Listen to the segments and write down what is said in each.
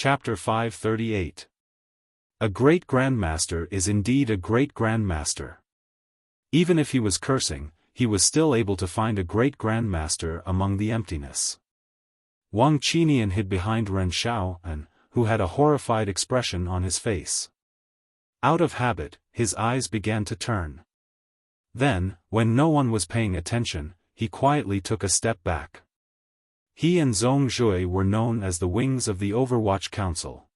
Chapter 538. A great grandmaster is indeed a great grandmaster. Even if he was cursing, he was still able to find a great grandmaster among the emptiness. Wang Qinian hid behind Ren Xiaofan, who had a horrified expression on his face. Out of habit, his eyes began to turn. Then, when no one was paying attention, he quietly took a step back. He and Zhong Zhui were known as the wings of the Overwatch Council.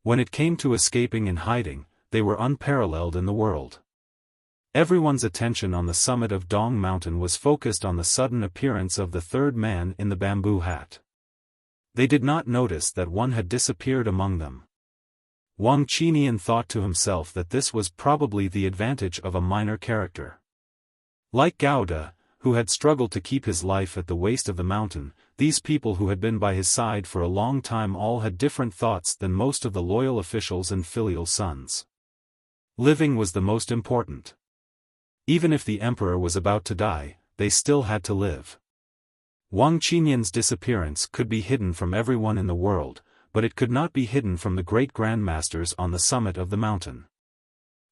When it came to escaping and hiding, they were unparalleled in the world. Everyone's attention on the summit of Dong Mountain was focused on the sudden appearance of the third man in the bamboo hat. They did not notice that one had disappeared among them. Wang Qinian thought to himself that this was probably the advantage of a minor character. Like Gouda, who had struggled to keep his life at the waist of the mountain, these people who had been by his side for a long time all had different thoughts than most of the loyal officials and filial sons. Living was the most important. Even if the emperor was about to die, they still had to live. Wang Qinian's disappearance could be hidden from everyone in the world, but it could not be hidden from the great grandmasters on the summit of the mountain.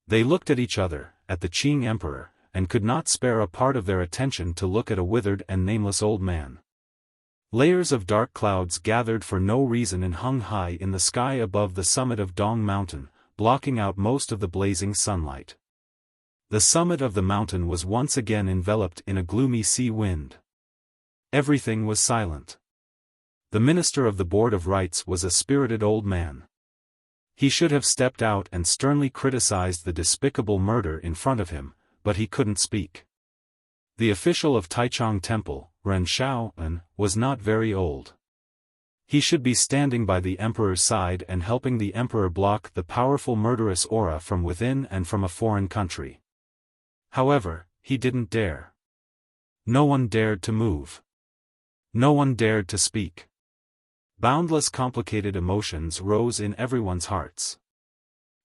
They looked at each other, at the Qing emperor, and could not spare a part of their attention to look at a withered and nameless old man. Layers of dark clouds gathered for no reason and hung high in the sky above the summit of Dong Mountain, blocking out most of the blazing sunlight. The summit of the mountain was once again enveloped in a gloomy sea wind. Everything was silent. The minister of the Board of Rites was a spirited old man. He should have stepped out and sternly criticized the despicable murder in front of him, but he couldn't speak. The official of Taichung Temple, Ren Xiaofan, was not very old. He should be standing by the emperor's side and helping the emperor block the powerful murderous aura from within and from a foreign country. However, he didn't dare. No one dared to move. No one dared to speak. Boundless complicated emotions rose in everyone's hearts.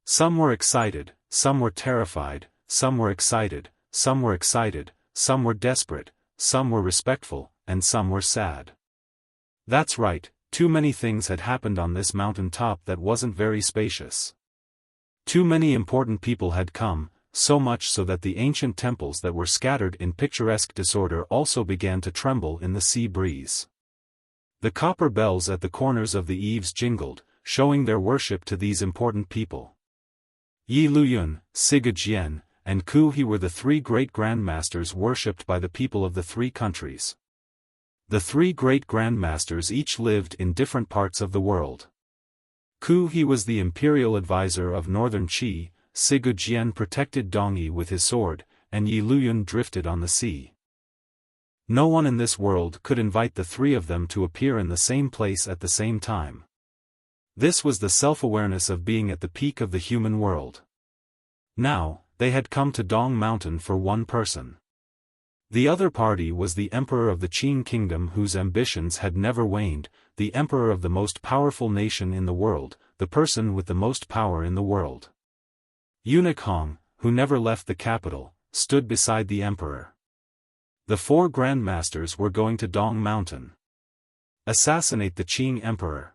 Some were excited, some were terrified, some were excited, some were excited, some were desperate, some were respectful, and some were sad. That's right, too many things had happened on this mountain top that wasn't very spacious. Too many important people had come, so much so that the ancient temples that were scattered in picturesque disorder also began to tremble in the sea breeze. The copper bells at the corners of the eaves jingled, showing their worship to these important people. Yi Luyun, Siga Jian, and Ku He were the three great grandmasters worshipped by the people of the three countries. The three great grandmasters each lived in different parts of the world. Ku He was the imperial advisor of northern Qi, Siga Jian protected Dongyi with his sword, and Yi Luyun drifted on the sea. No one in this world could invite the three of them to appear in the same place at the same time. This was the self-awareness of being at the peak of the human world. Now, they had come to Dong Mountain for one person. The other party was the emperor of the Qing kingdom whose ambitions had never waned, the emperor of the most powerful nation in the world, the person with the most power in the world. Eunuch Hong, who never left the capital, stood beside the emperor. The four grandmasters were going to Dong Mountain. Assassinate the Qing emperor.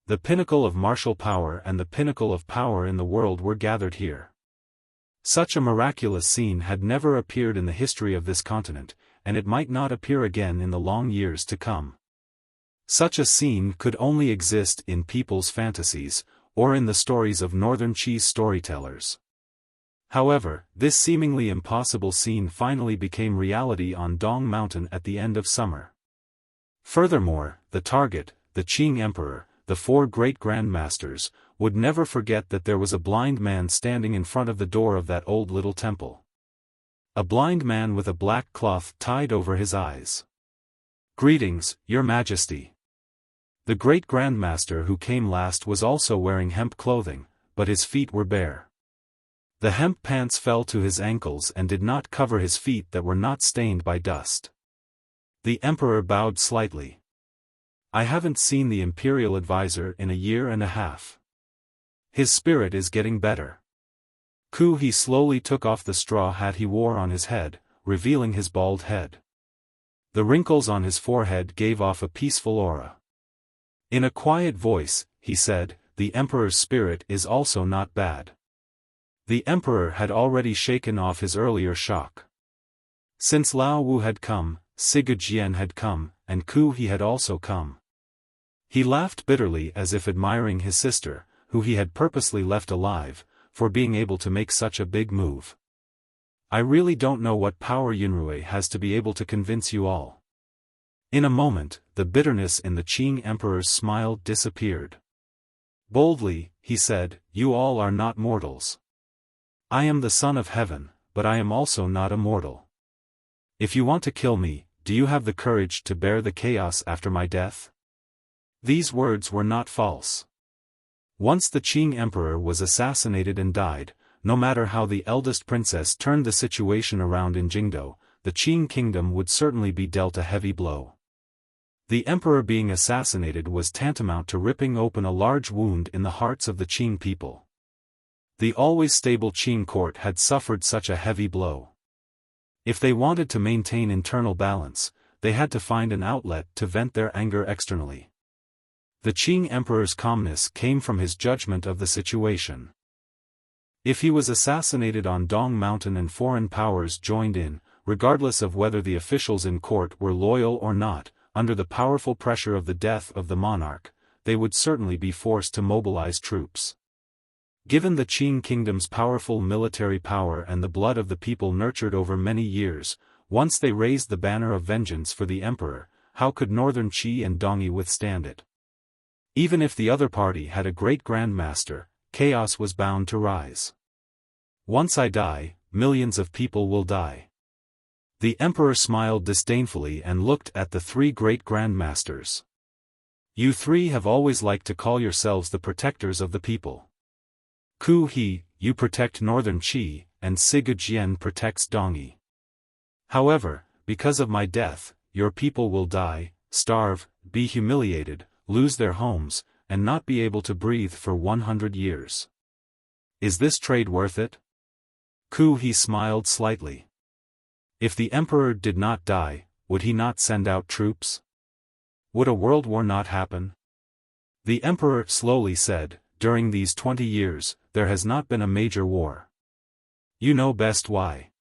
The pinnacle of martial power and the pinnacle of power in the world were gathered here. Such a miraculous scene had never appeared in the history of this continent, and it might not appear again in the long years to come. Such a scene could only exist in people's fantasies, or in the stories of Northern Qi's storytellers. However, this seemingly impossible scene finally became reality on Dong Mountain at the end of summer. Furthermore, the target, the Qing emperor, the four great grandmasters, would never forget that there was a blind man standing in front of the door of that old little temple. A blind man with a black cloth tied over his eyes. "Greetings, Your Majesty." The great grandmaster who came last was also wearing hemp clothing, but his feet were bare. The hemp pants fell to his ankles and did not cover his feet that were not stained by dust. The emperor bowed slightly. "I haven't seen the imperial advisor in a year and a half. His spirit is getting better." Ku He slowly took off the straw hat he wore on his head, revealing his bald head. The wrinkles on his forehead gave off a peaceful aura. In a quiet voice, he said, the emperor's spirit is also not bad. The emperor had already shaken off his earlier shock. Since Lao Wu had come, Sigurd had come, and Ku He had also come. He laughed bitterly as if admiring his sister, who he had purposely left alive, for being able to make such a big move. I really don't know what power Yunrui has to be able to convince you all. In a moment, the bitterness in the Qing emperor's smile disappeared. Boldly, he said, you all are not mortals. I am the son of heaven, but I am also not a mortal. If you want to kill me, do you have the courage to bear the chaos after my death? These words were not false. Once the Qing emperor was assassinated and died, no matter how the eldest princess turned the situation around in Jingdo, the Qing kingdom would certainly be dealt a heavy blow. The emperor being assassinated was tantamount to ripping open a large wound in the hearts of the Qing people. The always stable Qing court had suffered such a heavy blow. If they wanted to maintain internal balance, they had to find an outlet to vent their anger externally. The Qing emperor's calmness came from his judgment of the situation. If he was assassinated on Dong Mountain and foreign powers joined in, regardless of whether the officials in court were loyal or not, under the powerful pressure of the death of the monarch, they would certainly be forced to mobilize troops. Given the Qing kingdom's powerful military power and the blood of the people nurtured over many years, once they raised the banner of vengeance for the emperor, how could northern Qi and Dongyi withstand it? Even if the other party had a great Grand Master, chaos was bound to rise. Once I die, millions of people will die. The emperor smiled disdainfully and looked at the three great Grand Masters. You three have always liked to call yourselves the protectors of the people. Ku He, you protect northern Qi, and Sigurd protects Dongyi. However, because of my death, your people will die, starve, be humiliated, lose their homes, and not be able to breathe for 100 years. Is this trade worth it? Ku He smiled slightly. If the emperor did not die, would he not send out troops? Would a world war not happen? The emperor slowly said, during these 20 years, there has not been a major war. You know best why.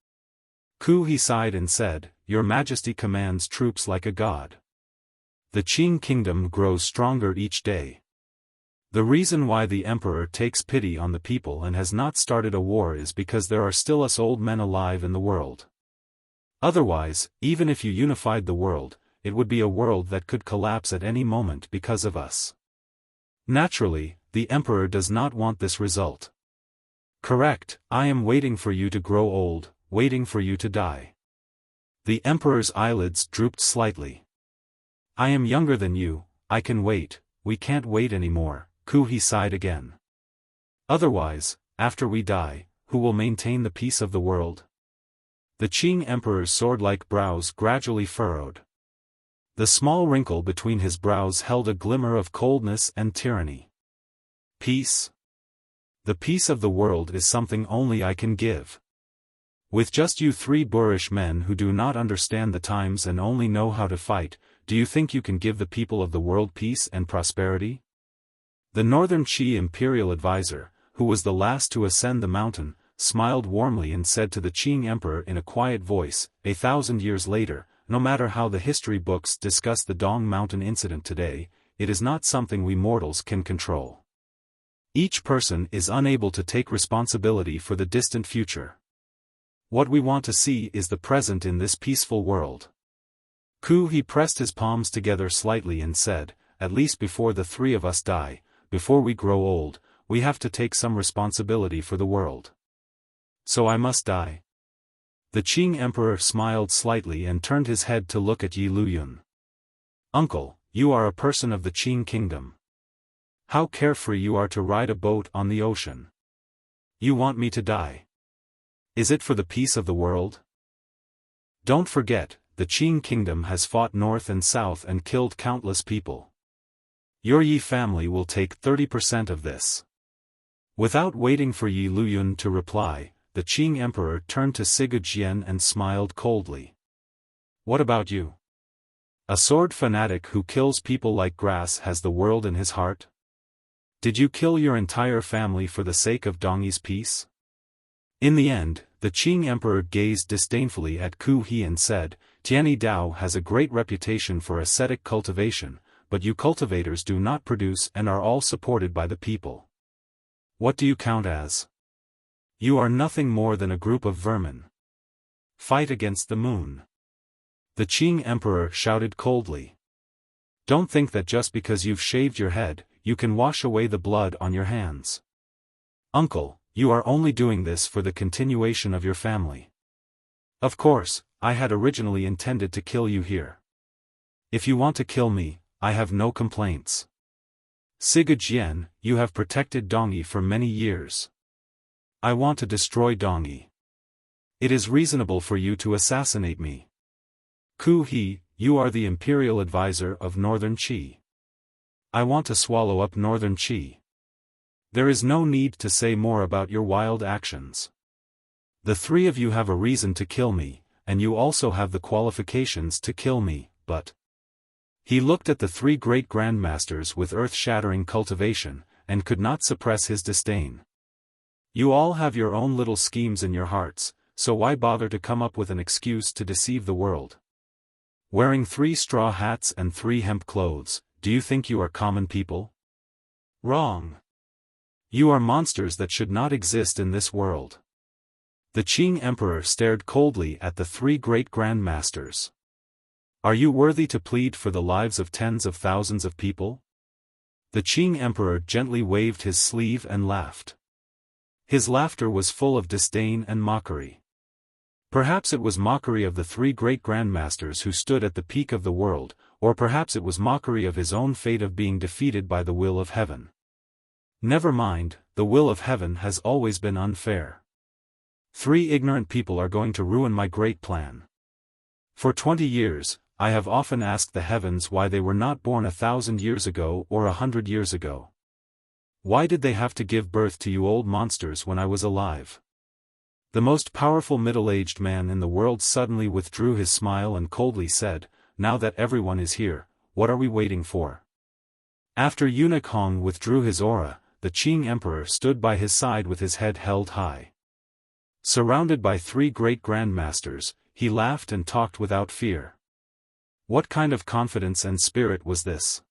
Ku He sighed and said, Your Majesty commands troops like a god. The Qing kingdom grows stronger each day. The reason why the emperor takes pity on the people and has not started a war is because there are still us old men alive in the world. Otherwise, even if you unified the world, it would be a world that could collapse at any moment because of us. Naturally, the emperor does not want this result. Correct, I am waiting for you to grow old, waiting for you to die. The emperor's eyelids drooped slightly. I am younger than you, I can wait, we can't wait anymore. Ku He sighed again. Otherwise, after we die, who will maintain the peace of the world? The Qing emperor's sword-like brows gradually furrowed. The small wrinkle between his brows held a glimmer of coldness and tyranny. Peace? The peace of the world is something only I can give. With just you three boorish men who do not understand the times and only know how to fight, do you think you can give the people of the world peace and prosperity? The northern Qi imperial advisor, who was the last to ascend the mountain, smiled warmly and said to the Qing emperor in a quiet voice, 1,000 years later, no matter how the history books discuss the Dong Mountain incident today, it is not something we mortals can control. Each person is unable to take responsibility for the distant future. What we want to see is the present in this peaceful world. Ku He pressed his palms together slightly and said, at least before the three of us die, before we grow old, we have to take some responsibility for the world. So I must die. The Qing emperor smiled slightly and turned his head to look at Yi Luyun. Uncle, you are a person of the Qing kingdom. How carefree you are to ride a boat on the ocean. You want me to die. Is it for the peace of the world? Don't forget, the Qing kingdom has fought north and south and killed countless people. Your Yi family will take 30% of this. Without waiting for Yi Luyun to reply, the Qing emperor turned to Sigurd and smiled coldly. What about you? A sword fanatic who kills people like grass has the world in his heart? Did you kill your entire family for the sake of Dongyi's peace? In the end, the Qing emperor gazed disdainfully at Ku He and said, Tianyi Dao has a great reputation for ascetic cultivation, but you cultivators do not produce and are all supported by the people. What do you count as? You are nothing more than a group of vermin. Fight against the moon. The Qing emperor shouted coldly. Don't think that just because you've shaved your head, you can wash away the blood on your hands. Uncle, you are only doing this for the continuation of your family. Of course, I had originally intended to kill you here. If you want to kill me, I have no complaints. Siga Jian, you have protected Dongyi for many years. I want to destroy Dongyi. It is reasonable for you to assassinate me. Ku He, you are the imperial advisor of Northern Qi. I want to swallow up Northern Qi. There is no need to say more about your wild actions. The three of you have a reason to kill me, and you also have the qualifications to kill me, but... He looked at the three great grandmasters with earth-shattering cultivation, and could not suppress his disdain. You all have your own little schemes in your hearts, so why bother to come up with an excuse to deceive the world? Wearing 3 straw hats and 3 hemp clothes, do you think you are common people? Wrong. You are monsters that should not exist in this world. The Qing emperor stared coldly at the 3 great grandmasters. Are you worthy to plead for the lives of tens of thousands of people? The Qing emperor gently waved his sleeve and laughed. His laughter was full of disdain and mockery. Perhaps it was mockery of the 3 great grandmasters who stood at the peak of the world, or perhaps it was mockery of his own fate of being defeated by the will of heaven. Never mind, the will of heaven has always been unfair. 3 ignorant people are going to ruin my great plan. For 20 years, I have often asked the heavens why they were not born 1,000 years ago or 100 years ago. Why did they have to give birth to you old monsters when I was alive? The most powerful middle-aged man in the world suddenly withdrew his smile and coldly said, Now that everyone is here, what are we waiting for? After Eunuch Hong withdrew his aura, the Qing emperor stood by his side with his head held high. Surrounded by 3 great grandmasters, he laughed and talked without fear. What kind of confidence and spirit was this?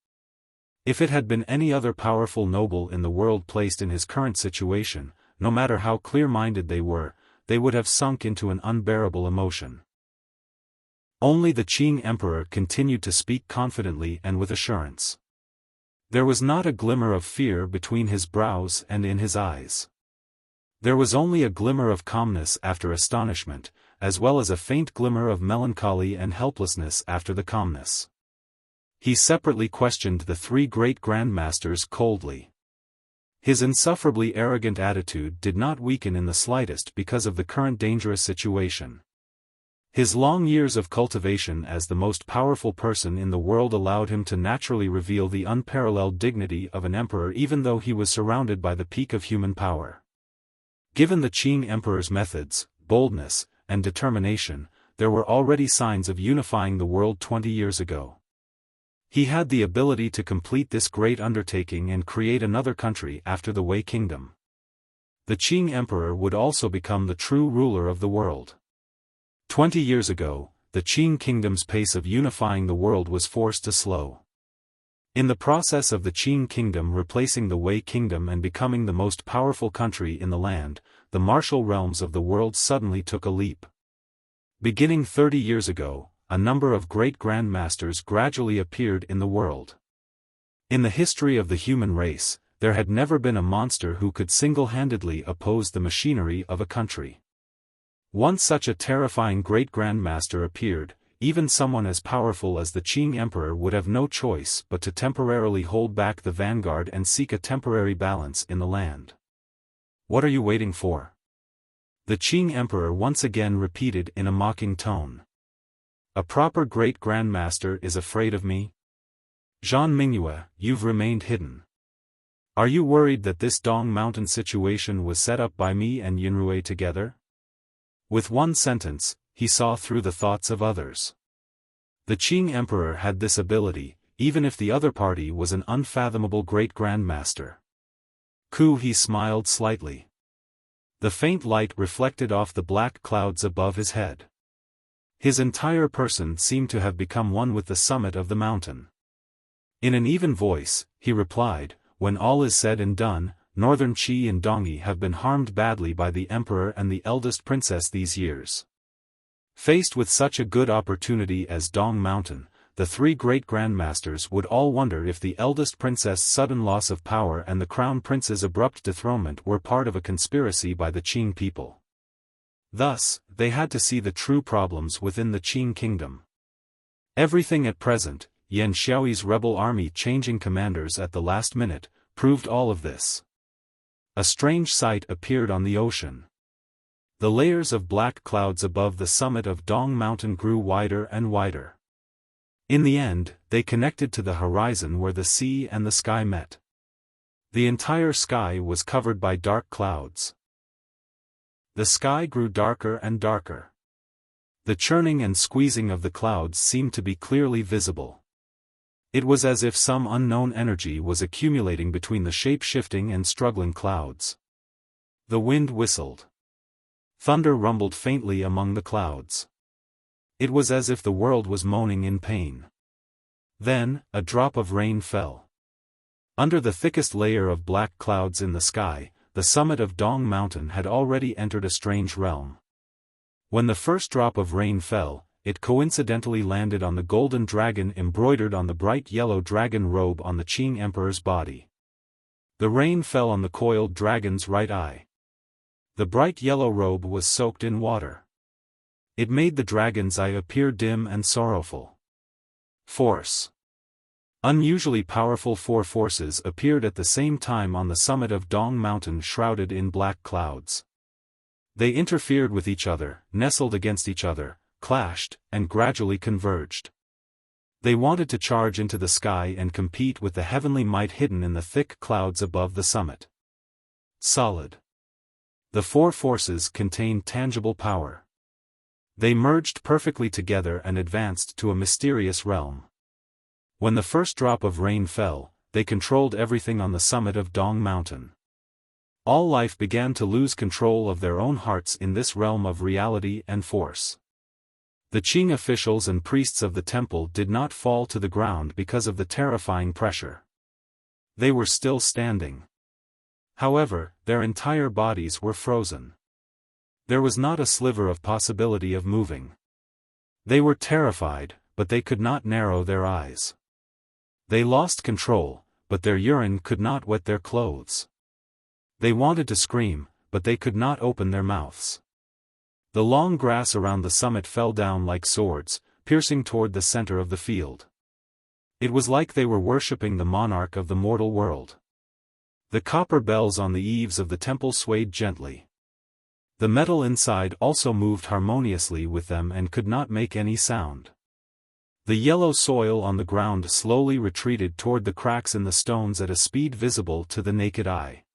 If it had been any other powerful noble in the world placed in his current situation, no matter how clear-minded they would have sunk into an unbearable emotion. Only the Qing emperor continued to speak confidently and with assurance. There was not a glimmer of fear between his brows and in his eyes. There was only a glimmer of calmness after astonishment, as well as a faint glimmer of melancholy and helplessness after the calmness. He separately questioned the 3 great grandmasters coldly. His insufferably arrogant attitude did not weaken in the slightest because of the current dangerous situation. His long years of cultivation as the most powerful person in the world allowed him to naturally reveal the unparalleled dignity of an emperor even though he was surrounded by the peak of human power. Given the Qing emperor's methods, boldness, and determination, there were already signs of unifying the world 20 years ago. He had the ability to complete this great undertaking and create another country after the Wei Kingdom. The Qing emperor would also become the true ruler of the world. 20 years ago, the Qing kingdom's pace of unifying the world was forced to slow. In the process of the Qing kingdom replacing the Wei kingdom and becoming the most powerful country in the land, the martial realms of the world suddenly took a leap. Beginning 30 years ago, a number of great grandmasters gradually appeared in the world. In the history of the human race, there had never been a monster who could single-handedly oppose the machinery of a country. Once such a terrifying great grandmaster appeared, even someone as powerful as the Qing emperor would have no choice but to temporarily hold back the vanguard and seek a temporary balance in the land. What are you waiting for? The Qing emperor once again repeated in a mocking tone. A proper great grandmaster is afraid of me? Zhang Mingyue, you've remained hidden. Are you worried that this Dong Mountain situation was set up by me and Yinrui together? With one sentence, he saw through the thoughts of others. The Qing emperor had this ability, even if the other party was an unfathomable great grandmaster. He smiled slightly. The faint light reflected off the black clouds above his head. His entire person seemed to have become one with the summit of the mountain. In an even voice, he replied, "When all is said and done, Northern Qi and Dongyi have been harmed badly by the emperor and the eldest princess these years." Faced with such a good opportunity as Dong Mountain, the three great grandmasters would all wonder if the eldest princess' sudden loss of power and the crown prince's abrupt dethronement were part of a conspiracy by the Qing people. Thus, they had to see the true problems within the Qing kingdom. Everything at present, Yan Xiaoyi's rebel army changing commanders at the last minute, proved all of this. A strange sight appeared on the ocean. The layers of black clouds above the summit of Dong Mountain grew wider and wider. In the end, they connected to the horizon where the sea and the sky met. The entire sky was covered by dark clouds. The sky grew darker and darker. The churning and squeezing of the clouds seemed to be clearly visible. It was as if some unknown energy was accumulating between the shape-shifting and struggling clouds. The wind whistled. Thunder rumbled faintly among the clouds. It was as if the world was moaning in pain. Then, a drop of rain fell. Under the thickest layer of black clouds in the sky, the summit of Dong Mountain had already entered a strange realm. When the first drop of rain fell, it coincidentally landed on the golden dragon embroidered on the bright yellow dragon robe on the Qing emperor's body. The rain fell on the coiled dragon's right eye. The bright yellow robe was soaked in water. It made the dragon's eye appear dim and sorrowful. Force. Unusually powerful four forces appeared at the same time on the summit of Dong Mountain shrouded in black clouds. They interfered with each other, nestled against each other, clashed, and gradually converged. They wanted to charge into the sky and compete with the heavenly might hidden in the thick clouds above the summit. Solid. The four forces contained tangible power. They merged perfectly together and advanced to a mysterious realm. When the first drop of rain fell, they controlled everything on the summit of Dong Mountain. All life began to lose control of their own hearts in this realm of reality and force. The Qing officials and priests of the temple did not fall to the ground because of the terrifying pressure. They were still standing. However, their entire bodies were frozen. There was not a sliver of possibility of moving. They were terrified, but they could not narrow their eyes. They lost control, but their urine could not wet their clothes. They wanted to scream, but they could not open their mouths. The long grass around the summit fell down like swords, piercing toward the center of the field. It was like they were worshipping the monarch of the mortal world. The copper bells on the eaves of the temple swayed gently. The metal inside also moved harmoniously with them and could not make any sound. The yellow soil on the ground slowly retreated toward the cracks in the stones at a speed visible to the naked eye.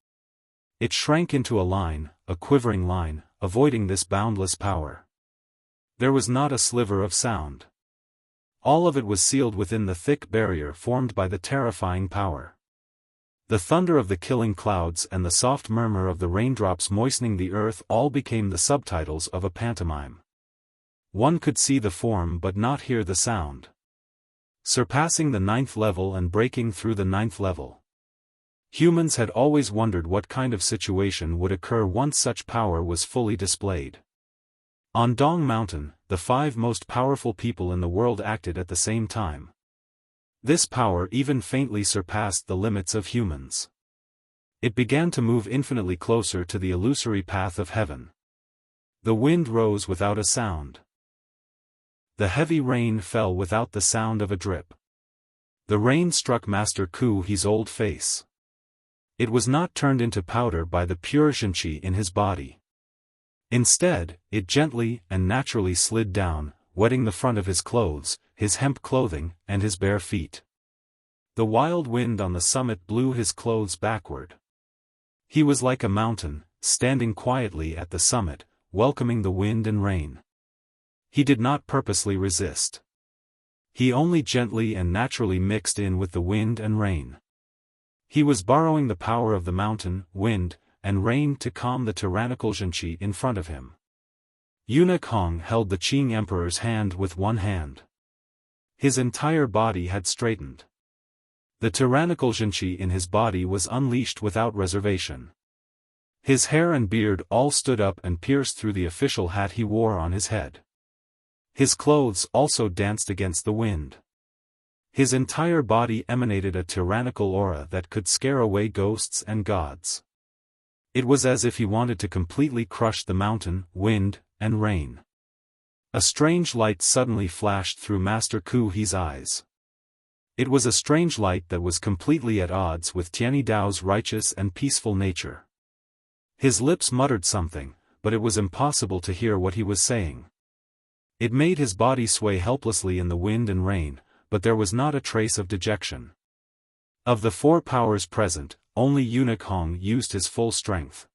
It shrank into a line, a quivering line, avoiding this boundless power. There was not a sliver of sound. All of it was sealed within the thick barrier formed by the terrifying power. The thunder of the killing clouds and the soft murmur of the raindrops moistening the earth all became the subtitles of a pantomime. One could see the form but not hear the sound. Surpassing the 9th level and breaking through the 9th level. Humans had always wondered what kind of situation would occur once such power was fully displayed. On Dong Mountain, the 5 most powerful people in the world acted at the same time. This power even faintly surpassed the limits of humans. It began to move infinitely closer to the illusory path of heaven. The wind rose without a sound. The heavy rain fell without the sound of a drip. The rain struck Master Ku's old face. It was not turned into powder by the pure Zhenqi in his body. Instead, it gently and naturally slid down, wetting the front of his clothes, his hemp clothing, and his bare feet. The wild wind on the summit blew his clothes backward. He was like a mountain, standing quietly at the summit, welcoming the wind and rain. He did not purposely resist. He only gently and naturally mixed in with the wind and rain. He was borrowing the power of the mountain, wind, and rain to calm the tyrannical Zhenqi in front of him. Eunuch Hong held the Qing emperor's hand with one hand. His entire body had straightened. The tyrannical Zhenqi in his body was unleashed without reservation. His hair and beard all stood up and pierced through the official hat he wore on his head. His clothes also danced against the wind. His entire body emanated a tyrannical aura that could scare away ghosts and gods. It was as if he wanted to completely crush the mountain, wind, and rain. A strange light suddenly flashed through Master Ku He's eyes. It was a strange light that was completely at odds with Tianyi Dao's righteous and peaceful nature. His lips muttered something, but it was impossible to hear what he was saying. It made his body sway helplessly in the wind and rain, but there was not a trace of dejection. Of the four powers present, only Eunuch Hong used his full strength.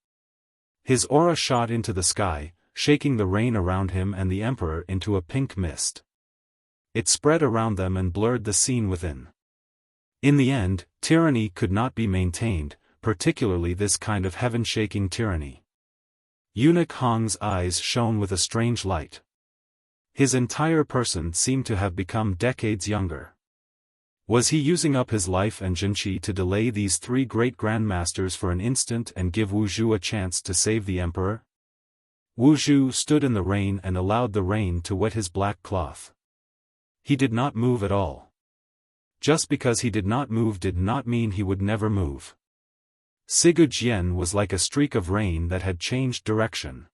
His aura shot into the sky, shaking the rain around him and the emperor into a pink mist. It spread around them and blurred the scene within. In the end, tyranny could not be maintained, particularly this kind of heaven-shaking tyranny. Eunuch Hong's eyes shone with a strange light. His entire person seemed to have become decades younger. Was he using up his life and Zhenqi to delay these three great grandmasters for an instant and give Wu Zhu a chance to save the emperor? Wu Zhu stood in the rain and allowed the rain to wet his black cloth. He did not move at all. Just because he did not move did not mean he would never move. Sigu Jian was like a streak of rain that had changed direction.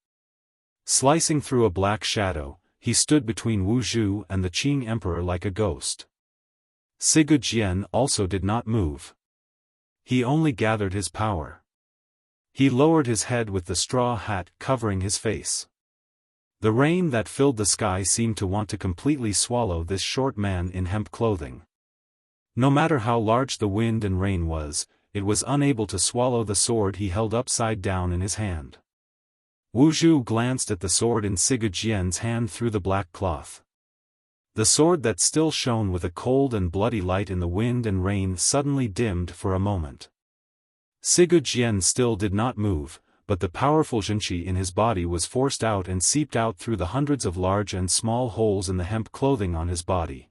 Slicing through a black shadow, he stood between Wu Zhu and the Qing emperor like a ghost. Sigu Jian also did not move. He only gathered his power. He lowered his head with the straw hat covering his face. The rain that filled the sky seemed to want to completely swallow this short man in hemp clothing. No matter how large the wind and rain was, it was unable to swallow the sword he held upside down in his hand. Wu Zhu glanced at the sword in Sigu Jian's hand through the black cloth. The sword that still shone with a cold and bloody light in the wind and rain suddenly dimmed for a moment. Sigu Jian still did not move, but the powerful Zhenqi in his body was forced out and seeped out through the hundreds of large and small holes in the hemp clothing on his body.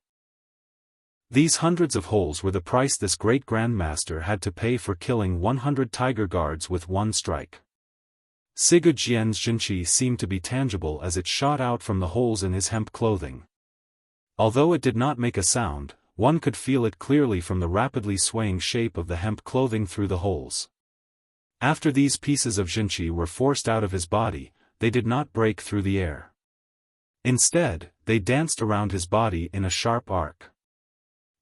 These hundreds of holes were the price this great grandmaster had to pay for killing 100 tiger guards with one strike. Sigu Jian's Zhenqi seemed to be tangible as it shot out from the holes in his hemp clothing. Although it did not make a sound, one could feel it clearly from the rapidly swaying shape of the hemp clothing through the holes. After these pieces of Zhenqi were forced out of his body, they did not break through the air. Instead, they danced around his body in a sharp arc.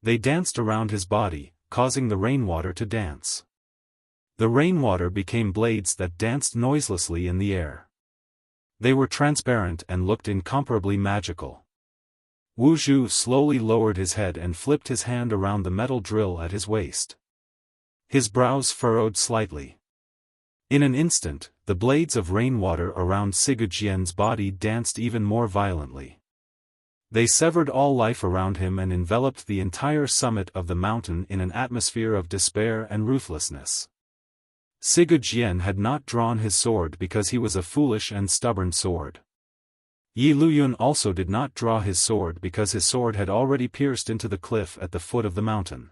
They danced around his body, causing the rainwater to dance. The rainwater became blades that danced noiselessly in the air. They were transparent and looked incomparably magical. Wu Zhu slowly lowered his head and flipped his hand around the metal drill at his waist. His brows furrowed slightly. In an instant, the blades of rainwater around Sigu Jian's body danced even more violently. They severed all life around him and enveloped the entire summit of the mountain in an atmosphere of despair and ruthlessness. Sigu Jian had not drawn his sword because he was a foolish and stubborn sword. Yi Luyun also did not draw his sword because his sword had already pierced into the cliff at the foot of the mountain.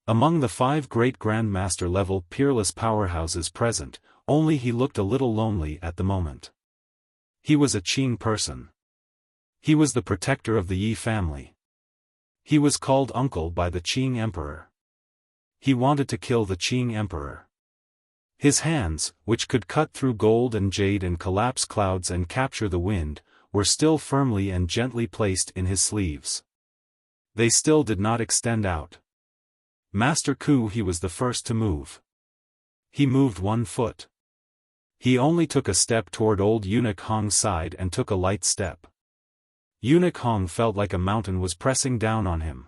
Among the 5 great grandmaster-level peerless powerhouses present, only he looked a little lonely at the moment. He was a Qing person. He was the protector of the Yi family. He was called uncle by the Qing emperor. He wanted to kill the Qing emperor. His hands, which could cut through gold and jade and collapse clouds and capture the wind, were still firmly and gently placed in his sleeves. They still did not extend out. Master Ku He was the first to move. He moved 1 foot. He only took a step toward old Eunuch Hong's side and took a light step. Eunuch Hong felt like a mountain was pressing down on him.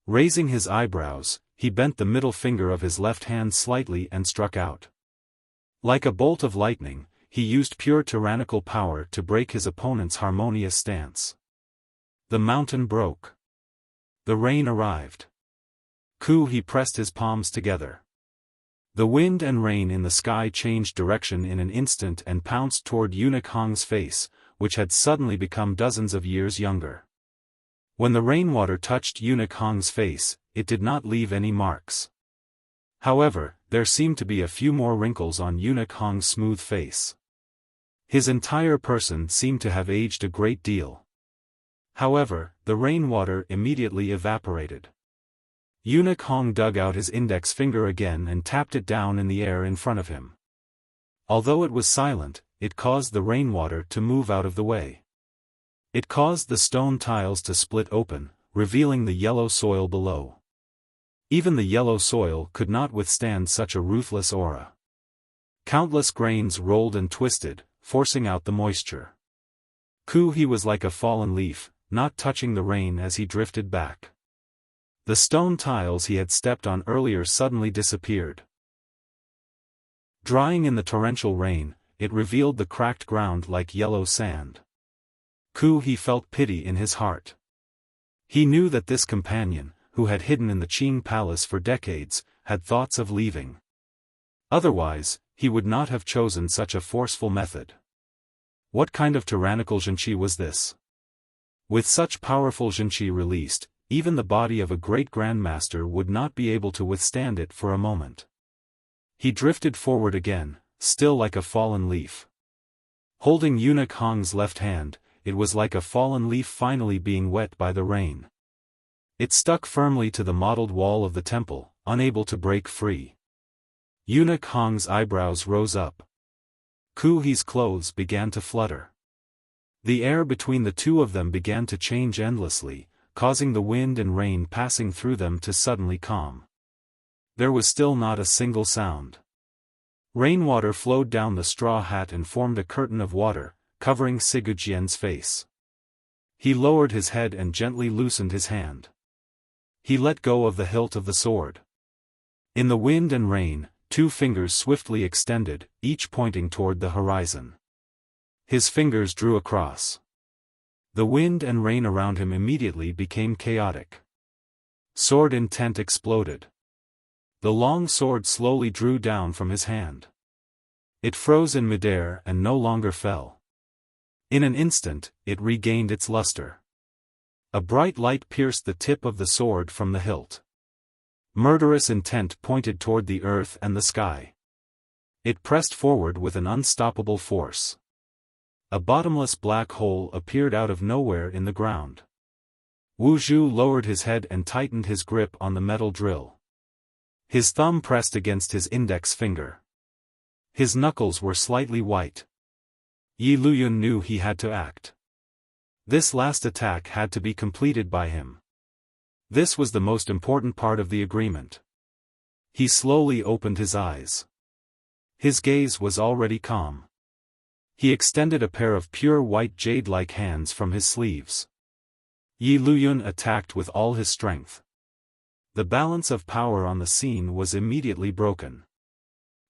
Raising his eyebrows, he bent the middle finger of his left hand slightly and struck out. Like a bolt of lightning, he used pure tyrannical power to break his opponent's harmonious stance. The mountain broke. The rain arrived. He pressed his palms together. The wind and rain in the sky changed direction in an instant and pounced toward Eunuch Hong's face, which had suddenly become dozens of years younger. When the rainwater touched Eunuch Hong's face, it did not leave any marks. However, there seemed to be a few more wrinkles on Eunuch Hong's smooth face. His entire person seemed to have aged a great deal. However, the rainwater immediately evaporated. Eunuch Hong dug out his index finger again and tapped it down in the air in front of him. Although it was silent, it caused the rainwater to move out of the way. It caused the stone tiles to split open, revealing the yellow soil below. Even the yellow soil could not withstand such a ruthless aura. Countless grains rolled and twisted, forcing out the moisture. He was like a fallen leaf, not touching the rain as he drifted back. The stone tiles he had stepped on earlier suddenly disappeared. Drying in the torrential rain, it revealed the cracked ground like yellow sand. He felt pity in his heart. He knew that this companion, who had hidden in the Qing palace for decades, had thoughts of leaving. Otherwise, he would not have chosen such a forceful method. What kind of tyrannical Zhenqi was this? With such powerful Zhenqi released, even the body of a great grandmaster would not be able to withstand it for a moment. He drifted forward again, still like a fallen leaf. Holding Eunuch Hong's left hand, it was like a fallen leaf finally being wet by the rain. It stuck firmly to the mottled wall of the temple, unable to break free. Eunuch Hong's eyebrows rose up. He's clothes began to flutter. The air between the two of them began to change endlessly, causing the wind and rain passing through them to suddenly calm. There was still not a single sound. Rainwater flowed down the straw hat and formed a curtain of water, covering Sigujian's face. He lowered his head and gently loosened his hand. He let go of the hilt of the sword. In the wind and rain, two fingers swiftly extended, each pointing toward the horizon. His fingers drew across. The wind and rain around him immediately became chaotic. Sword intent exploded. The long sword slowly drew down from his hand. It froze in midair and no longer fell. In an instant, it regained its luster. A bright light pierced the tip of the sword from the hilt. Murderous intent pointed toward the earth and the sky. It pressed forward with an unstoppable force. A bottomless black hole appeared out of nowhere in the ground. Wu Zhu lowered his head and tightened his grip on the metal drill. His thumb pressed against his index finger. His knuckles were slightly white. Yi Luyun knew he had to act. This last attack had to be completed by him. This was the most important part of the agreement. He slowly opened his eyes. His gaze was already calm. He extended a pair of pure white jade-like hands from his sleeves. Yi Luyun attacked with all his strength. The balance of power on the scene was immediately broken.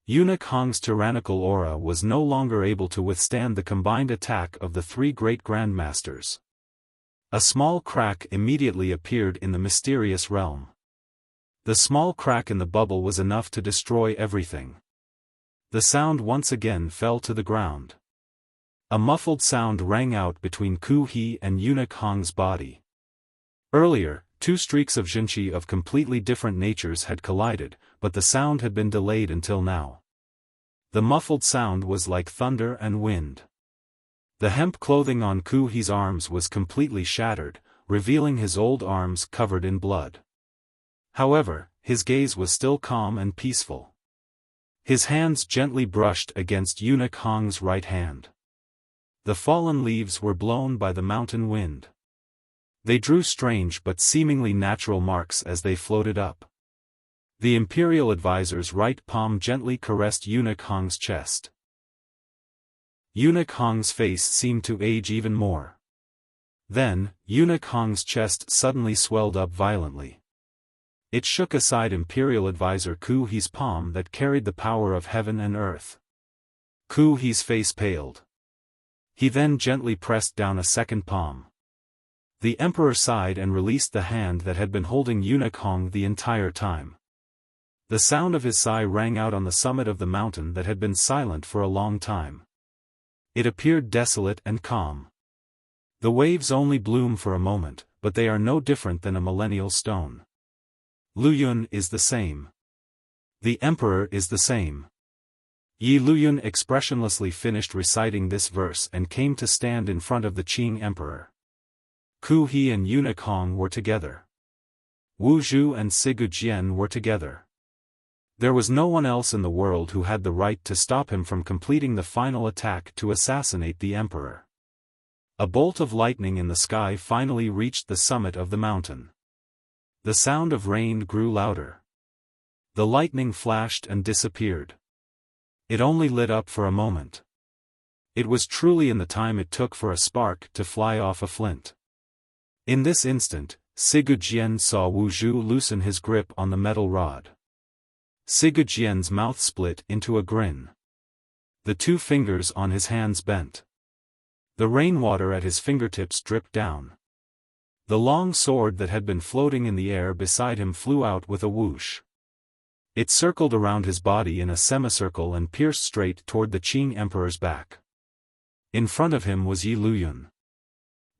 Eunuch Hong's tyrannical aura was no longer able to withstand the combined attack of the three great grandmasters. A small crack immediately appeared in the mysterious realm. The small crack in the bubble was enough to destroy everything. The sound once again fell to the ground. A muffled sound rang out between He and Eunuch Hong's body. Earlier, two streaks of Zhenqi of completely different natures had collided, but the sound had been delayed until now. The muffled sound was like thunder and wind. The hemp clothing on He's arms was completely shattered, revealing his old arms covered in blood. However, his gaze was still calm and peaceful. His hands gently brushed against Eunuch Hong's right hand. The fallen leaves were blown by the mountain wind. They drew strange but seemingly natural marks as they floated up. The imperial advisor's right palm gently caressed Eunuch Hong's chest. Eunuch Hong's face seemed to age even more. Then, Eunuch Hong's chest suddenly swelled up violently. It shook aside imperial advisor He's palm that carried the power of heaven and earth. He's face paled. He then gently pressed down a second palm. The emperor sighed and released the hand that had been holding eunuch Hong the entire time. The sound of his sigh rang out on the summit of the mountain that had been silent for a long time. It appeared desolate and calm. The waves only bloom for a moment, but they are no different than a millennial stone. Luyun is the same. The emperor is the same. Yi Luyun expressionlessly finished reciting this verse and came to stand in front of the Qing emperor. Ku He and eunuch Hong were together. Wu Zhu and Sigu Jian were together. There was no one else in the world who had the right to stop him from completing the final attack to assassinate the emperor. A bolt of lightning in the sky finally reached the summit of the mountain. The sound of rain grew louder. The lightning flashed and disappeared. It only lit up for a moment. It was truly in the time it took for a spark to fly off a flint. In this instant, Sigu Jian saw Wu Zhu loosen his grip on the metal rod. Sigu Jian's mouth split into a grin. The two fingers on his hands bent. The rainwater at his fingertips dripped down. The long sword that had been floating in the air beside him flew out with a whoosh. It circled around his body in a semicircle and pierced straight toward the Qing emperor's back. In front of him was Yi Luyun.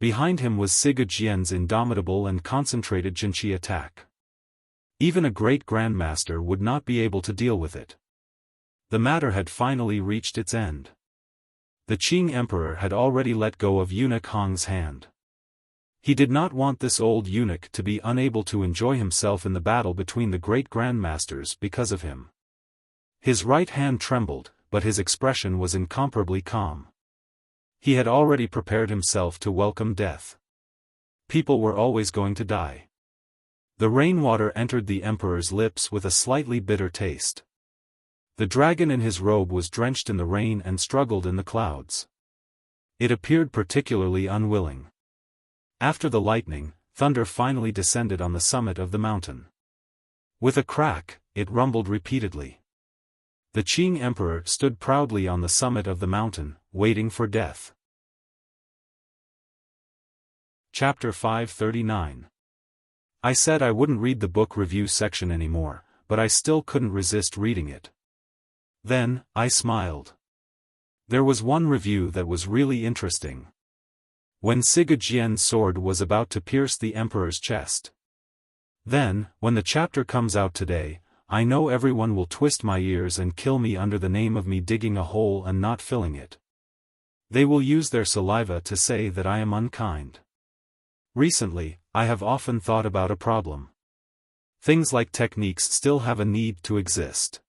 Behind him was Sigu Jian's indomitable and concentrated Jinqi attack. Even a great grandmaster would not be able to deal with it. The matter had finally reached its end. The Qing emperor had already let go of eunuch Hong's hand. He did not want this old eunuch to be unable to enjoy himself in the battle between the great grandmasters because of him. His right hand trembled, but his expression was incomparably calm. He had already prepared himself to welcome death. People were always going to die. The rainwater entered the emperor's lips with a slightly bitter taste. The dragon in his robe was drenched in the rain and struggled in the clouds. It appeared particularly unwilling. After the lightning, thunder finally descended on the summit of the mountain. With a crack, it rumbled repeatedly. The Qing emperor stood proudly on the summit of the mountain, waiting for death. Chapter 539. I said I wouldn't read the book review section anymore, but I still couldn't resist reading it. Then, I smiled. There was one review that was really interesting. When Sigu Jian's sword was about to pierce the emperor's chest. Then, when the chapter comes out today, I know everyone will twist my ears and kill me under the name of me digging a hole and not filling it. They will use their saliva to say that I am unkind. Recently, I have often thought about a problem. Things like techniques still have a need to exist.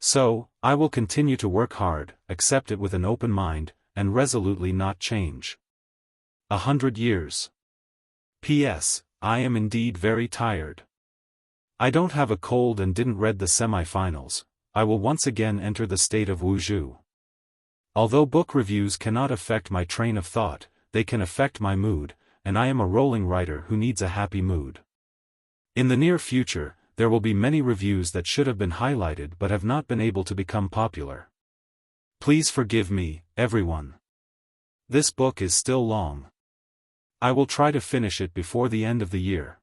So, I will continue to work hard, accept it with an open mind, and resolutely not change. 100 years. P.S. I am indeed very tired. I don't have a cold and didn't read the semi-finals. I will once again enter the state of Wu Zhu. Although book reviews cannot affect my train of thought, they can affect my mood, and I am a rolling writer who needs a happy mood. In the near future, there will be many reviews that should have been highlighted but have not been able to become popular. Please forgive me, everyone. This book is still long. I will try to finish it before the end of the year.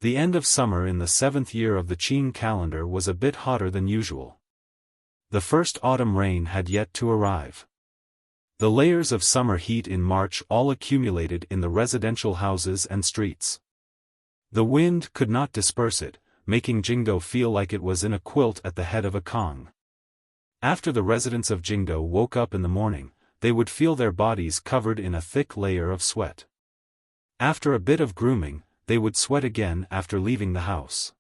The end of summer in the 7th year of the Qing calendar was a bit hotter than usual. The first autumn rain had yet to arrive. The layers of summer heat in March all accumulated in the residential houses and streets. The wind could not disperse it, making Jingdo feel like it was in a quilt at the head of a Kong. After the residents of Jingdo woke up in the morning, they would feel their bodies covered in a thick layer of sweat. After a bit of grooming, they would sweat again after leaving the house.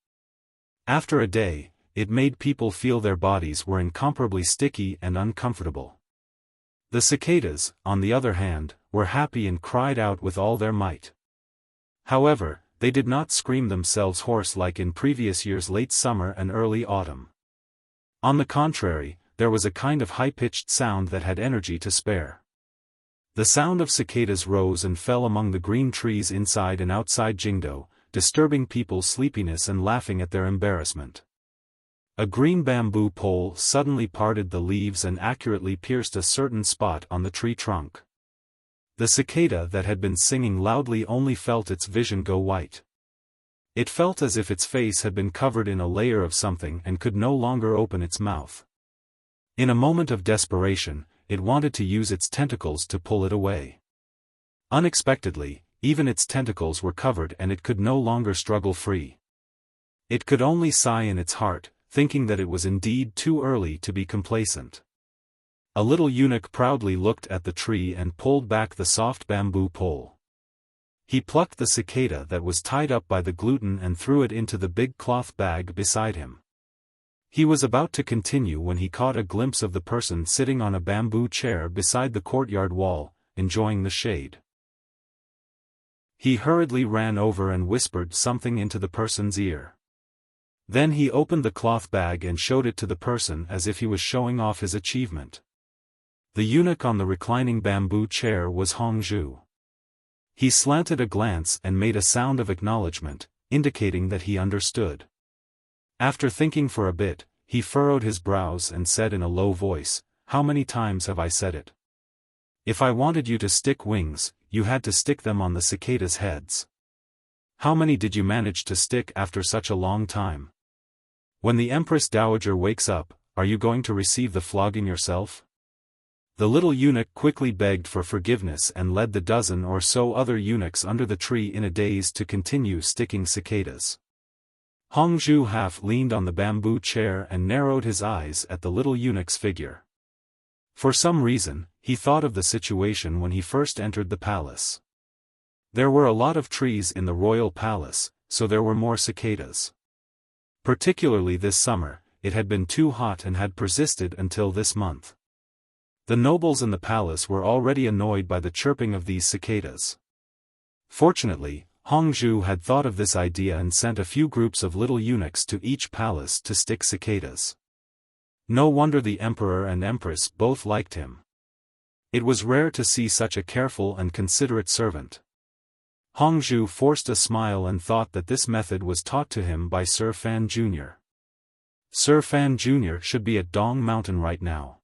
After a day, it made people feel their bodies were incomparably sticky and uncomfortable. The cicadas, on the other hand, were happy and cried out with all their might. However, they did not scream themselves hoarse like in previous years' late summer and early autumn. On the contrary, there was a kind of high-pitched sound that had energy to spare. The sound of cicadas rose and fell among the green trees inside and outside Jingdo, disturbing people's sleepiness and laughing at their embarrassment. A green bamboo pole suddenly parted the leaves and accurately pierced a certain spot on the tree trunk. The cicada that had been singing loudly only felt its vision go white. It felt as if its face had been covered in a layer of something and could no longer open its mouth. In a moment of desperation, it wanted to use its tentacles to pull it away. Unexpectedly, even its tentacles were covered and it could no longer struggle free. It could only sigh in its heart, thinking that it was indeed too early to be complacent. A little eunuch proudly looked at the tree and pulled back the soft bamboo pole. He plucked the cicada that was tied up by the gluten and threw it into the big cloth bag beside him. He was about to continue when he caught a glimpse of the person sitting on a bamboo chair beside the courtyard wall, enjoying the shade. He hurriedly ran over and whispered something into the person's ear. Then he opened the cloth bag and showed it to the person as if he was showing off his achievement. The eunuch on the reclining bamboo chair was Hongzhu. He slanted a glance and made a sound of acknowledgement, indicating that he understood. After thinking for a bit, he furrowed his brows and said in a low voice, "How many times have I said it? If I wanted you to stick wings, you had to stick them on the cicadas' heads. How many did you manage to stick after such a long time? When the Empress Dowager wakes up, are you going to receive the flogging yourself?" The little eunuch quickly begged for forgiveness and led the dozen or so other eunuchs under the tree in a daze to continue sticking cicadas. Hongzhu half leaned on the bamboo chair and narrowed his eyes at the little eunuch's figure. For some reason, he thought of the situation when he first entered the palace. There were a lot of trees in the royal palace, so there were more cicadas. Particularly this summer, it had been too hot and had persisted until this month. The nobles in the palace were already annoyed by the chirping of these cicadas. Fortunately, Hongzhu had thought of this idea and sent a few groups of little eunuchs to each palace to stick cicadas. No wonder the emperor and empress both liked him. It was rare to see such a careful and considerate servant. Hongzhu forced a smile and thought that this method was taught to him by Sir Fan Jr. Sir Fan Jr. should be at Dong Mountain right now.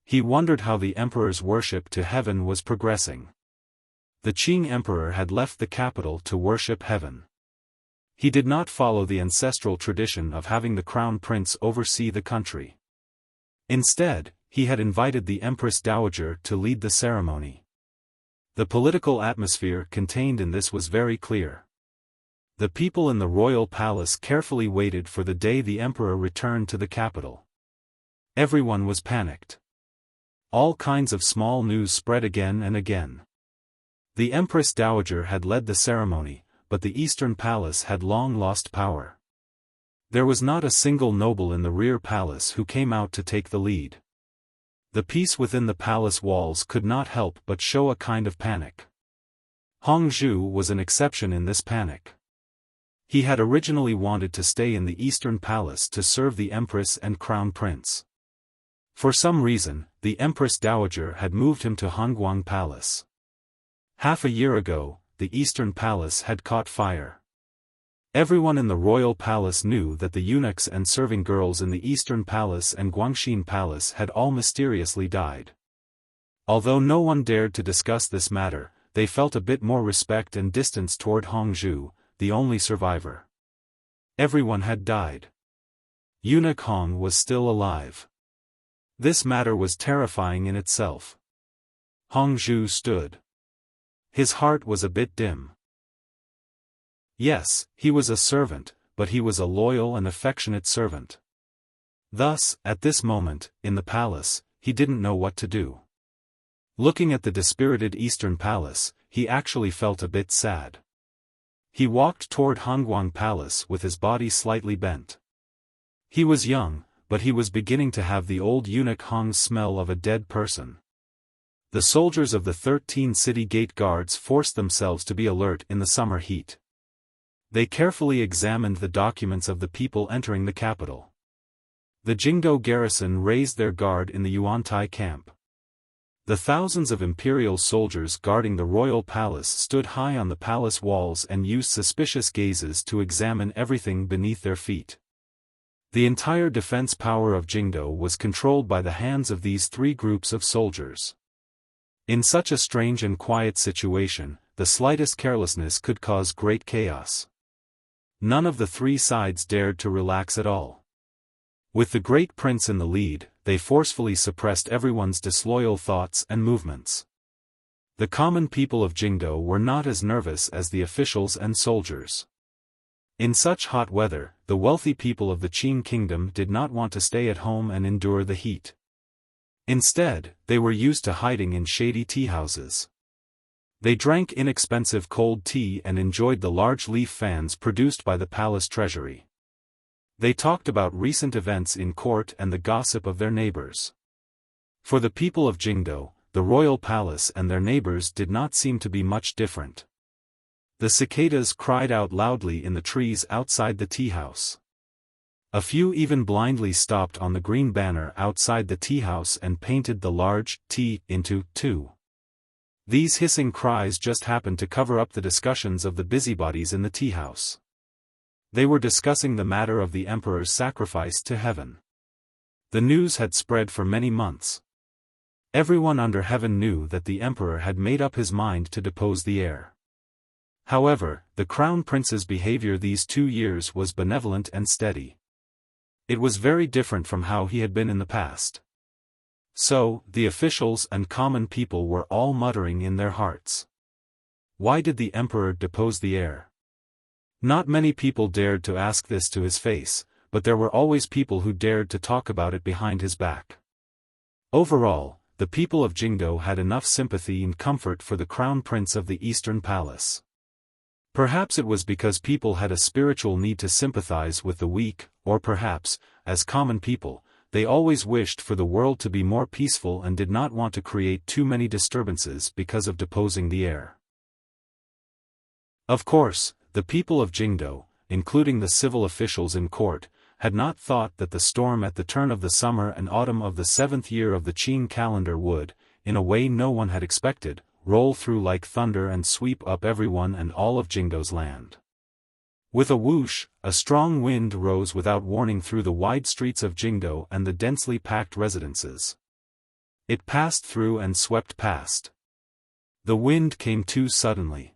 He wondered how the emperor's worship to heaven was progressing. The Qing emperor had left the capital to worship heaven. He did not follow the ancestral tradition of having the crown prince oversee the country. Instead, he had invited the Empress Dowager to lead the ceremony. The political atmosphere contained in this was very clear. The people in the royal palace carefully waited for the day the emperor returned to the capital. Everyone was panicked. All kinds of small news spread again and again. The Empress Dowager had led the ceremony, but the Eastern Palace had long lost power. There was not a single noble in the rear palace who came out to take the lead. The peace within the palace walls could not help but show a kind of panic. Hongzhu was an exception in this panic. He had originally wanted to stay in the Eastern Palace to serve the Empress and Crown Prince. For some reason, the Empress Dowager had moved him to Hongguang Palace. Half a year ago, the Eastern Palace had caught fire. Everyone in the royal palace knew that the eunuchs and serving girls in the Eastern Palace and Guangxin Palace had all mysteriously died. Although no one dared to discuss this matter, they felt a bit more respect and distance toward Hongzhu, the only survivor. Everyone had died. Eunuch Hong was still alive. This matter was terrifying in itself. Hongzhu stood. His heart was a bit dim. Yes, he was a servant, but he was a loyal and affectionate servant. Thus, at this moment, in the palace, he didn't know what to do. Looking at the dispirited Eastern Palace, he actually felt a bit sad. He walked toward Hongguang Palace with his body slightly bent. He was young, but he was beginning to have the old eunuch Hong's smell of a dead person. The soldiers of the 13 city gate guards forced themselves to be alert in the summer heat. They carefully examined the documents of the people entering the capital. The Jingdo garrison raised their guard in the Yuantai camp. The thousands of imperial soldiers guarding the royal palace stood high on the palace walls and used suspicious gazes to examine everything beneath their feet. The entire defense power of Jingdo was controlled by the hands of these three groups of soldiers. In such a strange and quiet situation, the slightest carelessness could cause great chaos. None of the three sides dared to relax at all. With the great prince in the lead, they forcefully suppressed everyone's disloyal thoughts and movements. The common people of Jingdo were not as nervous as the officials and soldiers. In such hot weather, the wealthy people of the Qin kingdom did not want to stay at home and endure the heat. Instead, they were used to hiding in shady tea houses. They drank inexpensive cold tea and enjoyed the large leaf fans produced by the palace treasury. They talked about recent events in court and the gossip of their neighbors. For the people of Jingdo, the royal palace and their neighbors did not seem to be much different. The cicadas cried out loudly in the trees outside the tea house. A few even blindly stopped on the green banner outside the tea house and painted the large T into 2. These hissing cries just happened to cover up the discussions of the busybodies in the tea house. They were discussing the matter of the emperor's sacrifice to heaven. The news had spread for many months. Everyone under heaven knew that the emperor had made up his mind to depose the heir. However, the crown prince's behavior these 2 years was benevolent and steady. It was very different from how he had been in the past. So, the officials and common people were all muttering in their hearts. Why did the emperor depose the heir? Not many people dared to ask this to his face, but there were always people who dared to talk about it behind his back. Overall, the people of Jingdo had enough sympathy and comfort for the crown prince of the Eastern Palace. Perhaps it was because people had a spiritual need to sympathize with the weak, or perhaps, as common people, they always wished for the world to be more peaceful and did not want to create too many disturbances because of deposing the heir. Of course, the people of Jingdo, including the civil officials in court, had not thought that the storm at the turn of the summer and autumn of the 7th year of the Qin calendar would, in a way no one had expected, roll through like thunder and sweep up everyone and all of Jingdo's land. With a whoosh, a strong wind rose without warning through the wide streets of Jingdo and the densely packed residences. It passed through and swept past. The wind came too suddenly.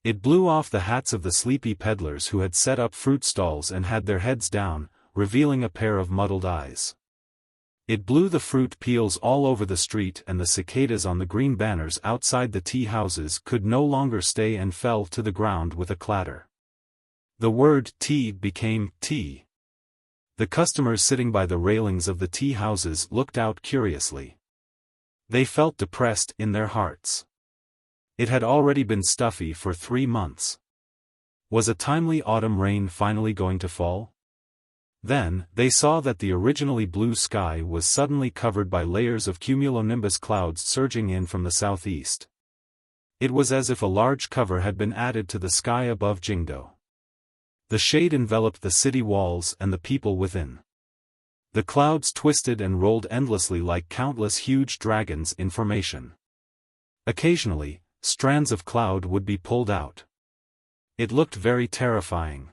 It blew off the hats of the sleepy peddlers who had set up fruit stalls and had their heads down, revealing a pair of muddled eyes. It blew the fruit peels all over the street, and the cicadas on the green banners outside the tea houses could no longer stay and fell to the ground with a clatter. The word tea became tea. The customers sitting by the railings of the tea houses looked out curiously. They felt depressed in their hearts. It had already been stuffy for 3 months. Was a timely autumn rain finally going to fall? Then, they saw that the originally blue sky was suddenly covered by layers of cumulonimbus clouds surging in from the southeast. It was as if a large cover had been added to the sky above Jingdo. The shade enveloped the city walls and the people within. The clouds twisted and rolled endlessly like countless huge dragons in formation. Occasionally, strands of cloud would be pulled out. It looked very terrifying.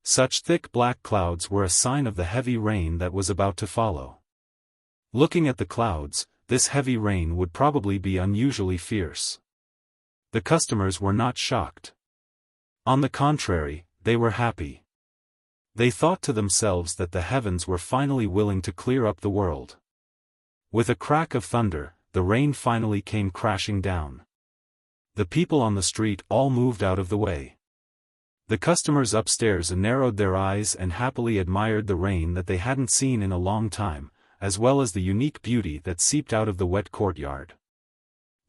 Such thick black clouds were a sign of the heavy rain that was about to follow. Looking at the clouds, this heavy rain would probably be unusually fierce. The customers were not shocked. On the contrary, they were happy. They thought to themselves that the heavens were finally willing to clear up the world. With a crack of thunder, the rain finally came crashing down. The people on the street all moved out of the way. The customers upstairs narrowed their eyes and happily admired the rain that they hadn't seen in a long time, as well as the unique beauty that seeped out of the wet courtyard.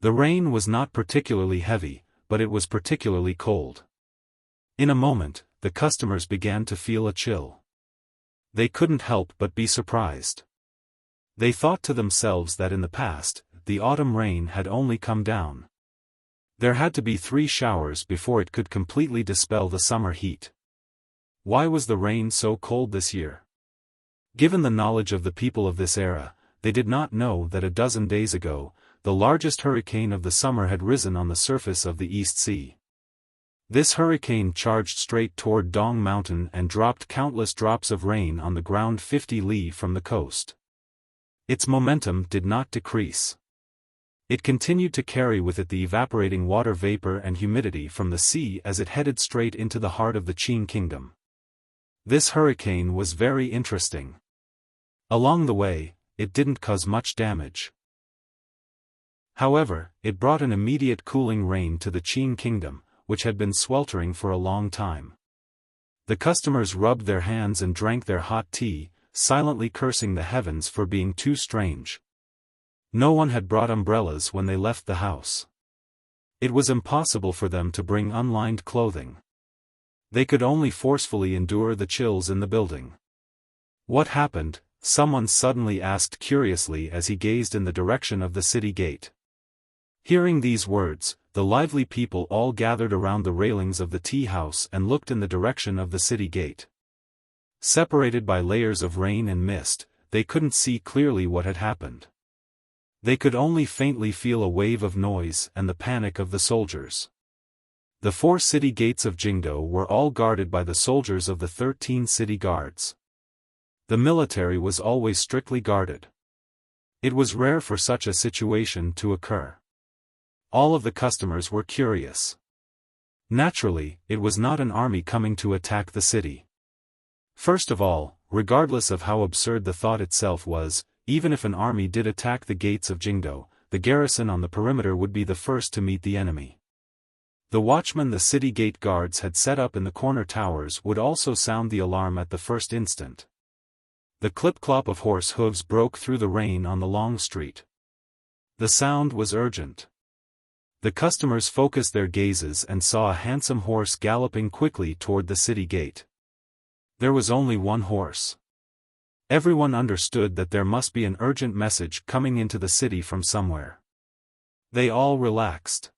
The rain was not particularly heavy, but it was particularly cold. In a moment, the customers began to feel a chill. They couldn't help but be surprised. They thought to themselves that in the past, the autumn rain had only come down. There had to be 3 showers before it could completely dispel the summer heat. Why was the rain so cold this year? Given the knowledge of the people of this era, they did not know that a dozen days ago, the largest hurricane of the summer had risen on the surface of the East Sea. This hurricane charged straight toward Dong Mountain and dropped countless drops of rain on the ground 50 li from the coast. Its momentum did not decrease. It continued to carry with it the evaporating water vapor and humidity from the sea as it headed straight into the heart of the Qing kingdom. This hurricane was very interesting. Along the way, it didn't cause much damage. However, it brought an immediate cooling rain to the Qing kingdom, which had been sweltering for a long time. The customers rubbed their hands and drank their hot tea, silently cursing the heavens for being too strange. No one had brought umbrellas when they left the house. It was impossible for them to bring unlined clothing. They could only forcefully endure the chills in the building. "What happened?" someone suddenly asked curiously as he gazed in the direction of the city gate. Hearing these words, the lively people all gathered around the railings of the tea house and looked in the direction of the city gate. Separated by layers of rain and mist, they couldn't see clearly what had happened. They could only faintly feel a wave of noise and the panic of the soldiers. The 4 city gates of Jingdo were all guarded by the soldiers of the 13 city guards. The military was always strictly guarded. It was rare for such a situation to occur. All of the customers were curious. Naturally, it was not an army coming to attack the city. First of all, regardless of how absurd the thought itself was, even if an army did attack the gates of Jingdo, the garrison on the perimeter would be the first to meet the enemy. The watchmen the city gate guards had set up in the corner towers would also sound the alarm at the first instant. The clip-clop of horse hooves broke through the rain on the long street. The sound was urgent. The customers focused their gazes and saw a handsome horse galloping quickly toward the city gate. There was only one horse. Everyone understood that there must be an urgent message coming into the city from somewhere. They all relaxed.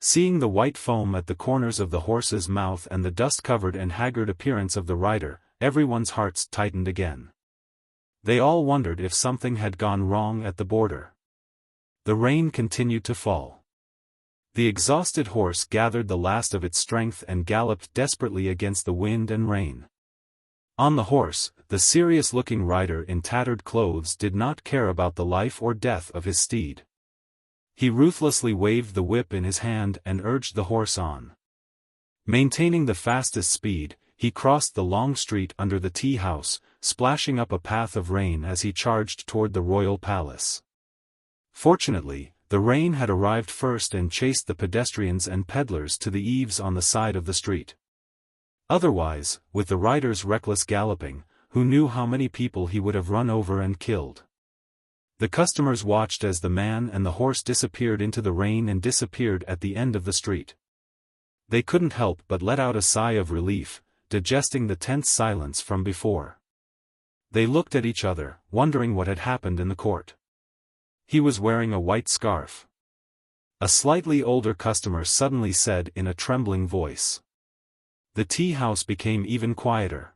Seeing the white foam at the corners of the horse's mouth and the dust-covered and haggard appearance of the rider, everyone's hearts tightened again. They all wondered if something had gone wrong at the border. The rain continued to fall. The exhausted horse gathered the last of its strength and galloped desperately against the wind and rain. On the horse, the serious-looking rider in tattered clothes did not care about the life or death of his steed. He ruthlessly waved the whip in his hand and urged the horse on. Maintaining the fastest speed, he crossed the long street under the tea house, splashing up a path of rain as he charged toward the royal palace. Fortunately, the rain had arrived first and chased the pedestrians and peddlers to the eaves on the side of the street. Otherwise, with the rider's reckless galloping, who knew how many people he would have run over and killed? The customers watched as the man and the horse disappeared into the rain and disappeared at the end of the street. They couldn't help but let out a sigh of relief, digesting the tense silence from before. They looked at each other, wondering what had happened in the court. He was wearing a white scarf. A slightly older customer suddenly said in a trembling voice. The tea house became even quieter.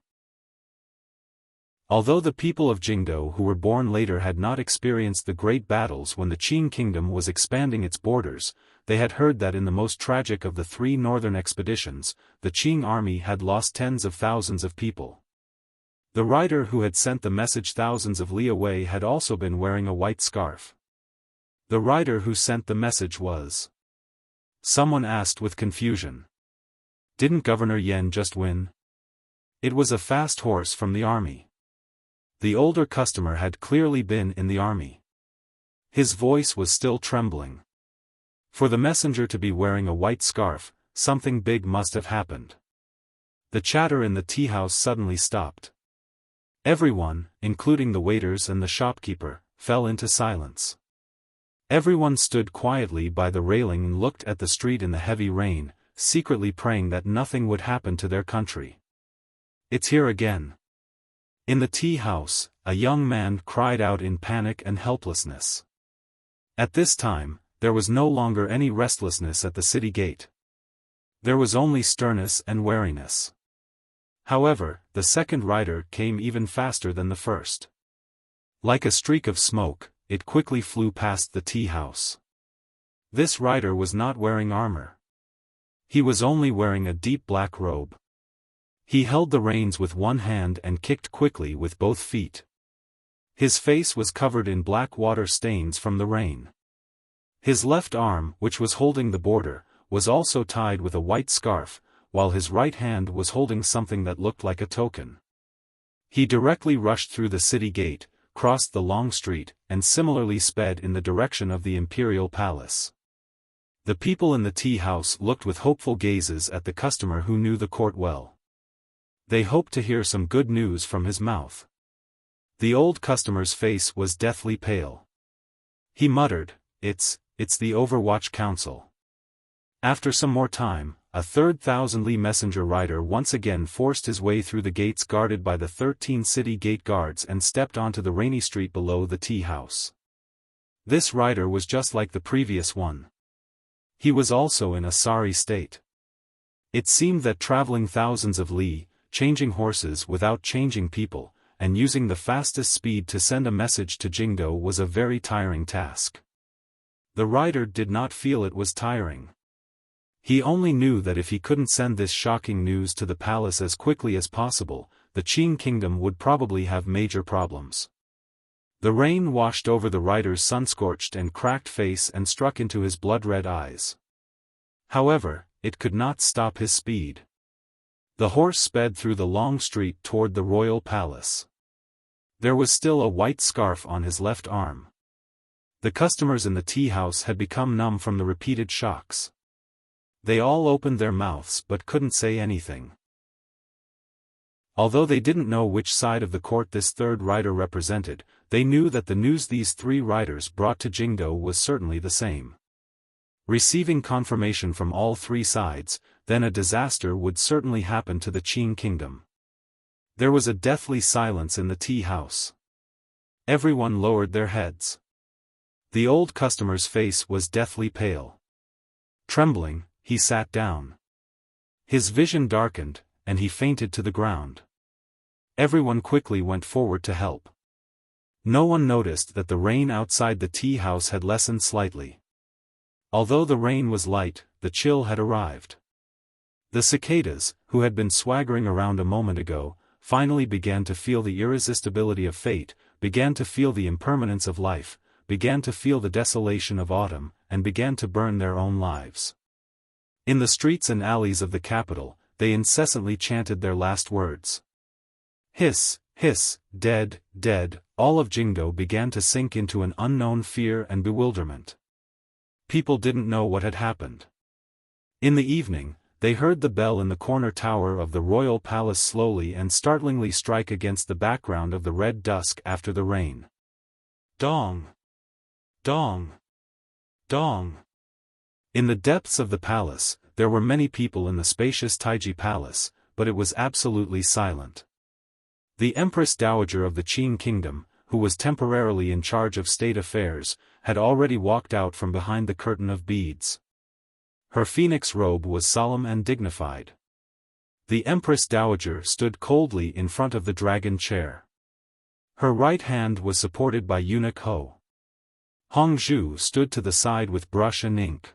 Although the people of Jingdo who were born later had not experienced the great battles when the Qing kingdom was expanding its borders, they had heard that in the most tragic of the 3 northern expeditions, the Qing army had lost tens of thousands of people. The rider who had sent the message thousands of li away had also been wearing a white scarf. The rider who sent the message was. Someone asked with confusion. Didn't Governor Yan just win? It was a fast horse from the army. The older customer had clearly been in the army. His voice was still trembling. For the messenger to be wearing a white scarf, something big must have happened. The chatter in the tea house suddenly stopped. Everyone, including the waiters and the shopkeeper, fell into silence. Everyone stood quietly by the railing and looked at the street in the heavy rain, secretly praying that nothing would happen to their country. It's here again. In the tea house, a young man cried out in panic and helplessness. At this time, there was no longer any restlessness at the city gate. There was only sternness and wariness. However, the second rider came even faster than the first. Like a streak of smoke, it quickly flew past the tea house. This rider was not wearing armor. He was only wearing a deep black robe. He held the reins with one hand and kicked quickly with both feet. His face was covered in black water stains from the rain. His left arm, which was holding the border, was also tied with a white scarf, while his right hand was holding something that looked like a token. He directly rushed through the city gate, crossed the long street, and similarly sped in the direction of the imperial palace. The people in the tea house looked with hopeful gazes at the customer who knew the court well. They hoped to hear some good news from his mouth. The old customer's face was deathly pale. He muttered, It's the Overwatch Council." After some more time, a third thousand-li messenger rider once again forced his way through the gates guarded by the 13 city gate guards and stepped onto the rainy street below the tea house. This rider was just like the previous one. He was also in a sorry state. It seemed that traveling thousands of li, changing horses without changing people, and using the fastest speed to send a message to Jingdo was a very tiring task. The rider did not feel it was tiring. He only knew that if he couldn't send this shocking news to the palace as quickly as possible, the Qing kingdom would probably have major problems. The rain washed over the rider's sun-scorched and cracked face and struck into his blood-red eyes. However, it could not stop his speed. The horse sped through the long street toward the royal palace. There was still a white scarf on his left arm. The customers in the tea house had become numb from the repeated shocks. They all opened their mouths but couldn't say anything. Although they didn't know which side of the court this third rider represented, they knew that the news these three riders brought to Jingdo was certainly the same. Receiving confirmation from all three sides, then a disaster would certainly happen to the Qing kingdom. There was a deathly silence in the tea house. Everyone lowered their heads. The old customer's face was deathly pale. Trembling, he sat down. His vision darkened, and he fainted to the ground. Everyone quickly went forward to help. No one noticed that the rain outside the tea house had lessened slightly. Although the rain was light, the chill had arrived. The cicadas, who had been swaggering around a moment ago, finally began to feel the irresistibility of fate, began to feel the impermanence of life, began to feel the desolation of autumn, and began to burn their own lives. In the streets and alleys of the capital, they incessantly chanted their last words. Hiss, hiss, dead, dead, all of Jingdo began to sink into an unknown fear and bewilderment. People didn't know what had happened. In the evening, they heard the bell in the corner tower of the royal palace slowly and startlingly strike against the background of the red dusk after the rain. Dong! Dong! Dong! In the depths of the palace, there were many people in the spacious Taiji Palace, but it was absolutely silent. The Empress Dowager of the Qing Kingdom, who was temporarily in charge of state affairs, had already walked out from behind the curtain of beads. Her phoenix robe was solemn and dignified. The Empress Dowager stood coldly in front of the dragon chair. Her right hand was supported by eunuch Ho. Hongzhu stood to the side with brush and ink.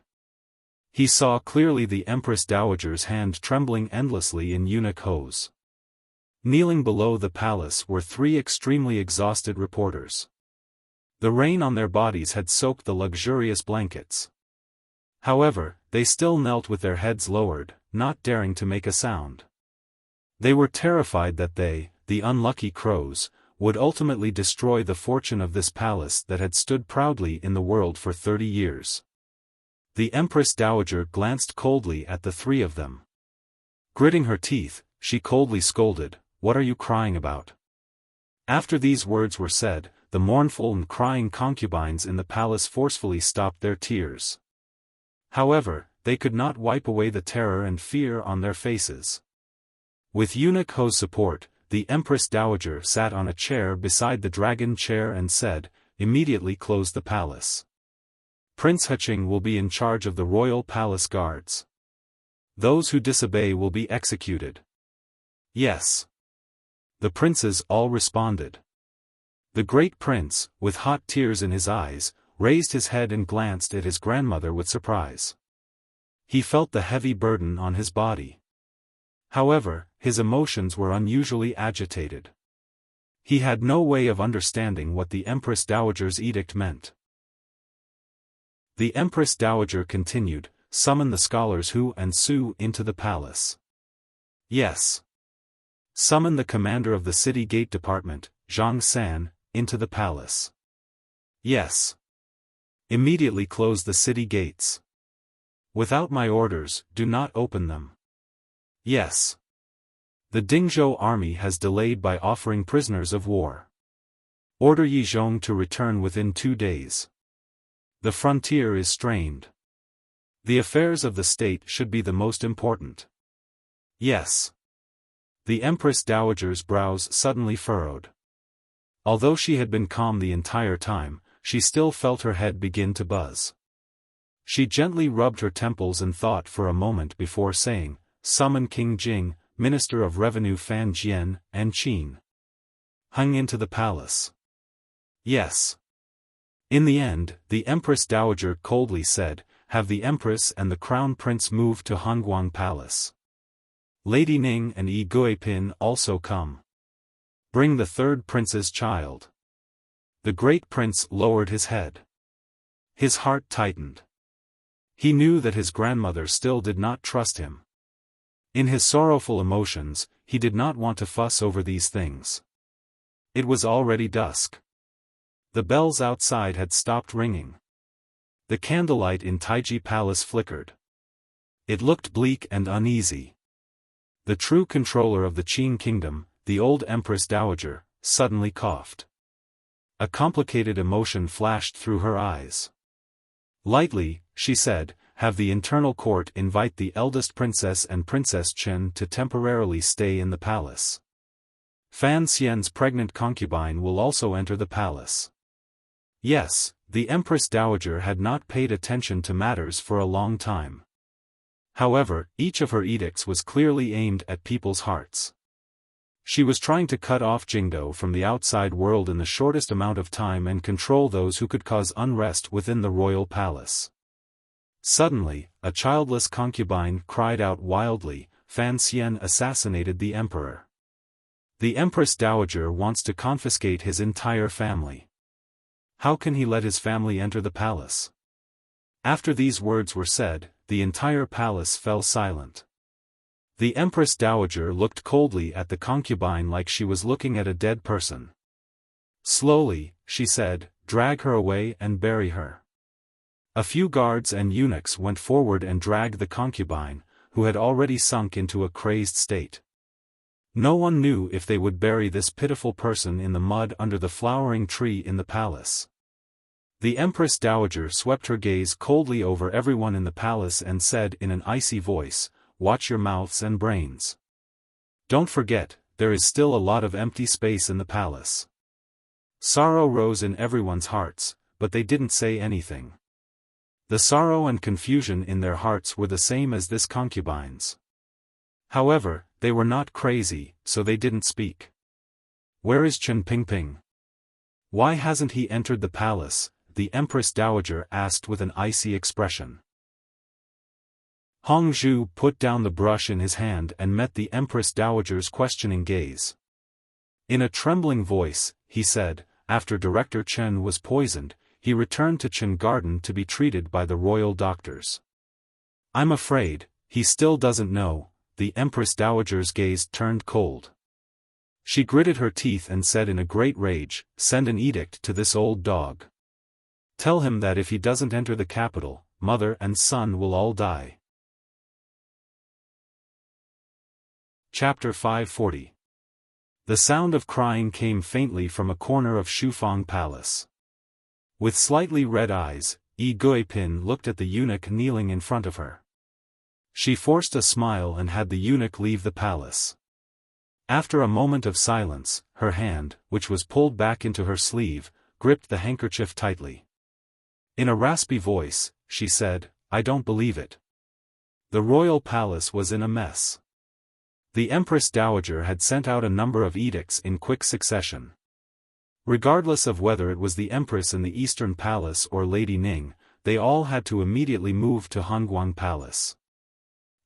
He saw clearly the Empress Dowager's hand trembling endlessly in eunuch Ho's. Kneeling below the palace were three extremely exhausted reporters. The rain on their bodies had soaked the luxurious blankets. However, they still knelt with their heads lowered, not daring to make a sound. They were terrified that they, the unlucky crows, would ultimately destroy the fortune of this palace that had stood proudly in the world for 30 years. The Empress Dowager glanced coldly at the three of them. Gritting her teeth, she coldly scolded, "What are you crying about?" After these words were said, the mournful and crying concubines in the palace forcefully stopped their tears. However, they could not wipe away the terror and fear on their faces. With eunuch Ho's support, the Empress Dowager sat on a chair beside the dragon chair and said, "Immediately close the palace. Prince Heching will be in charge of the royal palace guards. Those who disobey will be executed." Yes. The princes all responded. The great prince, with hot tears in his eyes, raised his head and glanced at his grandmother with surprise. He felt the heavy burden on his body. However, his emotions were unusually agitated. He had no way of understanding what the Empress Dowager's edict meant. The Empress Dowager continued, summon the scholars Hu and Su into the palace. Yes. Summon the commander of the city gate department, Zhang San, into the palace. Yes. Immediately close the city gates. Without my orders, do not open them. Yes. The Dingzhou army has delayed by offering prisoners of war. Order Yi Zhong to return within 2 days. The frontier is strained. The affairs of the state should be the most important. Yes. The Empress Dowager's brows suddenly furrowed. Although she had been calm the entire time, she still felt her head begin to buzz. She gently rubbed her temples and thought for a moment before saying, "Summon King Jing, Minister of Revenue Fan Jian, and Qin Hung into the palace." Yes. In the end, the Empress Dowager coldly said, "Have the Empress and the Crown Prince move to Hanguang Palace. Lady Ning and Yi Guipin also come. Bring the third prince's child." The great prince lowered his head. His heart tightened. He knew that his grandmother still did not trust him. In his sorrowful emotions, he did not want to fuss over these things. It was already dusk. The bells outside had stopped ringing. The candlelight in Taiji Palace flickered. It looked bleak and uneasy. The true controller of the Qin kingdom, the old Empress Dowager, suddenly coughed. A complicated emotion flashed through her eyes. Lightly, she said, "Have the internal court invite the eldest princess and Princess Chen to temporarily stay in the palace. Fan Xian's pregnant concubine will also enter the palace." Yes, the Empress Dowager had not paid attention to matters for a long time. However, each of her edicts was clearly aimed at people's hearts. She was trying to cut off Jingdo from the outside world in the shortest amount of time and control those who could cause unrest within the royal palace. Suddenly, a childless concubine cried out wildly, "Fan Xian assassinated the emperor. The Empress Dowager wants to confiscate his entire family. How can he let his family enter the palace?" After these words were said, the entire palace fell silent. The Empress Dowager looked coldly at the concubine like she was looking at a dead person. Slowly, she said, "Drag her away and bury her." A few guards and eunuchs went forward and dragged the concubine, who had already sunk into a crazed state. No one knew if they would bury this pitiful person in the mud under the flowering tree in the palace. The Empress Dowager swept her gaze coldly over everyone in the palace and said in an icy voice, "Watch your mouths and brains. Don't forget, there is still a lot of empty space in the palace." Sorrow rose in everyone's hearts, but they didn't say anything. The sorrow and confusion in their hearts were the same as this concubine's. However, they were not crazy, so they didn't speak. "Where is Chen Pingping? Why hasn't he entered the palace?" the Empress Dowager asked with an icy expression. Hong Zhu put down the brush in his hand and met the Empress Dowager's questioning gaze. In a trembling voice, he said, "After Director Chen was poisoned, he returned to Chen Garden to be treated by the royal doctors. I'm afraid, he still doesn't know." The Empress Dowager's gaze turned cold. She gritted her teeth and said in a great rage, "Send an edict to this old dog. Tell him that if he doesn't enter the capital, mother and son will all die." Chapter 540. The sound of crying came faintly from a corner of Xiaofan Palace. With slightly red eyes, Yi Guipin looked at the eunuch kneeling in front of her. She forced a smile and had the eunuch leave the palace. After a moment of silence, her hand, which was pulled back into her sleeve, gripped the handkerchief tightly. In a raspy voice, she said, "I don't believe it." The royal palace was in a mess. The Empress Dowager had sent out a number of edicts in quick succession. Regardless of whether it was the Empress in the Eastern Palace or Lady Ning, they all had to immediately move to Hanguang Palace.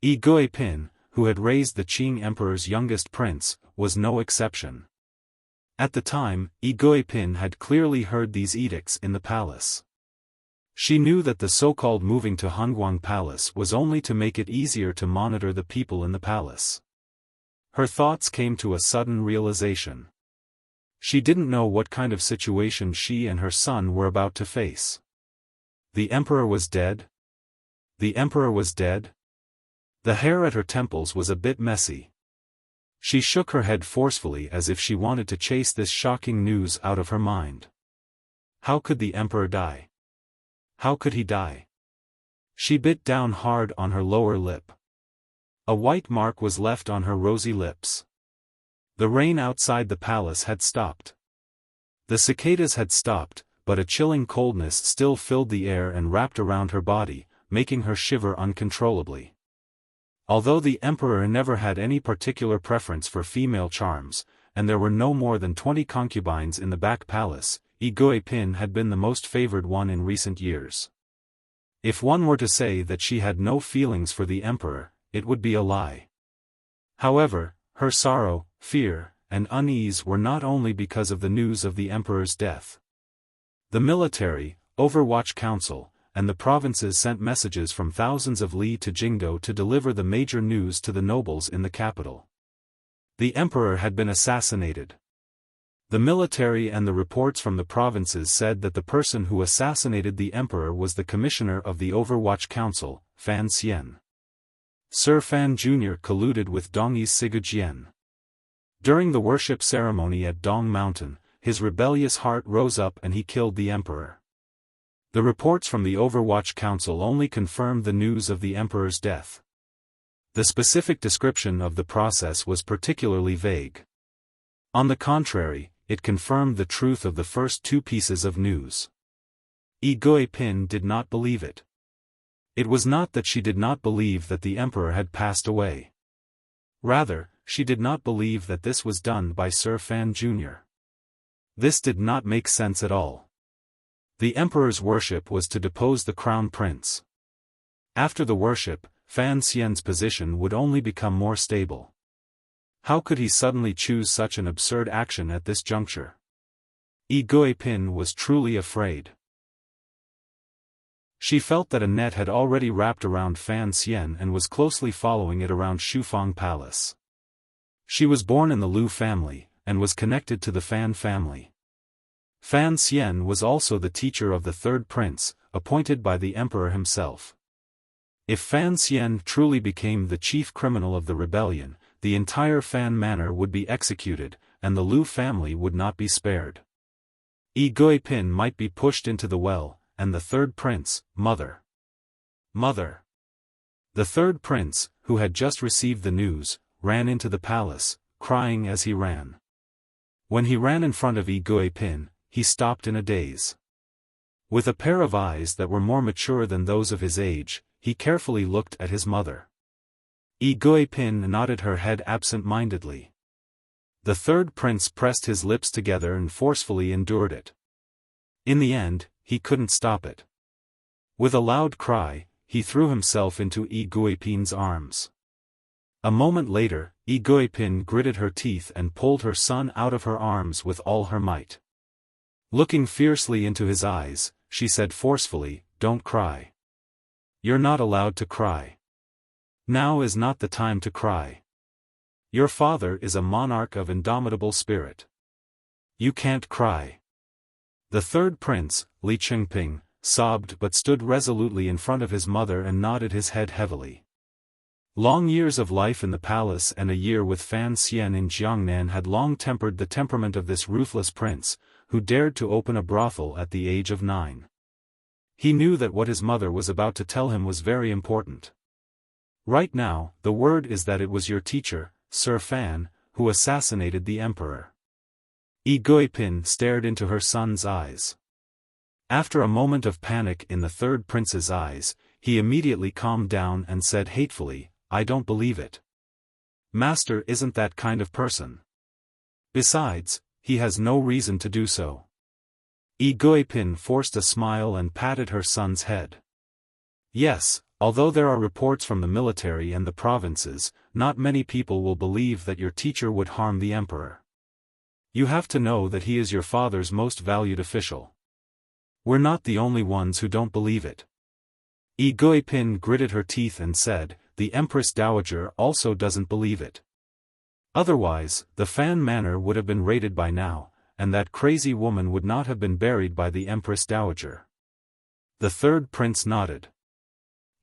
Yi Guipin, who had raised the Qing Emperor's youngest prince, was no exception. At the time, Yi Guipin had clearly heard these edicts in the palace. She knew that the so-called moving to Hongguang Palace was only to make it easier to monitor the people in the palace. Her thoughts came to a sudden realization. She didn't know what kind of situation she and her son were about to face. The emperor was dead? The emperor was dead? The hair at her temples was a bit messy. She shook her head forcefully as if she wanted to chase this shocking news out of her mind. How could the emperor die? How could he die? She bit down hard on her lower lip. A white mark was left on her rosy lips. The rain outside the palace had stopped. The cicadas had stopped, but a chilling coldness still filled the air and wrapped around her body, making her shiver uncontrollably. Although the emperor never had any particular preference for female charms, and there were no more than 20 concubines in the back palace, Pin had been the most favored one in recent years. If one were to say that she had no feelings for the emperor, it would be a lie. However, her sorrow, fear, and unease were not only because of the news of the emperor's death. The military, Overwatch Council, and the provinces sent messages from thousands of li to Jingdo to deliver the major news to the nobles in the capital. The emperor had been assassinated. The military and the reports from the provinces said that the person who assassinated the emperor was the commissioner of the Overwatch Council, Fan Xian. Sir Fan Jr. colluded with Dongyi's Sigujien. During the worship ceremony at Dong Mountain, his rebellious heart rose up and he killed the emperor. The reports from the Overwatch Council only confirmed the news of the emperor's death. The specific description of the process was particularly vague. On the contrary, it confirmed the truth of the first two pieces of news. Pin did not believe it. It was not that she did not believe that the emperor had passed away. Rather, she did not believe that this was done by Sir Fan Jr. This did not make sense at all. The emperor's worship was to depose the crown prince. After the worship, Fan Xian's position would only become more stable. How could he suddenly choose such an absurd action at this juncture? Pin was truly afraid. She felt that a net had already wrapped around Fan Xian and was closely following it around Shufang Palace. She was born in the Lu family, and was connected to the Fan family. Fan Xian was also the teacher of the third prince, appointed by the emperor himself. If Fan Xian truly became the chief criminal of the rebellion, the entire Fan manor would be executed, and the Lu family would not be spared. Pin might be pushed into the well, and the third prince, Mother. The third prince, who had just received the news, ran into the palace, crying as he ran. When he ran in front of Pin, he stopped in a daze. With a pair of eyes that were more mature than those of his age, he carefully looked at his mother. Pin nodded her head absent-mindedly. The third prince pressed his lips together and forcefully endured it. In the end, he couldn't stop it. With a loud cry, he threw himself into Pin's arms. A moment later, Pin gritted her teeth and pulled her son out of her arms with all her might. Looking fiercely into his eyes, she said forcefully, "Don't cry. You're not allowed to cry. Now is not the time to cry. Your father is a monarch of indomitable spirit. You can't cry." The third prince, Li Chengping, sobbed but stood resolutely in front of his mother and nodded his head heavily. Long years of life in the palace and a year with Fan Xian in Jiangnan had long tempered the temperament of this ruthless prince, who dared to open a brothel at the age of 9. He knew that what his mother was about to tell him was very important. Right now, the word is that it was your teacher, Sir Fan, who assassinated the emperor. Pin stared into her son's eyes. After a moment of panic in the third prince's eyes, he immediately calmed down and said hatefully, "I don't believe it. Master isn't that kind of person. Besides, he has no reason to do so." Pin forced a smile and patted her son's head. "Yes, although there are reports from the military and the provinces, not many people will believe that your teacher would harm the emperor. You have to know that he is your father's most valued official. We're not the only ones who don't believe it. Yi Guipin gritted her teeth and said, the Empress Dowager also doesn't believe it. Otherwise, the Fan Manor would have been raided by now, and that crazy woman would not have been buried by the Empress Dowager. The third prince nodded.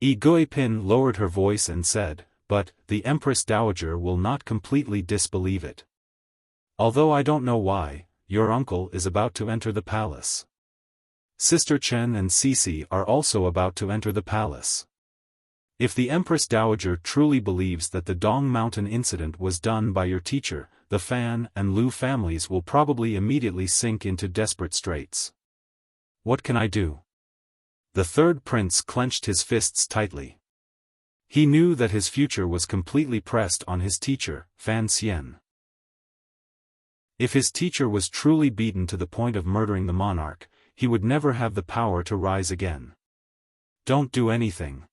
Yi Guipin lowered her voice and said, but, the Empress Dowager will not completely disbelieve it. Although I don't know why, your uncle is about to enter the palace. Sister Chen and Cece are also about to enter the palace. If the Empress Dowager truly believes that the Dong Mountain incident was done by your teacher, the Fan and Lu families will probably immediately sink into desperate straits. What can I do? The third prince clenched his fists tightly. He knew that his future was completely pressed on his teacher, Fan Xian. If his teacher was truly beaten to the point of murdering the monarch, he would never have the power to rise again. Don't do anything.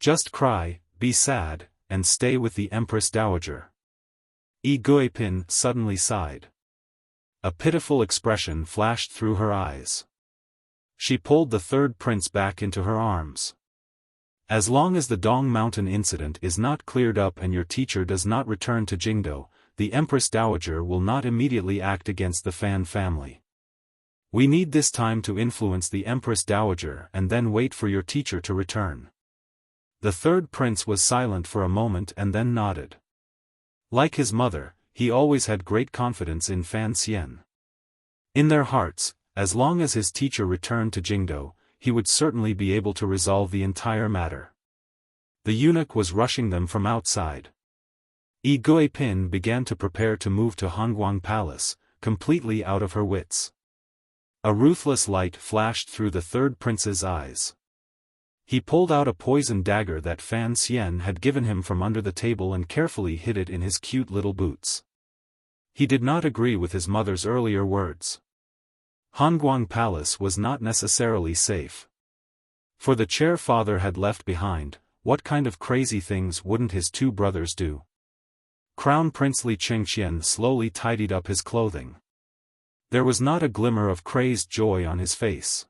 Just cry, be sad, and stay with the Empress Dowager. Yi Guipin suddenly sighed. A pitiful expression flashed through her eyes. She pulled the third prince back into her arms. As long as the Dong Mountain incident is not cleared up and your teacher does not return to Jingdo, the Empress Dowager will not immediately act against the Fan family. We need this time to influence the Empress Dowager and then wait for your teacher to return. The third prince was silent for a moment and then nodded. Like his mother, he always had great confidence in Fan Xian. In their hearts, as long as his teacher returned to Jingdo, he would certainly be able to resolve the entire matter. The eunuch was rushing them from outside. Yi Guipin began to prepare to move to Hongguang Palace, completely out of her wits. A ruthless light flashed through the third prince's eyes. He pulled out a poisoned dagger that Fan Xian had given him from under the table and carefully hid it in his cute little boots. He did not agree with his mother's earlier words. Hongguang Palace was not necessarily safe. For the chair father had left behind, what kind of crazy things wouldn't his two brothers do? Crown Prince Li Chengqian slowly tidied up his clothing. There was not a glimmer of crazed joy on his face.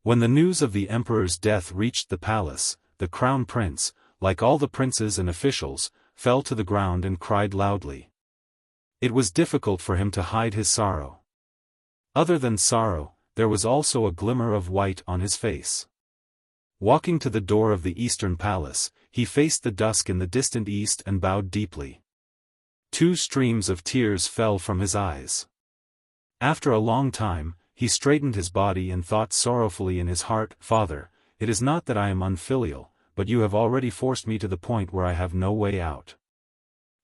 When the news of the emperor's death reached the palace, the crown prince, like all the princes and officials, fell to the ground and cried loudly. It was difficult for him to hide his sorrow. Other than sorrow, there was also a glimmer of white on his face. Walking to the door of the eastern palace, he faced the dusk in the distant east and bowed deeply. 2 streams of tears fell from his eyes. After a long time, he straightened his body and thought sorrowfully in his heart, Father, it is not that I am unfilial, but you have already forced me to the point where I have no way out.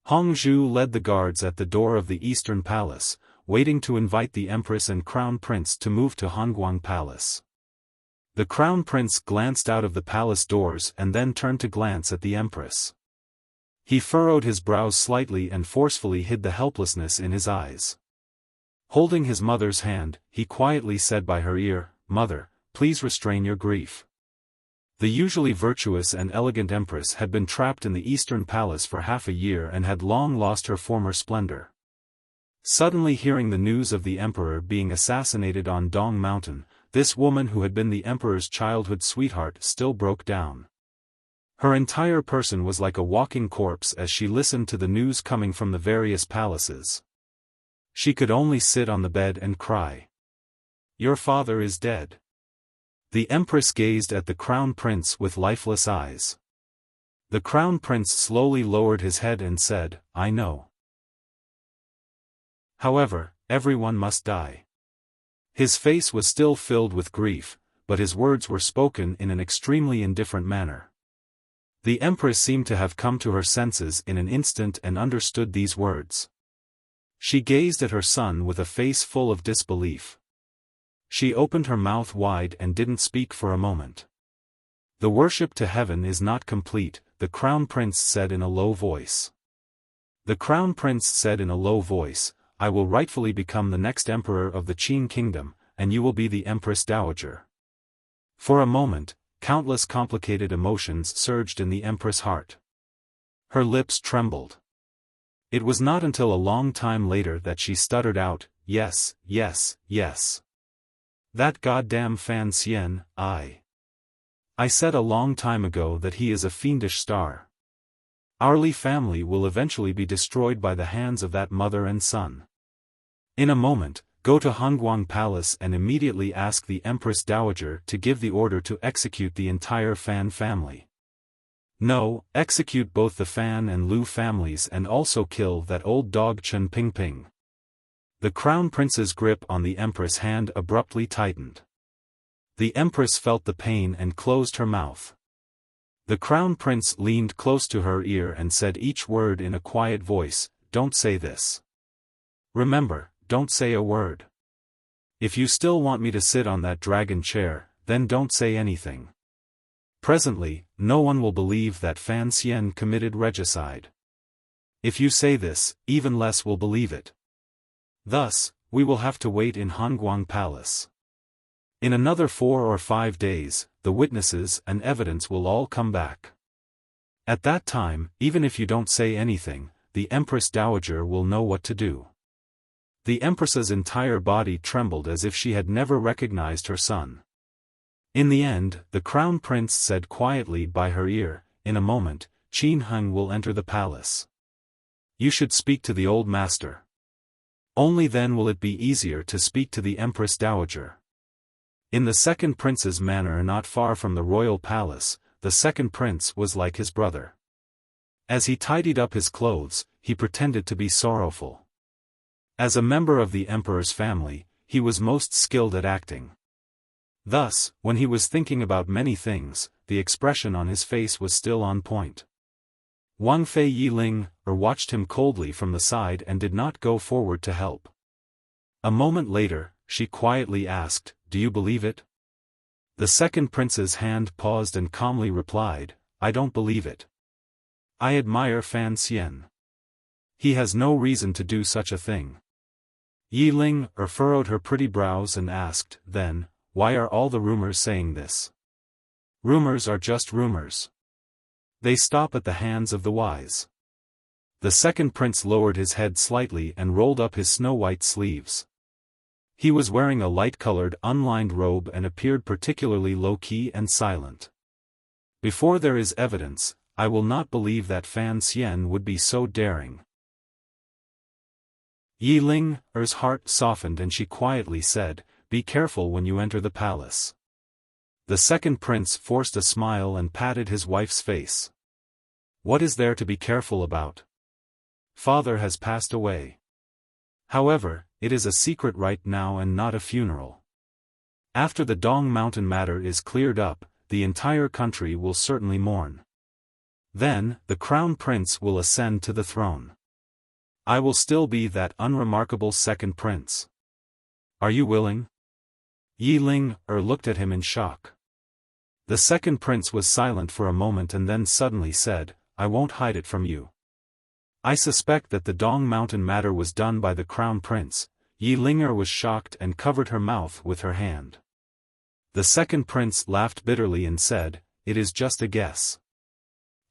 Hongzhu led the guards at the door of the eastern palace, waiting to invite the empress and crown prince to move to Hongguang Palace. The crown prince glanced out of the palace doors and then turned to glance at the empress. He furrowed his brows slightly and forcefully hid the helplessness in his eyes. Holding his mother's hand, he quietly said by her ear, Mother, please restrain your grief. The usually virtuous and elegant empress had been trapped in the eastern palace for half a year and had long lost her former splendor. Suddenly hearing the news of the emperor being assassinated on Dong Mountain, this woman who had been the emperor's childhood sweetheart still broke down. Her entire person was like a walking corpse as she listened to the news coming from the various palaces. She could only sit on the bed and cry. Your father is dead. The empress gazed at the crown prince with lifeless eyes. The crown prince slowly lowered his head and said, I know. However, everyone must die. His face was still filled with grief, but his words were spoken in an extremely indifferent manner. The empress seemed to have come to her senses in an instant and understood these words. She gazed at her son with a face full of disbelief. She opened her mouth wide and didn't speak for a moment. The worship to heaven is not complete, the crown prince said in a low voice. The crown prince said in a low voice, I will rightfully become the next emperor of the Qin kingdom, and you will be the empress dowager. For a moment, countless complicated emotions surged in the empress' heart. Her lips trembled. It was not until a long time later that she stuttered out, yes, yes, yes. That goddamn Fan Xian, I said a long time ago that he is a fiendish star. Our Li family will eventually be destroyed by the hands of that mother and son. In a moment, go to Hongguang Palace and immediately ask the Empress Dowager to give the order to execute the entire Fan family. No, execute both the Fan and Lu families and also kill that old dog Chen Pingping. The Crown Prince's grip on the Empress' hand abruptly tightened. The Empress felt the pain and closed her mouth. The Crown Prince leaned close to her ear and said each word in a quiet voice, "Don't say this. Remember, don't say a word. If you still want me to sit on that dragon chair, then don't say anything. Presently, no one will believe that Fan Xian committed regicide. If you say this, even less will believe it. Thus, we will have to wait in Hongguang Palace. In another 4 or 5 days, the witnesses and evidence will all come back. At that time, even if you don't say anything, the Empress Dowager will know what to do." The Empress's entire body trembled as if she had never recognized her son. In the end, the Crown Prince said quietly by her ear, "In a moment, Qin Heng will enter the palace. You should speak to the old master. Only then will it be easier to speak to the Empress Dowager." In the second prince's manor not far from the royal palace, the second prince was like his brother. As he tidied up his clothes, he pretended to be sorrowful. As a member of the emperor's family, he was most skilled at acting. Thus, when he was thinking about many things, the expression on his face was still on point. Wang Fei Yiling watched him coldly from the side and did not go forward to help. A moment later, she quietly asked, "Do you believe it?" The second prince's hand paused and calmly replied, "I don't believe it. I admire Fan Xian. He has no reason to do such a thing." Yi Ling furrowed her pretty brows and asked, "Then, why are all the rumors saying this?" "Rumors are just rumors. They stop at the hands of the wise." The second prince lowered his head slightly and rolled up his snow-white sleeves. He was wearing a light-colored unlined robe and appeared particularly low-key and silent. "Before there is evidence, I will not believe that Fan Xian would be so daring." Yi Ling's heart softened and she quietly said, "Be careful when you enter the palace." The second prince forced a smile and patted his wife's face. "What is there to be careful about? Father has passed away. However, it is a secret right now and not a funeral. After the Dong Mountain matter is cleared up, the entire country will certainly mourn. Then, the Crown Prince will ascend to the throne. I will still be that unremarkable second prince. Are you willing?" Yi Ling looked at him in shock. The second prince was silent for a moment and then suddenly said, "I won't hide it from you. I suspect that the Dong Mountain matter was done by the Crown Prince." Yi Linger was shocked and covered her mouth with her hand. The second prince laughed bitterly and said, "It is just a guess."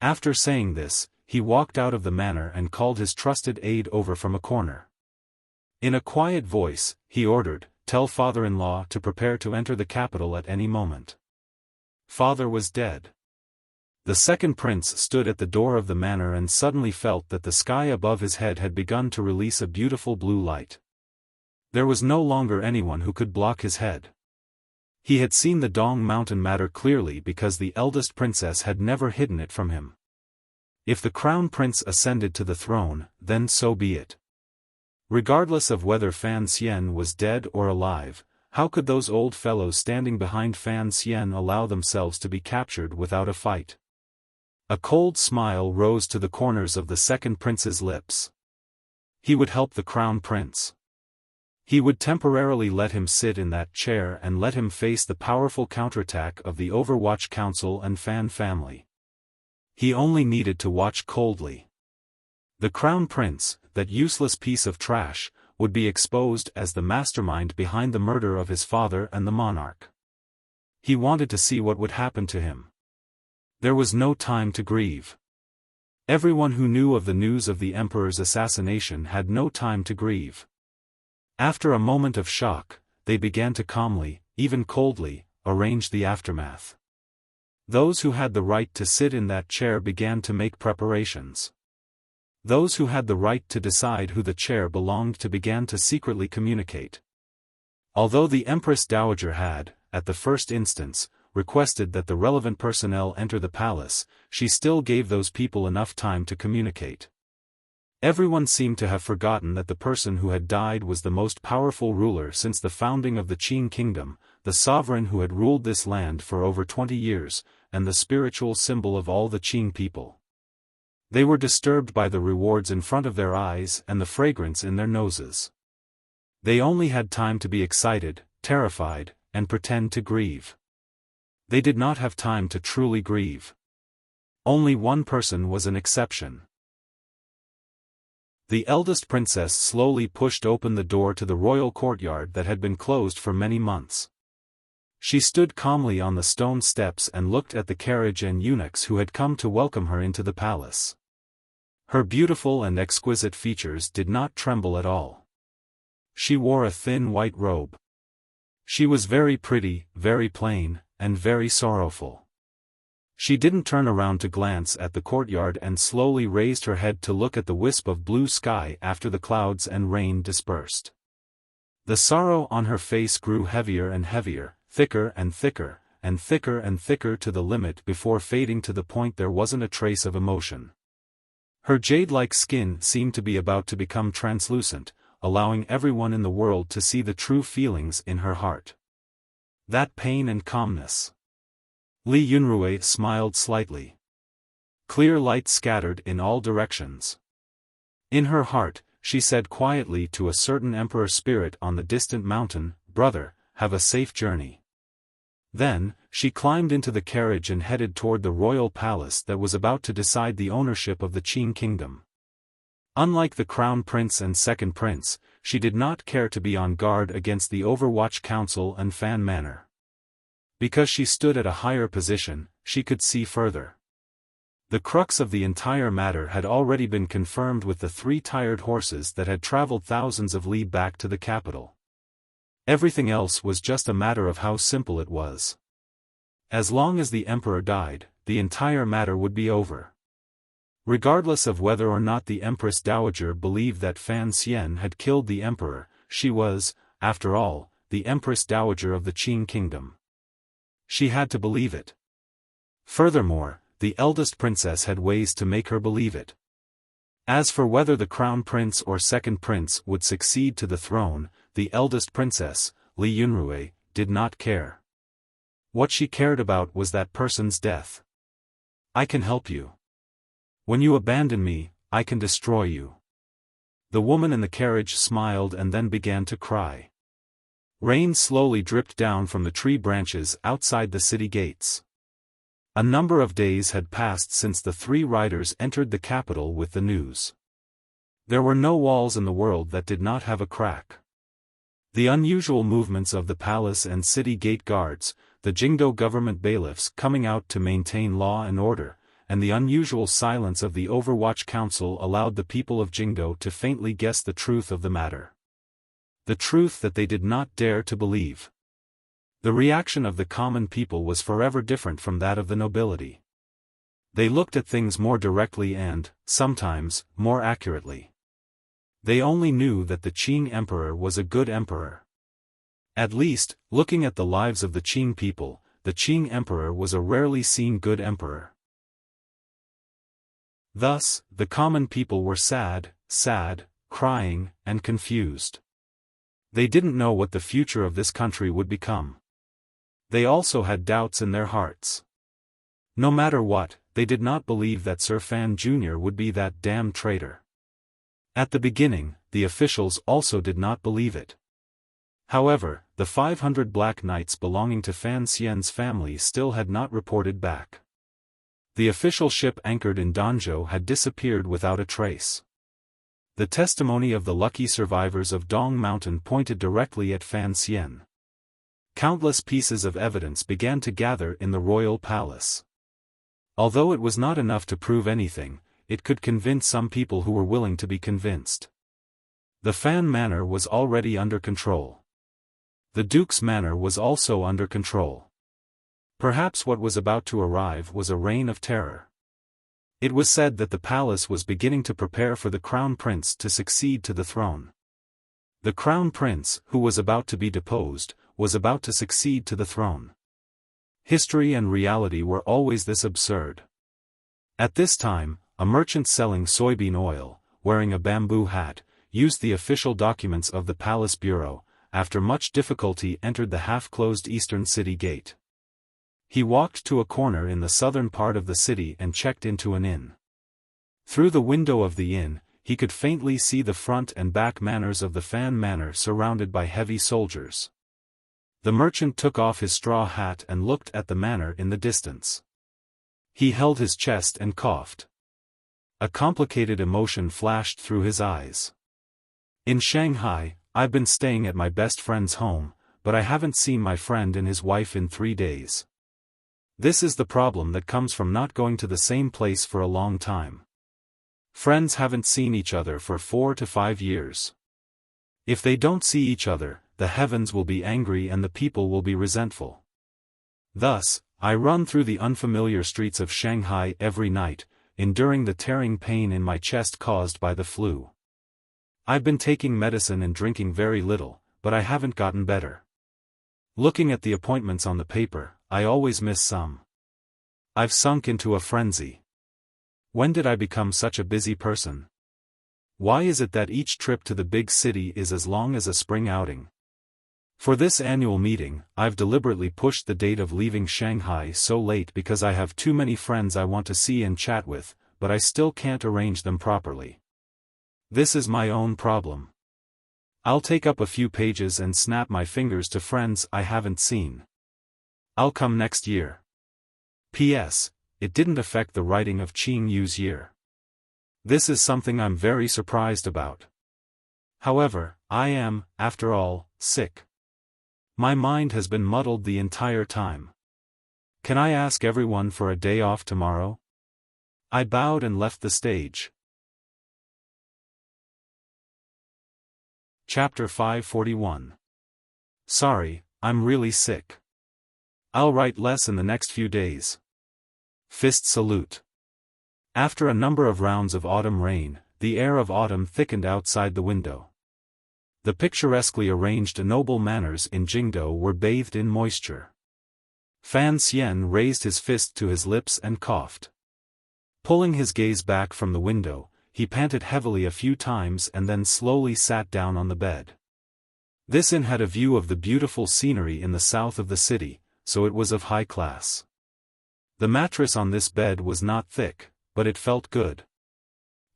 After saying this, he walked out of the manor and called his trusted aide over from a corner. In a quiet voice, he ordered, "Tell father-in-law to prepare to enter the capital at any moment." Father was dead. The second prince stood at the door of the manor and suddenly felt that the sky above his head had begun to release a beautiful blue light. There was no longer anyone who could block his head. He had seen the Dong Mountain matter clearly because the eldest princess had never hidden it from him. If the Crown Prince ascended to the throne, then so be it. Regardless of whether Fan Xian was dead or alive, how could those old fellows standing behind Fan Xian allow themselves to be captured without a fight? A cold smile rose to the corners of the second prince's lips. He would help the Crown Prince. He would temporarily let him sit in that chair and let him face the powerful counterattack of the Overwatch Council and Fan family. He only needed to watch coldly. The Crown Prince, that useless piece of trash, would be exposed as the mastermind behind the murder of his father and the monarch. He wanted to see what would happen to him. There was no time to grieve. Everyone who knew of the news of the emperor's assassination had no time to grieve. After a moment of shock, they began to calmly, even coldly, arranged the aftermath. Those who had the right to sit in that chair began to make preparations. Those who had the right to decide who the chair belonged to began to secretly communicate. Although the Empress Dowager had, at the first instance, requested that the relevant personnel enter the palace, she still gave those people enough time to communicate. Everyone seemed to have forgotten that the person who had died was the most powerful ruler since the founding of the Qing kingdom, the sovereign who had ruled this land for over 20 years, and the spiritual symbol of all the Qing people. They were disturbed by the rewards in front of their eyes and the fragrance in their noses. They only had time to be excited, terrified, and pretend to grieve. They did not have time to truly grieve. Only one person was an exception. The eldest princess slowly pushed open the door to the royal courtyard that had been closed for many months. She stood calmly on the stone steps and looked at the carriage and eunuchs who had come to welcome her into the palace. Her beautiful and exquisite features did not tremble at all. She wore a thin white robe. She was very pretty, very plain, and very sorrowful. She didn't turn around to glance at the courtyard and slowly raised her head to look at the wisp of blue sky after the clouds and rain dispersed. The sorrow on her face grew heavier and heavier, thicker and thicker, and thicker and thicker to the limit before fading to the point there wasn't a trace of emotion. Her jade-like skin seemed to be about to become translucent, allowing everyone in the world to see the true feelings in her heart. That pain and calmness. Li Yunrui smiled slightly. Clear light scattered in all directions. In her heart, she said quietly to a certain emperor spirit on the distant mountain, "Brother, have a safe journey." Then, she climbed into the carriage and headed toward the royal palace that was about to decide the ownership of the Qing kingdom. Unlike the crown prince and second prince, she did not care to be on guard against the Overwatch Council and Fan Manor. Because she stood at a higher position, she could see further. The crux of the entire matter had already been confirmed with the 3 tired horses that had traveled thousands of li back to the capital. Everything else was just a matter of how simple it was. As long as the emperor died, the entire matter would be over. Regardless of whether or not the Empress Dowager believed that Fan Xian had killed the emperor, she was, after all, the Empress Dowager of the Qing kingdom. She had to believe it. Furthermore, the eldest princess had ways to make her believe it. As for whether the crown prince or second prince would succeed to the throne, the eldest princess, Li Yunrui, did not care. What she cared about was that person's death. "I can help you. When you abandon me, I can destroy you." The woman in the carriage smiled and then began to cry. Rain slowly dripped down from the tree branches outside the city gates. A number of days had passed since the 3 riders entered the capital with the news. There were no walls in the world that did not have a crack. The unusual movements of the palace and city gate guards, the Jingdo government bailiffs coming out to maintain law and order, and the unusual silence of the Overwatch Council allowed the people of Jingdo to faintly guess the truth of the matter. The truth that they did not dare to believe. The reaction of the common people was forever different from that of the nobility. They looked at things more directly and, sometimes, more accurately. They only knew that the Qing emperor was a good emperor. At least, looking at the lives of the Qing people, the Qing emperor was a rarely seen good emperor. Thus, the common people were sad, crying, and confused. They didn't know what the future of this country would become. They also had doubts in their hearts. No matter what, they did not believe that Sir Fan Jr. would be that damn traitor. At the beginning, the officials also did not believe it. However, the 500 black knights belonging to Fan Xian's family still had not reported back. The official ship anchored in Danzhou had disappeared without a trace. The testimony of the lucky survivors of Dong Mountain pointed directly at Fan Xian. Countless pieces of evidence began to gather in the royal palace. Although it was not enough to prove anything, it could convince some people who were willing to be convinced. The Fan Manor was already under control. The duke's manor was also under control. Perhaps what was about to arrive was a reign of terror. It was said that the palace was beginning to prepare for the crown prince to succeed to the throne. The crown prince, who was about to be deposed, was about to succeed to the throne. History and reality were always this absurd. At this time, a merchant selling soybean oil, wearing a bamboo hat, used the official documents of the palace bureau, after much difficulty entered the half-closed eastern city gate. He walked to a corner in the southern part of the city and checked into an inn. Through the window of the inn, he could faintly see the front and back manors of the Fan Manor surrounded by heavy soldiers. The merchant took off his straw hat and looked at the manor in the distance. He held his chest and coughed. A complicated emotion flashed through his eyes. In Shanghai, I've been staying at my best friend's home, but I haven't seen my friend and his wife in 3 days. This is the problem that comes from not going to the same place for a long time. Friends haven't seen each other for 4 to 5 years. If they don't see each other, the heavens will be angry and the people will be resentful. Thus, I run through the unfamiliar streets of Shanghai every night, enduring the tearing pain in my chest caused by the flu. I've been taking medicine and drinking very little, but I haven't gotten better. Looking at the appointments on the paper, I always miss some. I've sunk into a frenzy. When did I become such a busy person? Why is it that each trip to the big city is as long as a spring outing? For this annual meeting, I've deliberately pushed the date of leaving Shanghai so late because I have too many friends I want to see and chat with, but I still can't arrange them properly. This is my own problem. I'll take up a few pages and snap my fingers to friends I haven't seen. I'll come next year. P.S. It didn't affect the writing of Qing Yu's year. This is something I'm very surprised about. However, I am, after all, sick. My mind has been muddled the entire time. Can I ask everyone for a day off tomorrow? I bowed and left the stage. Chapter 541. Sorry, I'm really sick. I'll write less in the next few days. Fist salute. After a number of rounds of autumn rain, the air of autumn thickened outside the window. The picturesquely arranged noble manors in Jingdo were bathed in moisture. Fan Xian raised his fist to his lips and coughed. Pulling his gaze back from the window, he panted heavily a few times and then slowly sat down on the bed. This inn had a view of the beautiful scenery in the south of the city, so it was of high class. The mattress on this bed was not thick, but it felt good.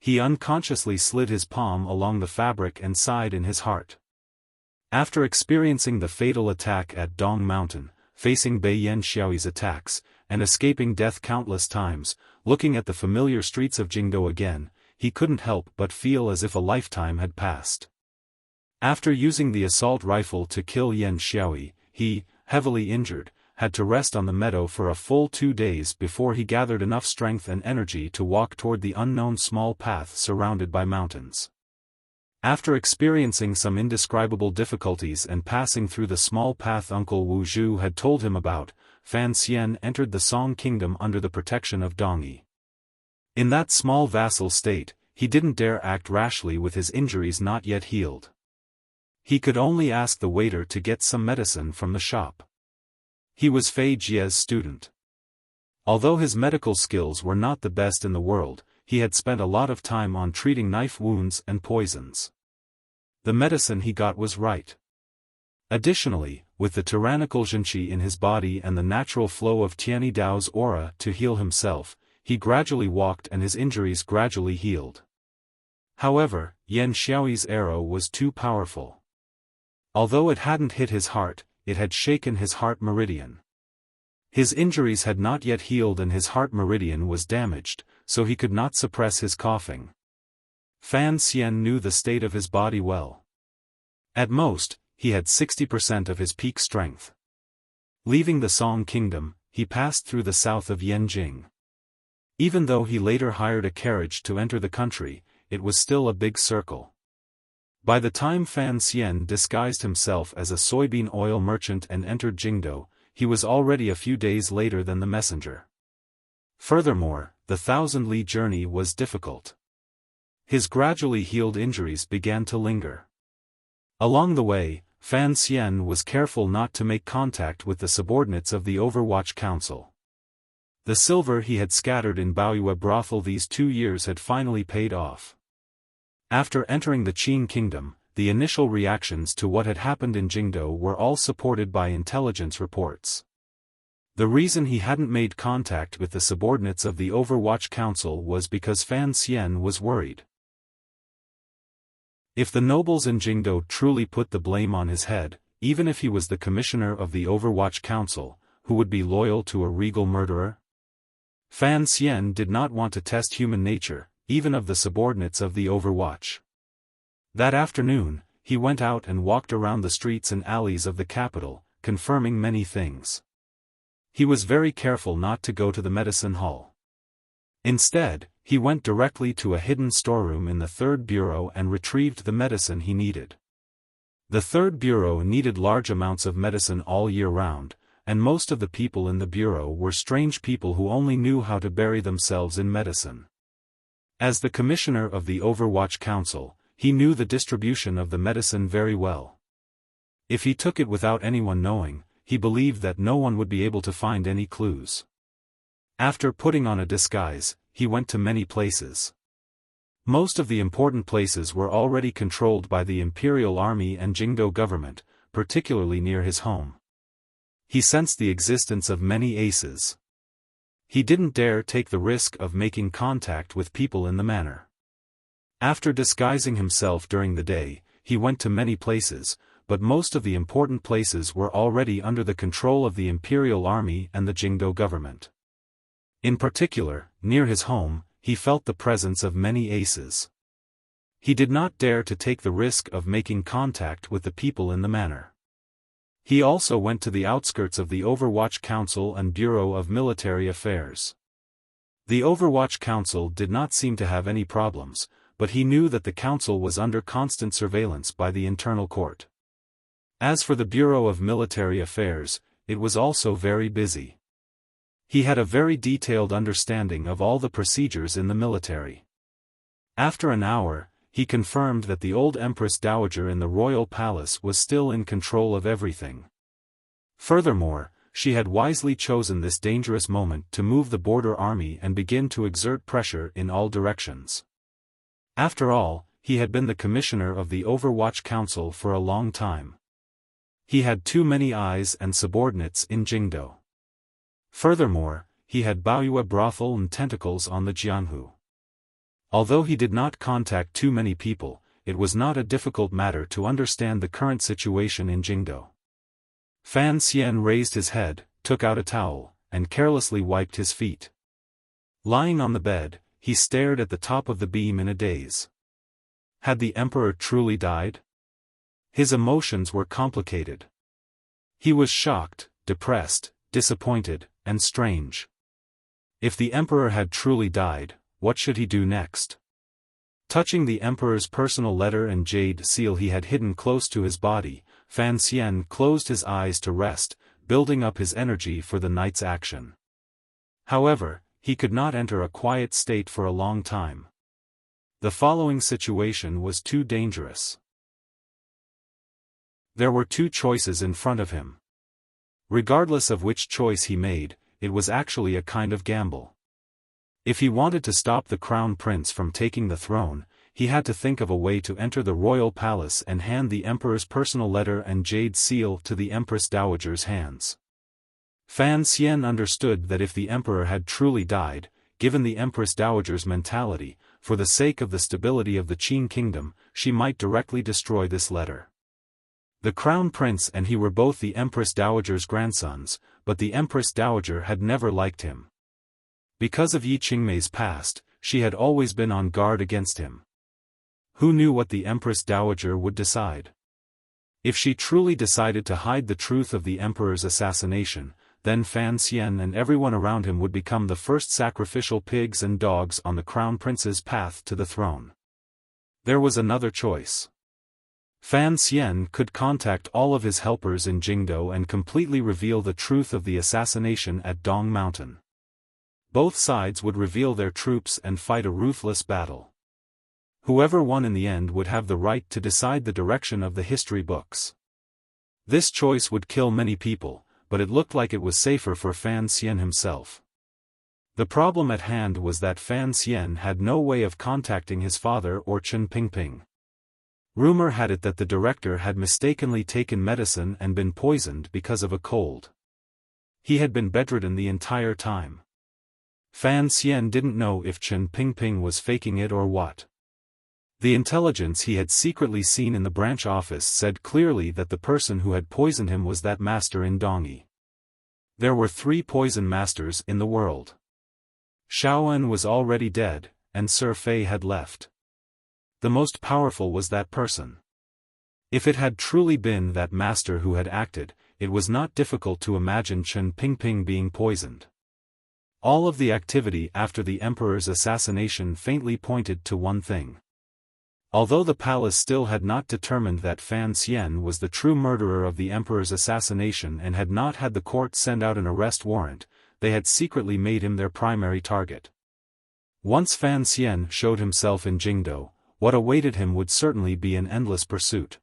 He unconsciously slid his palm along the fabric and sighed in his heart. After experiencing the fatal attack at Dong Mountain, facing Bai Yan Xiaoyi's attacks, and escaping death countless times, looking at the familiar streets of Jingdo again, he couldn't help but feel as if a lifetime had passed. After using the assault rifle to kill Yan Xiaoyi, he, heavily injured, had to rest on the meadow for a full 2 days before he gathered enough strength and energy to walk toward the unknown small path surrounded by mountains. After experiencing some indescribable difficulties and passing through the small path Uncle Wu Zhu had told him about, Fan Xian entered the Song Kingdom under the protection of Dong Yi. In that small vassal state, he didn't dare act rashly with his injuries not yet healed. He could only ask the waiter to get some medicine from the shop. He was Fei Jie's student. Although his medical skills were not the best in the world, he had spent a lot of time on treating knife wounds and poisons. The medicine he got was right. Additionally, with the tyrannical Zhenqi in his body and the natural flow of Tianyi Dao's aura to heal himself, he gradually walked and his injuries gradually healed. However, Yan Xiaoyi's arrow was too powerful. Although it hadn't hit his heart, it had shaken his heart meridian. His injuries had not yet healed and his heart meridian was damaged, so he could not suppress his coughing. Fan Xian knew the state of his body well. At most, he had 60% of his peak strength. Leaving the Song Kingdom, he passed through the south of Yanjing. Even though he later hired a carriage to enter the country, it was still a big circle. By the time Fan Xian disguised himself as a soybean oil merchant and entered Jingdo, he was already a few days later than the messenger. Furthermore, the 1,000-li journey was difficult. His gradually healed injuries began to linger. Along the way, Fan Xian was careful not to make contact with the subordinates of the Overwatch Council. The silver he had scattered in Baoyue brothel these 2 years had finally paid off. After entering the Qin kingdom, the initial reactions to what had happened in Jingdo were all supported by intelligence reports. The reason he hadn't made contact with the subordinates of the Overwatch Council was because Fan Xian was worried. If the nobles in Jingdo truly put the blame on his head, even if he was the commissioner of the Overwatch Council, who would be loyal to a regal murderer? Fan Xian did not want to test human nature, even of the subordinates of the Overwatch. That afternoon, he went out and walked around the streets and alleys of the capital, confirming many things. He was very careful not to go to the medicine hall. Instead, he went directly to a hidden storeroom in the third bureau and retrieved the medicine he needed. The third bureau needed large amounts of medicine all year round, and most of the people in the bureau were strange people who only knew how to bury themselves in medicine. As the commissioner of the Overwatch Council, he knew the distribution of the medicine very well. If he took it without anyone knowing, he believed that no one would be able to find any clues. After putting on a disguise, he went to many places. Most of the important places were already controlled by the Imperial Army and Jingdo government, particularly near his home. He sensed the existence of many aces. He didn't dare take the risk of making contact with people in the manor. After disguising himself during the day, he went to many places, but most of the important places were already under the control of the Imperial Army and the Jingdo government. In particular, near his home, he felt the presence of many aces. He did not dare to take the risk of making contact with the people in the manor. He also went to the outskirts of the Overwatch Council and Bureau of Military Affairs. The Overwatch Council did not seem to have any problems, but he knew that the council was under constant surveillance by the internal court. As for the Bureau of Military Affairs, it was also very busy. He had a very detailed understanding of all the procedures in the military. After an hour, he confirmed that the old Empress Dowager in the royal palace was still in control of everything. Furthermore, she had wisely chosen this dangerous moment to move the border army and begin to exert pressure in all directions. After all, he had been the commissioner of the Overwatch Council for a long time. He had too many eyes and subordinates in Jingdo. Furthermore, he had Baoyue brothel and tentacles on the Jianhu. Although he did not contact too many people, it was not a difficult matter to understand the current situation in Jingdo. Fan Xian raised his head, took out a towel, and carelessly wiped his feet. Lying on the bed, he stared at the top of the beam in a daze. Had the emperor truly died? His emotions were complicated. He was shocked, depressed, disappointed, and strange. If the emperor had truly died, what should he do next? Touching the emperor's personal letter and jade seal he had hidden close to his body, Fan Xian closed his eyes to rest, building up his energy for the night's action. However, he could not enter a quiet state for a long time. The following situation was too dangerous. There were two choices in front of him. Regardless of which choice he made, it was actually a kind of gamble. If he wanted to stop the crown prince from taking the throne, he had to think of a way to enter the royal palace and hand the emperor's personal letter and jade seal to the Empress Dowager's hands. Fan Xian understood that if the emperor had truly died, given the Empress Dowager's mentality, for the sake of the stability of the Qin kingdom, she might directly destroy this letter. The crown prince and he were both the Empress Dowager's grandsons, but the Empress Dowager had never liked him. Because of Yi Qingmei's past, she had always been on guard against him. Who knew what the Empress Dowager would decide? If she truly decided to hide the truth of the emperor's assassination, then Fan Xian and everyone around him would become the first sacrificial pigs and dogs on the crown prince's path to the throne. There was another choice. Fan Xian could contact all of his helpers in Jingdo and completely reveal the truth of the assassination at Dong Mountain. Both sides would reveal their troops and fight a ruthless battle. Whoever won in the end would have the right to decide the direction of the history books. This choice would kill many people, but it looked like it was safer for Fan Xian himself. The problem at hand was that Fan Xian had no way of contacting his father or Chen Pingping. Rumor had it that the director had mistakenly taken medicine and been poisoned because of a cold. He had been bedridden the entire time. Fan Xian didn't know if Chen Pingping was faking it or what. The intelligence he had secretly seen in the branch office said clearly that the person who had poisoned him was that master in Dongyi. There were 3 poison masters in the world. Xiaofan was already dead, and Sir Fei had left. The most powerful was that person. If it had truly been that master who had acted, it was not difficult to imagine Chen Pingping being poisoned. All of the activity after the emperor's assassination faintly pointed to one thing. Although the palace still had not determined that Fan Xian was the true murderer of the emperor's assassination and had not had the court send out an arrest warrant, they had secretly made him their primary target. Once Fan Xian showed himself in Jingdo, what awaited him would certainly be an endless pursuit.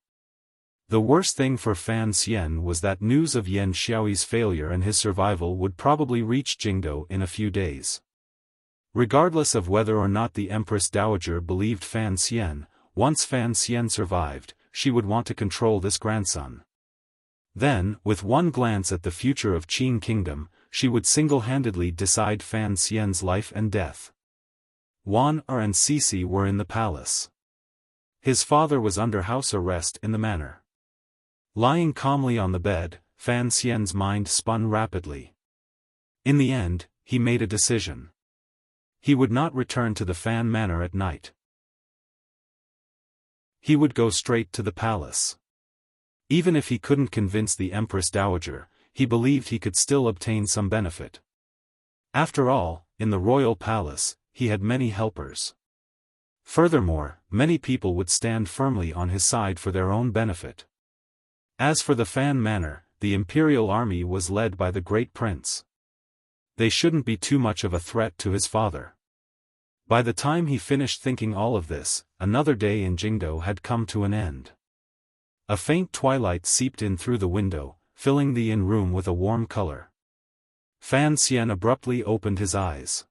The worst thing for Fan Xian was that news of Yan Xiaoyi's failure and his survival would probably reach Jingdo in a few days. Regardless of whether or not the Empress Dowager believed Fan Xian, once Fan Xian survived, she would want to control this grandson. Then, with one glance at the future of Qin Kingdom, she would single-handedly decide Fan Xian's life and death. Wan Er and Sisi were in the palace. His father was under house arrest in the manor. Lying calmly on the bed, Fan Xian's mind spun rapidly. In the end, he made a decision. He would not return to the Fan Manor at night. He would go straight to the palace. Even if he couldn't convince the Empress Dowager, he believed he could still obtain some benefit. After all, in the royal palace, he had many helpers. Furthermore, many people would stand firmly on his side for their own benefit. As for the Fan Manor, the imperial army was led by the great prince. They shouldn't be too much of a threat to his father. By the time he finished thinking all of this, another day in Jingdo had come to an end. A faint twilight seeped in through the window, filling the inn room with a warm color. Fan Xian abruptly opened his eyes.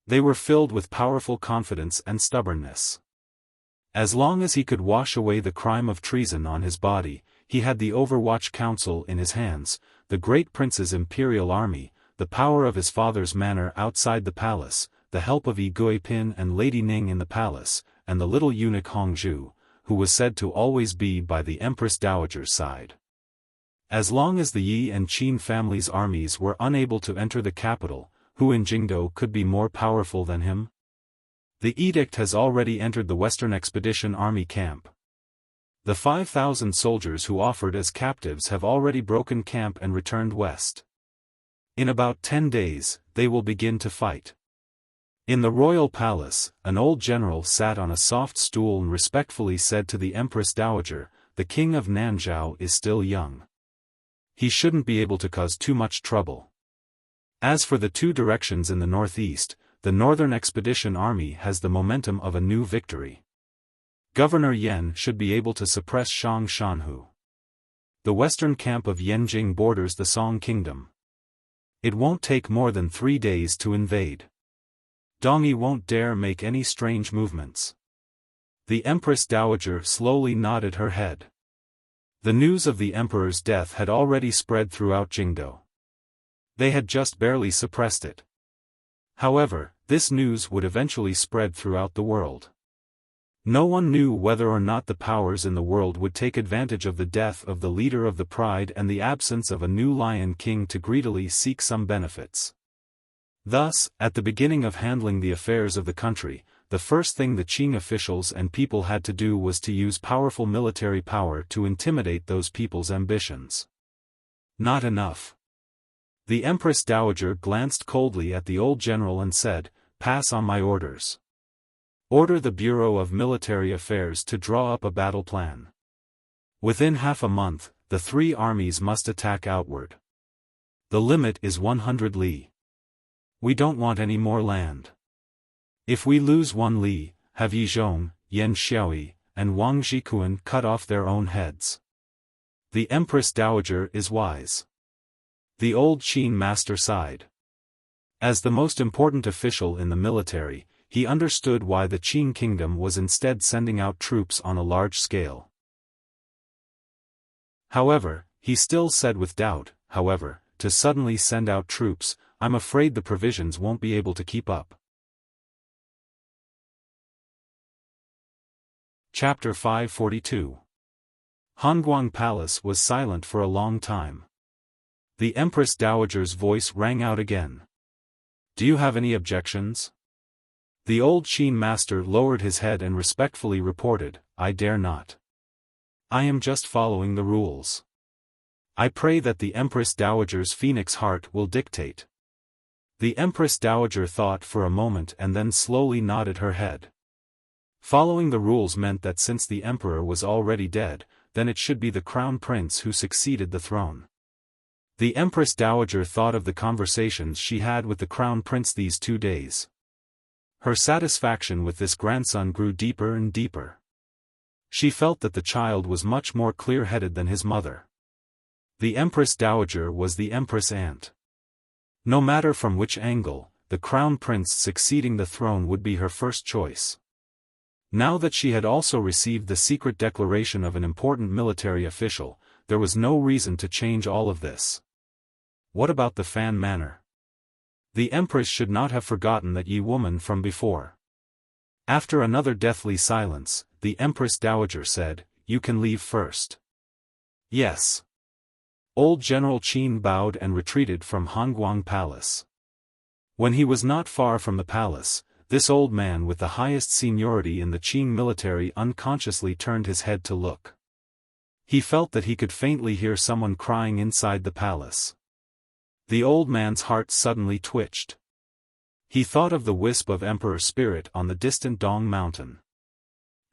They were filled with powerful confidence and stubbornness. As long as he could wash away the crime of treason on his body, he had the Overwatch Council in his hands, the great prince's imperial army, the power of his father's manor outside the palace, the help of Yi Guipin and Lady Ning in the palace, and the little eunuch Hongzhu, who was said to always be by the Empress Dowager's side. As long as the Yi and Qin families' armies were unable to enter the capital, who in Jingdo could be more powerful than him? The edict has already entered the Western Expedition Army camp. The 5,000 soldiers who offered as captives have already broken camp and returned west. In about 10 days, they will begin to fight. In the royal palace, an old general sat on a soft stool and respectfully said to the Empress Dowager, "The king of Nanzhao is still young. He shouldn't be able to cause too much trouble. As for the 2 directions in the northeast, the Northern Expedition Army has the momentum of a new victory. Governor Yan should be able to suppress Shang Shanhu. The western camp of Yanjing borders the Song Kingdom. It won't take more than 3 days to invade. Dongyi won't dare make any strange movements." The Empress Dowager slowly nodded her head. The news of the emperor's death had already spread throughout Jingdo. They had just barely suppressed it. However, this news would eventually spread throughout the world. No one knew whether or not the powers in the world would take advantage of the death of the leader of the Pride and the absence of a new Lion King to greedily seek some benefits. Thus, at the beginning of handling the affairs of the country, the first thing the Qing officials and people had to do was to use powerful military power to intimidate those people's ambitions. Not enough. The Empress Dowager glanced coldly at the old general and said, "Pass on my orders. Order the Bureau of Military Affairs to draw up a battle plan. Within half a month, the three armies must attack outward. The limit is 100 li. We don't want any more land. If we lose 1 li, have Yi Zhong, Yan Xiaoyi, and Wang Zhikuan cut off their own heads. The Empress Dowager is wise. The old Qin master sighed. As the most important official in the military, he understood why the Qin kingdom was instead sending out troops on a large scale. However, he still said with doubt, however, to suddenly send out troops, I'm afraid the provisions won't be able to keep up. Chapter 542. Hanguang Palace was silent for a long time. The Empress Dowager's voice rang out again. Do you have any objections? The old Qin master lowered his head and respectfully reported, I dare not. I am just following the rules. I pray that the Empress Dowager's phoenix heart will dictate. The Empress Dowager thought for a moment and then slowly nodded her head. Following the rules meant that since the emperor was already dead, then it should be the crown prince who succeeded the throne. The Empress Dowager thought of the conversations she had with the crown prince these 2 days. Her satisfaction with this grandson grew deeper and deeper. She felt that the child was much more clear-headed than his mother. The Empress Dowager was the Empress aunt. No matter from which angle, the crown prince succeeding the throne would be her first choice. Now that she had also received the secret declaration of an important military official, there was no reason to change all of this. What about the Fan Manor? The Empress should not have forgotten that Yi woman from before. After another deathly silence, the Empress Dowager said, You can leave first. Yes. Old General Qin bowed and retreated from Hanguang Palace. When he was not far from the palace, this old man with the highest seniority in the Qin military unconsciously turned his head to look. He felt that he could faintly hear someone crying inside the palace. The old man's heart suddenly twitched. He thought of the wisp of emperor spirit on the distant Dong Mountain.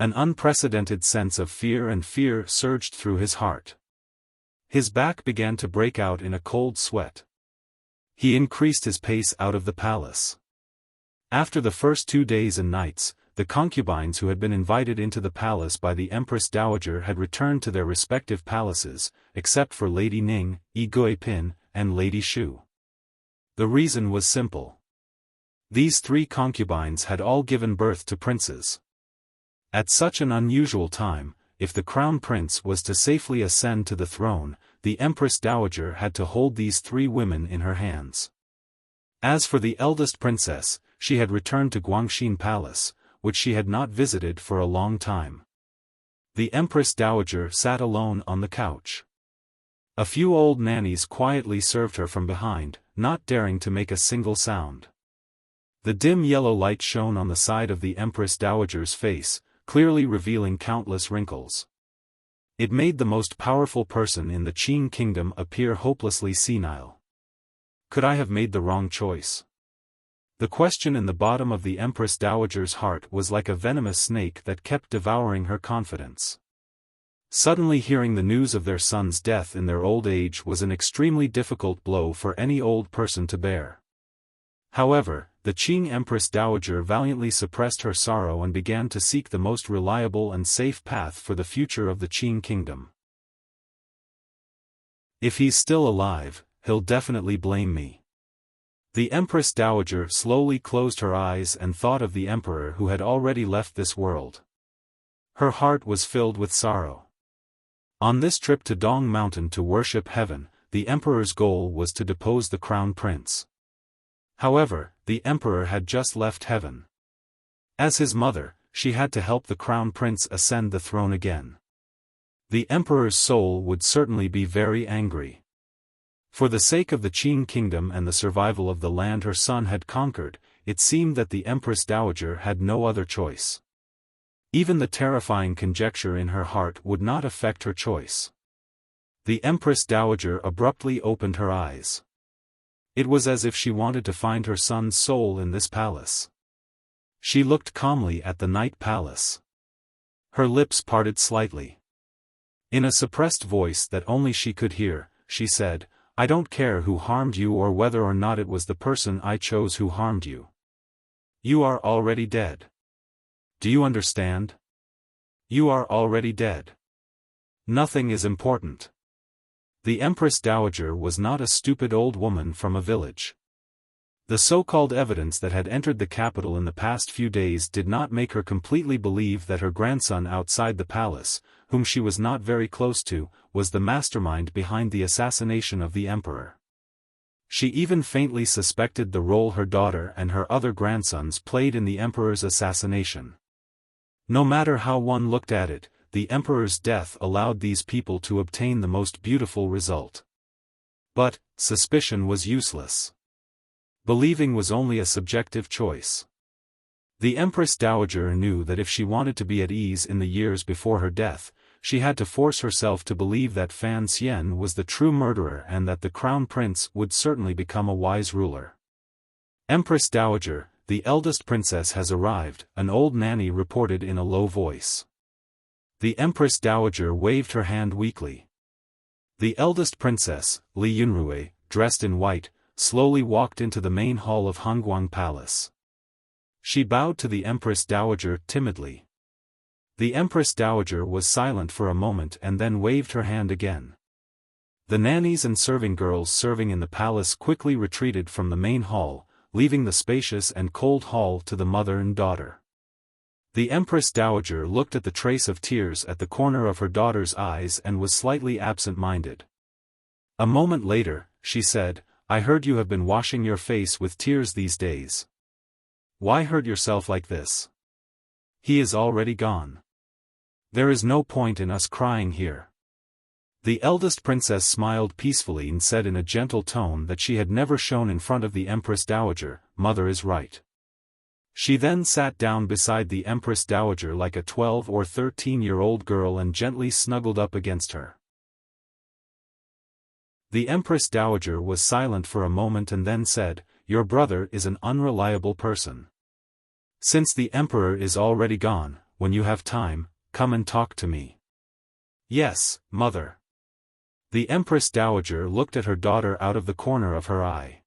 An unprecedented sense of fear surged through his heart. His back began to break out in a cold sweat. He increased his pace out of the palace. After the first 2 days and nights, the concubines who had been invited into the palace by the Empress Dowager had returned to their respective palaces, except for Lady Ning, Yi Guipin, and Lady Shu. The reason was simple. These 3 concubines had all given birth to princes. At such an unusual time, if the crown prince was to safely ascend to the throne, the Empress Dowager had to hold these 3 women in her hands. As for the eldest princess, she had returned to Guangxin Palace, which she had not visited for a long time. The Empress Dowager sat alone on the couch. A few old nannies quietly served her from behind, not daring to make a single sound. The dim yellow light shone on the side of the Empress Dowager's face, clearly revealing countless wrinkles. It made the most powerful person in the Qin kingdom appear hopelessly senile. Could I have made the wrong choice? The question in the bottom of the Empress Dowager's heart was like a venomous snake that kept devouring her confidence. Suddenly hearing the news of their son's death in their old age was an extremely difficult blow for any old person to bear. However, the Qing Empress Dowager valiantly suppressed her sorrow and began to seek the most reliable and safe path for the future of the Qing kingdom. If he's still alive, he'll definitely blame me. The Empress Dowager slowly closed her eyes and thought of the emperor who had already left this world. Her heart was filled with sorrow. On this trip to Dong Mountain to worship heaven, the emperor's goal was to depose the crown prince. However, the emperor had just left heaven. As his mother, she had to help the crown prince ascend the throne again. The emperor's soul would certainly be very angry. For the sake of the Qin kingdom and the survival of the land her son had conquered, it seemed that the Empress Dowager had no other choice. Even the terrifying conjecture in her heart would not affect her choice. The Empress Dowager abruptly opened her eyes. It was as if she wanted to find her son's soul in this palace. She looked calmly at the night palace. Her lips parted slightly. In a suppressed voice that only she could hear, she said, I don't care who harmed you or whether or not it was the person I chose who harmed you. You are already dead. Do you understand? You are already dead. Nothing is important. The Empress Dowager was not a stupid old woman from a village. The so-called evidence that had entered the capital in the past few days did not make her completely believe that her grandson outside the palace, whom she was not very close to, was the mastermind behind the assassination of the emperor. She even faintly suspected the role her daughter and her other grandsons played in the emperor's assassination. No matter how one looked at it, the emperor's death allowed these people to obtain the most beautiful result. But, suspicion was useless. Believing was only a subjective choice. The Empress Dowager knew that if she wanted to be at ease in the years before her death, she had to force herself to believe that Fan Xian was the true murderer and that the crown prince would certainly become a wise ruler. Empress Dowager, the eldest princess has arrived, an old nanny reported in a low voice. The Empress Dowager waved her hand weakly. The eldest princess, Li Yunrui, dressed in white, slowly walked into the main hall of Hongguang Palace. She bowed to the Empress Dowager timidly. The Empress Dowager was silent for a moment and then waved her hand again. The nannies and serving girls serving in the palace quickly retreated from the main hall, leaving the spacious and cold hall to the mother and daughter. The Empress Dowager looked at the trace of tears at the corner of her daughter's eyes and was slightly absent-minded. A moment later, she said, I heard you have been washing your face with tears these days. Why hurt yourself like this? He is already gone. There is no point in us crying here. The eldest princess smiled peacefully and said in a gentle tone that she had never shown in front of the Empress Dowager, Mother is right. She then sat down beside the Empress Dowager like a 12 or 13-year-old girl and gently snuggled up against her. The Empress Dowager was silent for a moment and then said, Your brother is an unreliable person. Since the emperor is already gone, when you have time, come and talk to me. Yes, mother. The Empress Dowager looked at her daughter out of the corner of her eye.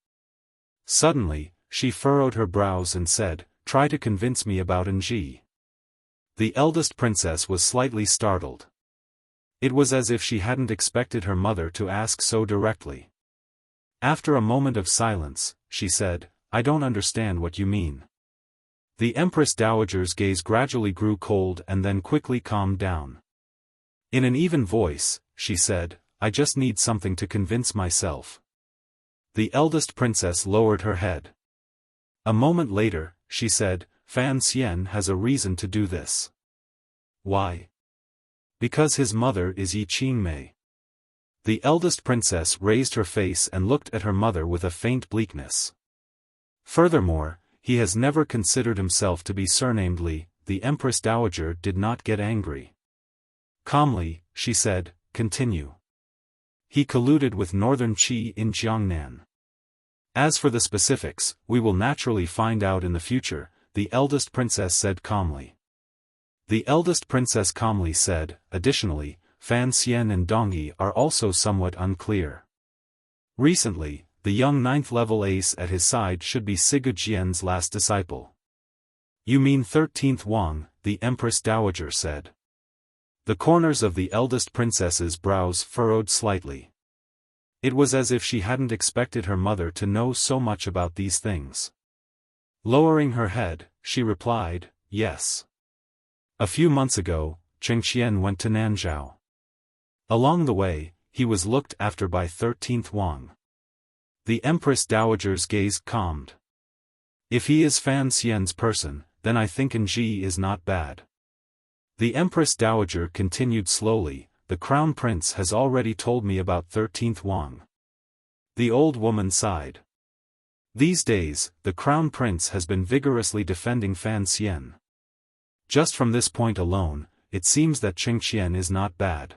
Suddenly, she furrowed her brows and said, Try to convince me about Nji. The eldest princess was slightly startled. It was as if she hadn't expected her mother to ask so directly. After a moment of silence, she said, I don't understand what you mean. The Empress Dowager's gaze gradually grew cold and then quickly calmed down. In an even voice, she said, I just need something to convince myself. The eldest princess lowered her head. A moment later, she said, Fan Xian has a reason to do this. Why? Because his mother is Yi Qingmei. The eldest princess raised her face and looked at her mother with a faint bleakness. Furthermore, he has never considered himself to be surnamed Li. The Empress Dowager did not get angry. Calmly, she said, continue. He colluded with Northern Qi in Jiangnan. As for the specifics, we will naturally find out in the future, the eldest princess said calmly. The eldest princess calmly said, additionally, Fan Xian and Dongyi are also somewhat unclear. Recently, the young 9th-level ace at his side should be Sigu Jian's last disciple. You mean 13th Wang, the Empress Dowager said. The corners of the eldest princess's brows furrowed slightly. It was as if she hadn't expected her mother to know so much about these things. Lowering her head, she replied, yes. A few months ago, Chengqian went to Nanzhao. Along the way, he was looked after by 13th Wang. The Empress Dowager's gaze calmed. If he is Fan Xian's person, then I think Nji is not bad. The Empress Dowager continued slowly, the Crown Prince has already told me about 13th Wang. The old woman sighed. These days, the Crown Prince has been vigorously defending Fan Xian. Just from this point alone, it seems that Chengqian is not bad.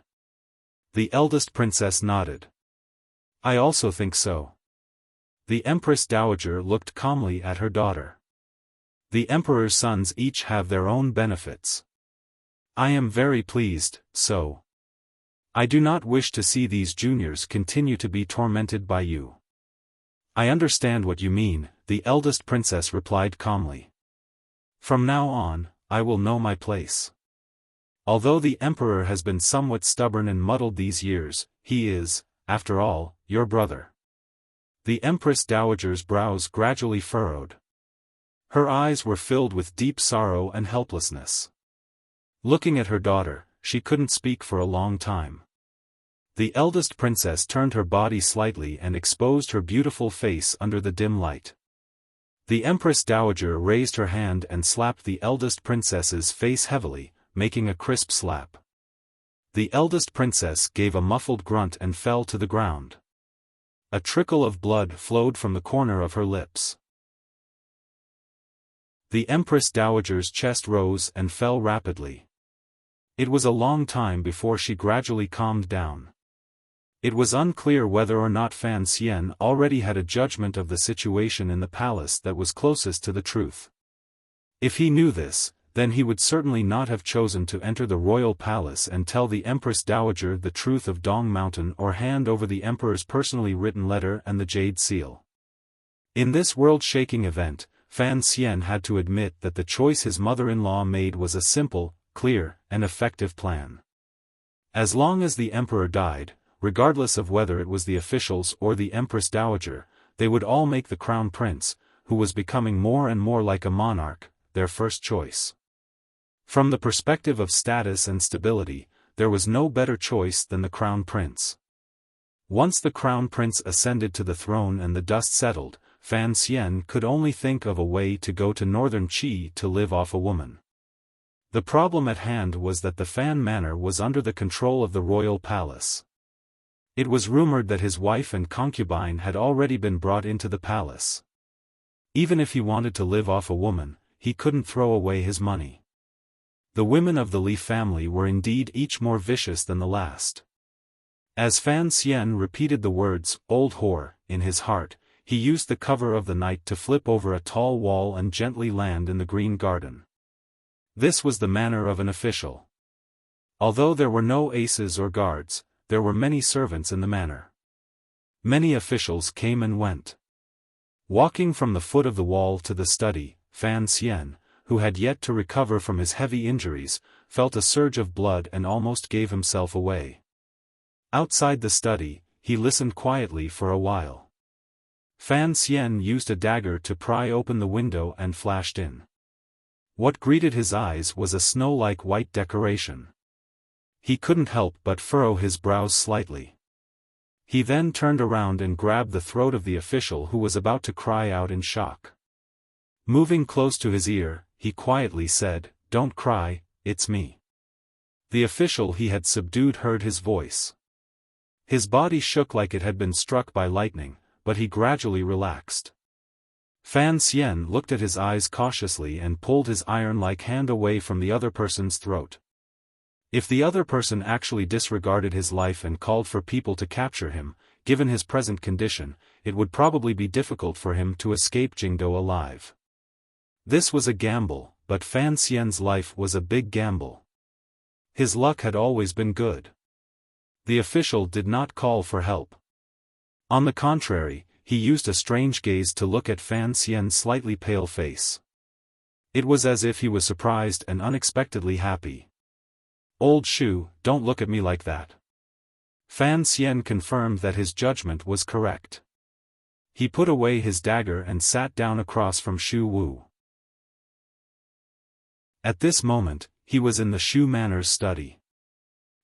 The eldest princess nodded. I also think so. The Empress Dowager looked calmly at her daughter. The emperor's sons each have their own benefits. I am very pleased, so. I do not wish to see these juniors continue to be tormented by you. I understand what you mean, the eldest princess replied calmly. From now on, I will know my place. Although the emperor has been somewhat stubborn and muddled these years, he is, after all, your brother. The Empress Dowager's brows gradually furrowed. Her eyes were filled with deep sorrow and helplessness. Looking at her daughter, she couldn't speak for a long time. The eldest princess turned her body slightly and exposed her beautiful face under the dim light. The Empress Dowager raised her hand and slapped the eldest princess's face heavily, making a crisp slap. The eldest princess gave a muffled grunt and fell to the ground. A trickle of blood flowed from the corner of her lips. The Empress Dowager's chest rose and fell rapidly. It was a long time before she gradually calmed down. It was unclear whether or not Fan Xian already had a judgment of the situation in the palace that was closest to the truth. If he knew this, then he would certainly not have chosen to enter the royal palace and tell the Empress Dowager the truth of Dong Mountain or hand over the emperor's personally written letter and the jade seal. In this world-shaking event, Fan Xian had to admit that the choice his mother-in-law made was a simple, clear, and effective plan. As long as the emperor died, regardless of whether it was the officials or the Empress Dowager, they would all make the crown prince, who was becoming more and more like a monarch, their first choice. From the perspective of status and stability, there was no better choice than the crown prince. Once the crown prince ascended to the throne and the dust settled, Fan Xian could only think of a way to go to northern Qi to live off a woman. The problem at hand was that the Fan Manor was under the control of the royal palace. It was rumored that his wife and concubine had already been brought into the palace. Even if he wanted to live off a woman, he couldn't throw away his money. The women of the Li family were indeed each more vicious than the last. As Fan Xian repeated the words, "old whore," in his heart, he used the cover of the night to flip over a tall wall and gently land in the green garden. This was the manner of an official. Although there were no aces or guards, there were many servants in the manor. Many officials came and went. Walking from the foot of the wall to the study, Fan Xian, who had yet to recover from his heavy injuries, felt a surge of blood and almost gave himself away. Outside the study, he listened quietly for a while. Fan Xian used a dagger to pry open the window and flashed in. What greeted his eyes was a snow-like white decoration. He couldn't help but furrow his brows slightly. He then turned around and grabbed the throat of the official who was about to cry out in shock. Moving close to his ear, he quietly said, "Don't cry, it's me." The official he had subdued heard his voice. His body shook like it had been struck by lightning, but he gradually relaxed. Fan Xian looked at his eyes cautiously and pulled his iron-like hand away from the other person's throat. If the other person actually disregarded his life and called for people to capture him, given his present condition, it would probably be difficult for him to escape Jingdo alive. This was a gamble, but Fan Xian's life was a big gamble. His luck had always been good. The official did not call for help. On the contrary, he used a strange gaze to look at Fan Xian's slightly pale face. It was as if he was surprised and unexpectedly happy. "Old Shu, don't look at me like that." Fan Xian confirmed that his judgment was correct. He put away his dagger and sat down across from Shu Wu. At this moment, he was in the Shu Manor's study.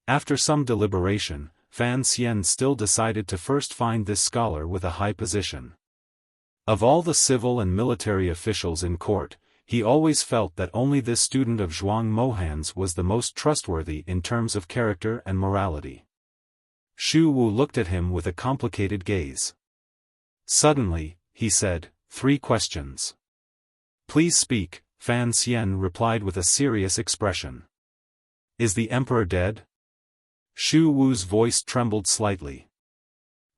After some deliberation, Fan Xian still decided to first find this scholar with a high position. Of all the civil and military officials in court, he always felt that only this student of Zhuang Mohan's was the most trustworthy in terms of character and morality. Shu Wu looked at him with a complicated gaze. Suddenly, he said, "3 questions." "Please speak," Fan Xian replied with a serious expression. "Is the emperor dead?" Shu Wu's voice trembled slightly.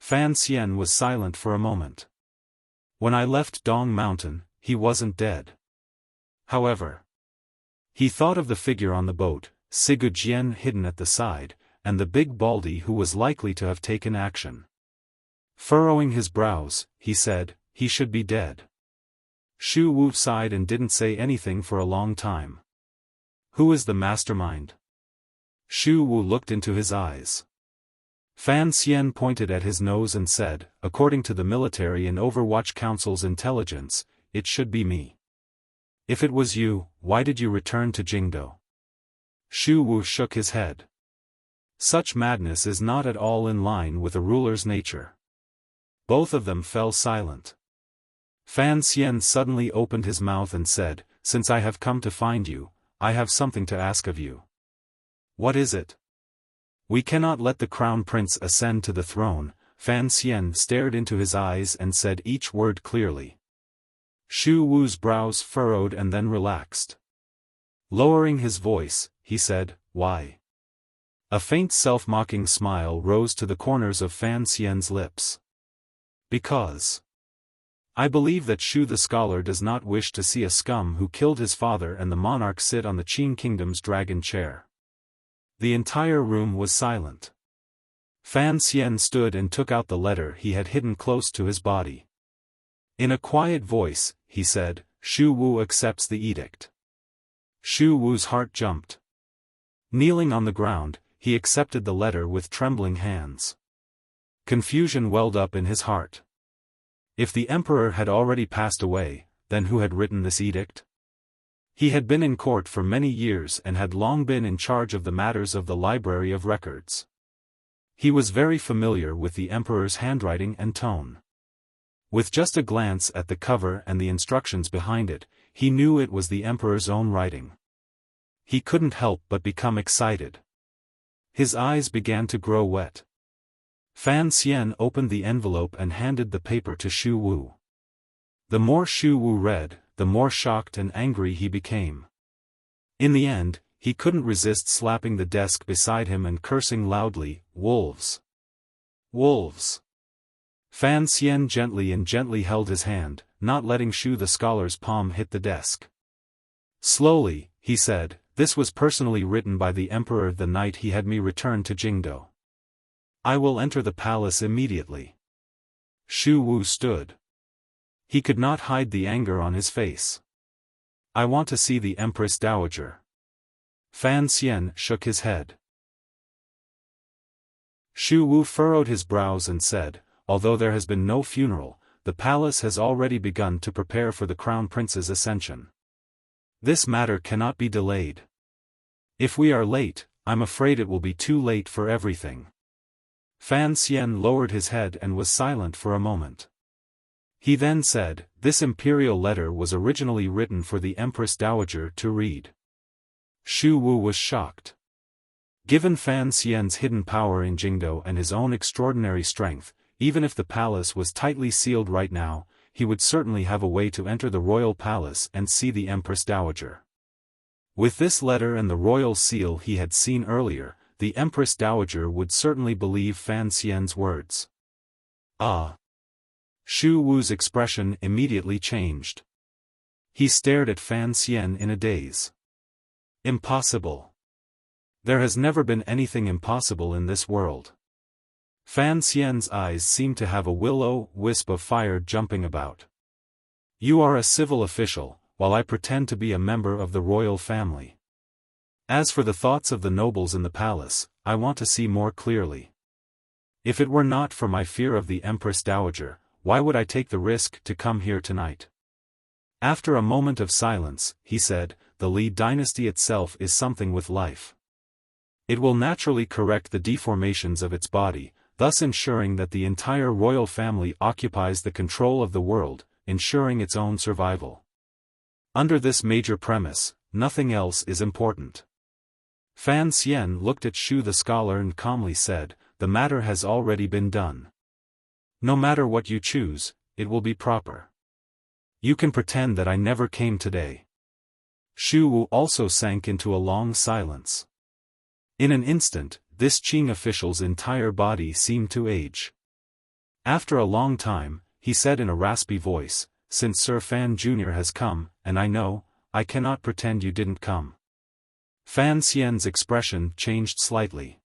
Fan Xian was silent for a moment. "When I left Dong Mountain, he wasn't dead. However," he thought of the figure on the boat, Sigurd Jian hidden at the side, and the big baldy who was likely to have taken action. Furrowing his brows, he said, "He should be dead." Shu Wu sighed and didn't say anything for a long time. "Who is the mastermind?" Shu Wu looked into his eyes. Fan Xian pointed at his nose and said, "According to the military and Overwatch Council's intelligence, it should be me." "If it was you, why did you return to Jingdo?" Shu Wu shook his head. Such madness is not at all in line with a ruler's nature. Both of them fell silent. Fan Xian suddenly opened his mouth and said, "Since I have come to find you, I have something to ask of you." "What is it?" "We cannot let the crown prince ascend to the throne." Fan Xian stared into his eyes and said each word clearly. Shu Wu's brows furrowed and then relaxed. Lowering his voice, he said, "Why?" A faint self-mocking smile rose to the corners of Fan Xian's lips. "Because I believe that Shu the scholar does not wish to see a scum who killed his father and the monarch sit on the Qing kingdom's dragon chair." The entire room was silent. Fan Xian stood and took out the letter he had hidden close to his body. In a quiet voice, he said, "Shu Wu accepts the edict." Shu Wu's heart jumped. Kneeling on the ground, he accepted the letter with trembling hands. Confusion welled up in his heart. If the emperor had already passed away, then who had written this edict? He had been in court for many years and had long been in charge of the matters of the Library of Records. He was very familiar with the emperor's handwriting and tone. With just a glance at the cover and the instructions behind it, he knew it was the emperor's own writing. He couldn't help but become excited. His eyes began to grow wet. Fan Xian opened the envelope and handed the paper to Shu Wu. The more Shu Wu read, the more shocked and angry he became. In the end, he couldn't resist slapping the desk beside him and cursing loudly, "Wolves! Wolves!" Fan Xian gently held his hand, not letting Shu the scholar's palm hit the desk. Slowly, he said, "This was personally written by the emperor the night he had me return to Jingdo. I will enter the palace immediately." Shu Wu stood. He could not hide the anger on his face. "I want to see the Empress Dowager." Fan Xian shook his head. Shu Wu furrowed his brows and said, "Although there has been no funeral, the palace has already begun to prepare for the crown prince's ascension. This matter cannot be delayed. If we are late, I'm afraid it will be too late for everything." Fan Xian lowered his head and was silent for a moment. He then said, "This imperial letter was originally written for the Empress Dowager to read." Shu Wu was shocked. Given Fan Xian's hidden power in Jingdo and his own extraordinary strength, even if the palace was tightly sealed right now, he would certainly have a way to enter the royal palace and see the Empress Dowager. With this letter and the royal seal he had seen earlier, the Empress Dowager would certainly believe Fan Xian's words. "Ah!" Shu Wu's expression immediately changed. He stared at Fan Xian in a daze. "Impossible. There has never been anything impossible in this world." Fan Xian's eyes seemed to have a will-o-wisp of fire jumping about. "You are a civil official, while I pretend to be a member of the royal family. As for the thoughts of the nobles in the palace, I want to see more clearly. If it were not for my fear of the Empress Dowager, why would I take the risk to come here tonight?" After a moment of silence, he said, "The Li dynasty itself is something with life. It will naturally correct the deformations of its body, thus ensuring that the entire royal family occupies the control of the world, ensuring its own survival. Under this major premise, nothing else is important." Fan Xian looked at Shu the scholar and calmly said, "The matter has already been done. No matter what you choose, it will be proper. You can pretend that I never came today." Shu Wu also sank into a long silence. In an instant, this Qing official's entire body seemed to age. After a long time, he said in a raspy voice, "Since Sir Fan Jr. has come, and I know, I cannot pretend you didn't come." Fan Xian's expression changed slightly.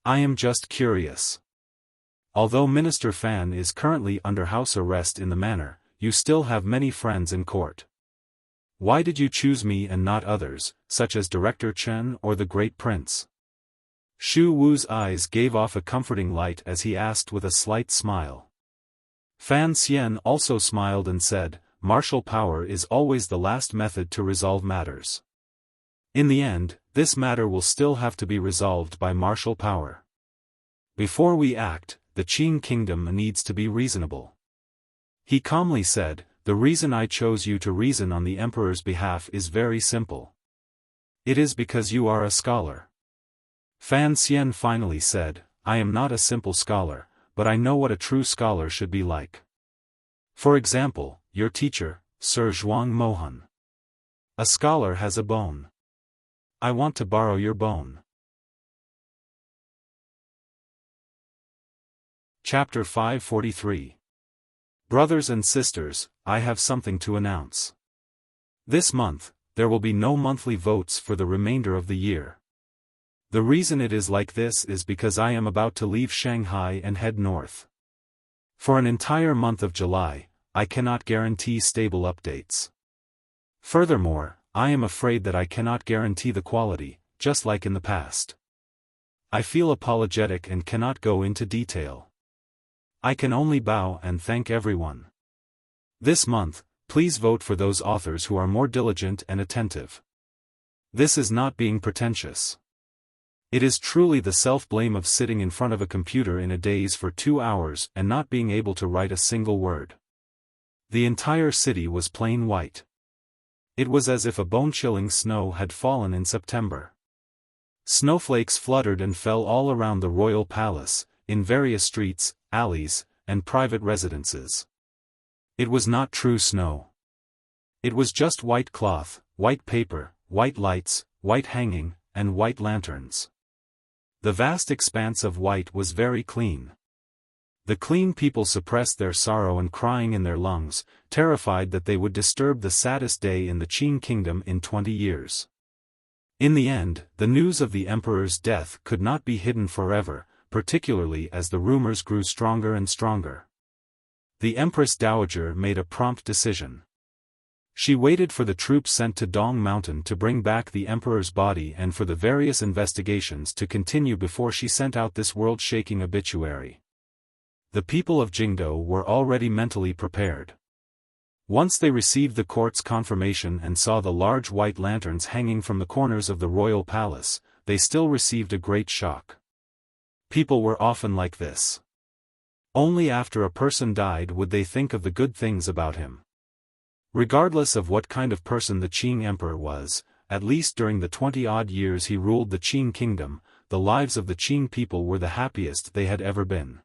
I am just curious. Although Minister Fan is currently under house arrest in the manor, you still have many friends in court. Why did you choose me and not others, such as Director Chen or the Great Prince? Shu Wu's eyes gave off a comforting light as he asked with a slight smile. Fan Xian also smiled and said, martial power is always the last method to resolve matters. In the end, this matter will still have to be resolved by martial power. Before we act, the Qing kingdom needs to be reasonable. He calmly said, the reason I chose you to reason on the emperor's behalf is very simple. It is because you are a scholar. Fan Xian finally said, I am not a simple scholar, but I know what a true scholar should be like. For example, your teacher, Sir Zhuang Mohan. A scholar has a bone. I want to borrow your bone. Chapter 543. Brothers and sisters, I have something to announce. This month, there will be no monthly votes for the remainder of the year. The reason it is like this is because I am about to leave Shanghai and head north. For an entire month of July, I cannot guarantee stable updates. Furthermore, I am afraid that I cannot guarantee the quality, just like in the past. I feel apologetic and cannot go into detail. I can only bow and thank everyone. This month, please vote for those authors who are more diligent and attentive. This is not being pretentious. It is truly the self-blame of sitting in front of a computer in a daze for 2 hours and not being able to write a single word. The entire city was plain white. It was as if a bone-chilling snow had fallen in September. Snowflakes fluttered and fell all around the royal palace, in various streets, alleys, and private residences. It was not true snow. It was just white cloth, white paper, white lights, white hanging, and white lanterns. The vast expanse of white was very clean. The clean people suppressed their sorrow and crying in their lungs, terrified that they would disturb the saddest day in the Qing kingdom in 20 years. In the end, the news of the emperor's death could not be hidden forever, particularly as the rumors grew stronger and stronger. The Empress Dowager made a prompt decision. She waited for the troops sent to Dong Mountain to bring back the emperor's body and for the various investigations to continue before she sent out this world-shaking obituary. The people of Jingdo were already mentally prepared. Once they received the court's confirmation and saw the large white lanterns hanging from the corners of the royal palace, they still received a great shock. People were often like this. Only after a person died would they think of the good things about him. Regardless of what kind of person the Qing emperor was, at least during the 20-odd years he ruled the Qing kingdom, the lives of the Qing people were the happiest they had ever been.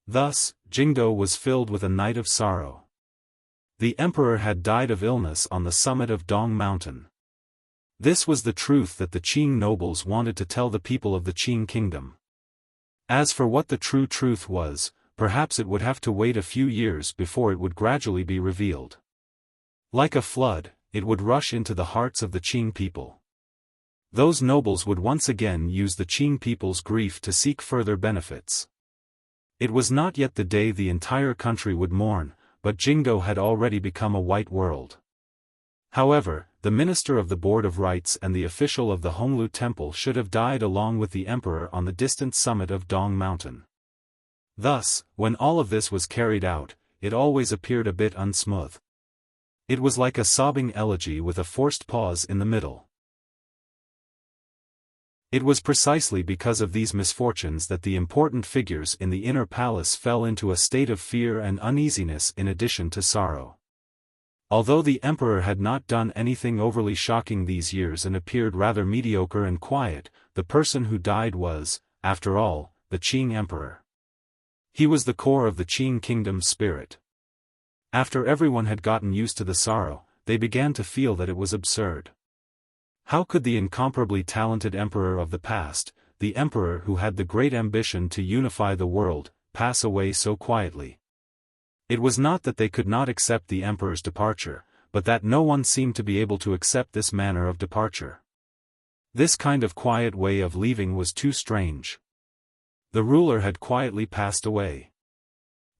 Thus, Jingdo was filled with a night of sorrow. The emperor had died of illness on the summit of Dong Mountain. This was the truth that the Qing nobles wanted to tell the people of the Qing kingdom. As for what the true truth was, perhaps it would have to wait a few years before it would gradually be revealed. Like a flood, it would rush into the hearts of the Qing people. Those nobles would once again use the Qing people's grief to seek further benefits. It was not yet the day the entire country would mourn, but Jingdo had already become a white world. However, the minister of the Board of Rites and the official of the Honglu Temple should have died along with the emperor on the distant summit of Dong Mountain. Thus, when all of this was carried out, it always appeared a bit unsmooth. It was like a sobbing elegy with a forced pause in the middle. It was precisely because of these misfortunes that the important figures in the inner palace fell into a state of fear and uneasiness in addition to sorrow. Although the emperor had not done anything overly shocking these years and appeared rather mediocre and quiet, the person who died was, after all, the Qing emperor. He was the core of the Qing kingdom's spirit. After everyone had gotten used to the sorrow, they began to feel that it was absurd. How could the incomparably talented emperor of the past, the emperor who had the great ambition to unify the world, pass away so quietly? It was not that they could not accept the emperor's departure, but that no one seemed to be able to accept this manner of departure. This kind of quiet way of leaving was too strange. The ruler had quietly passed away.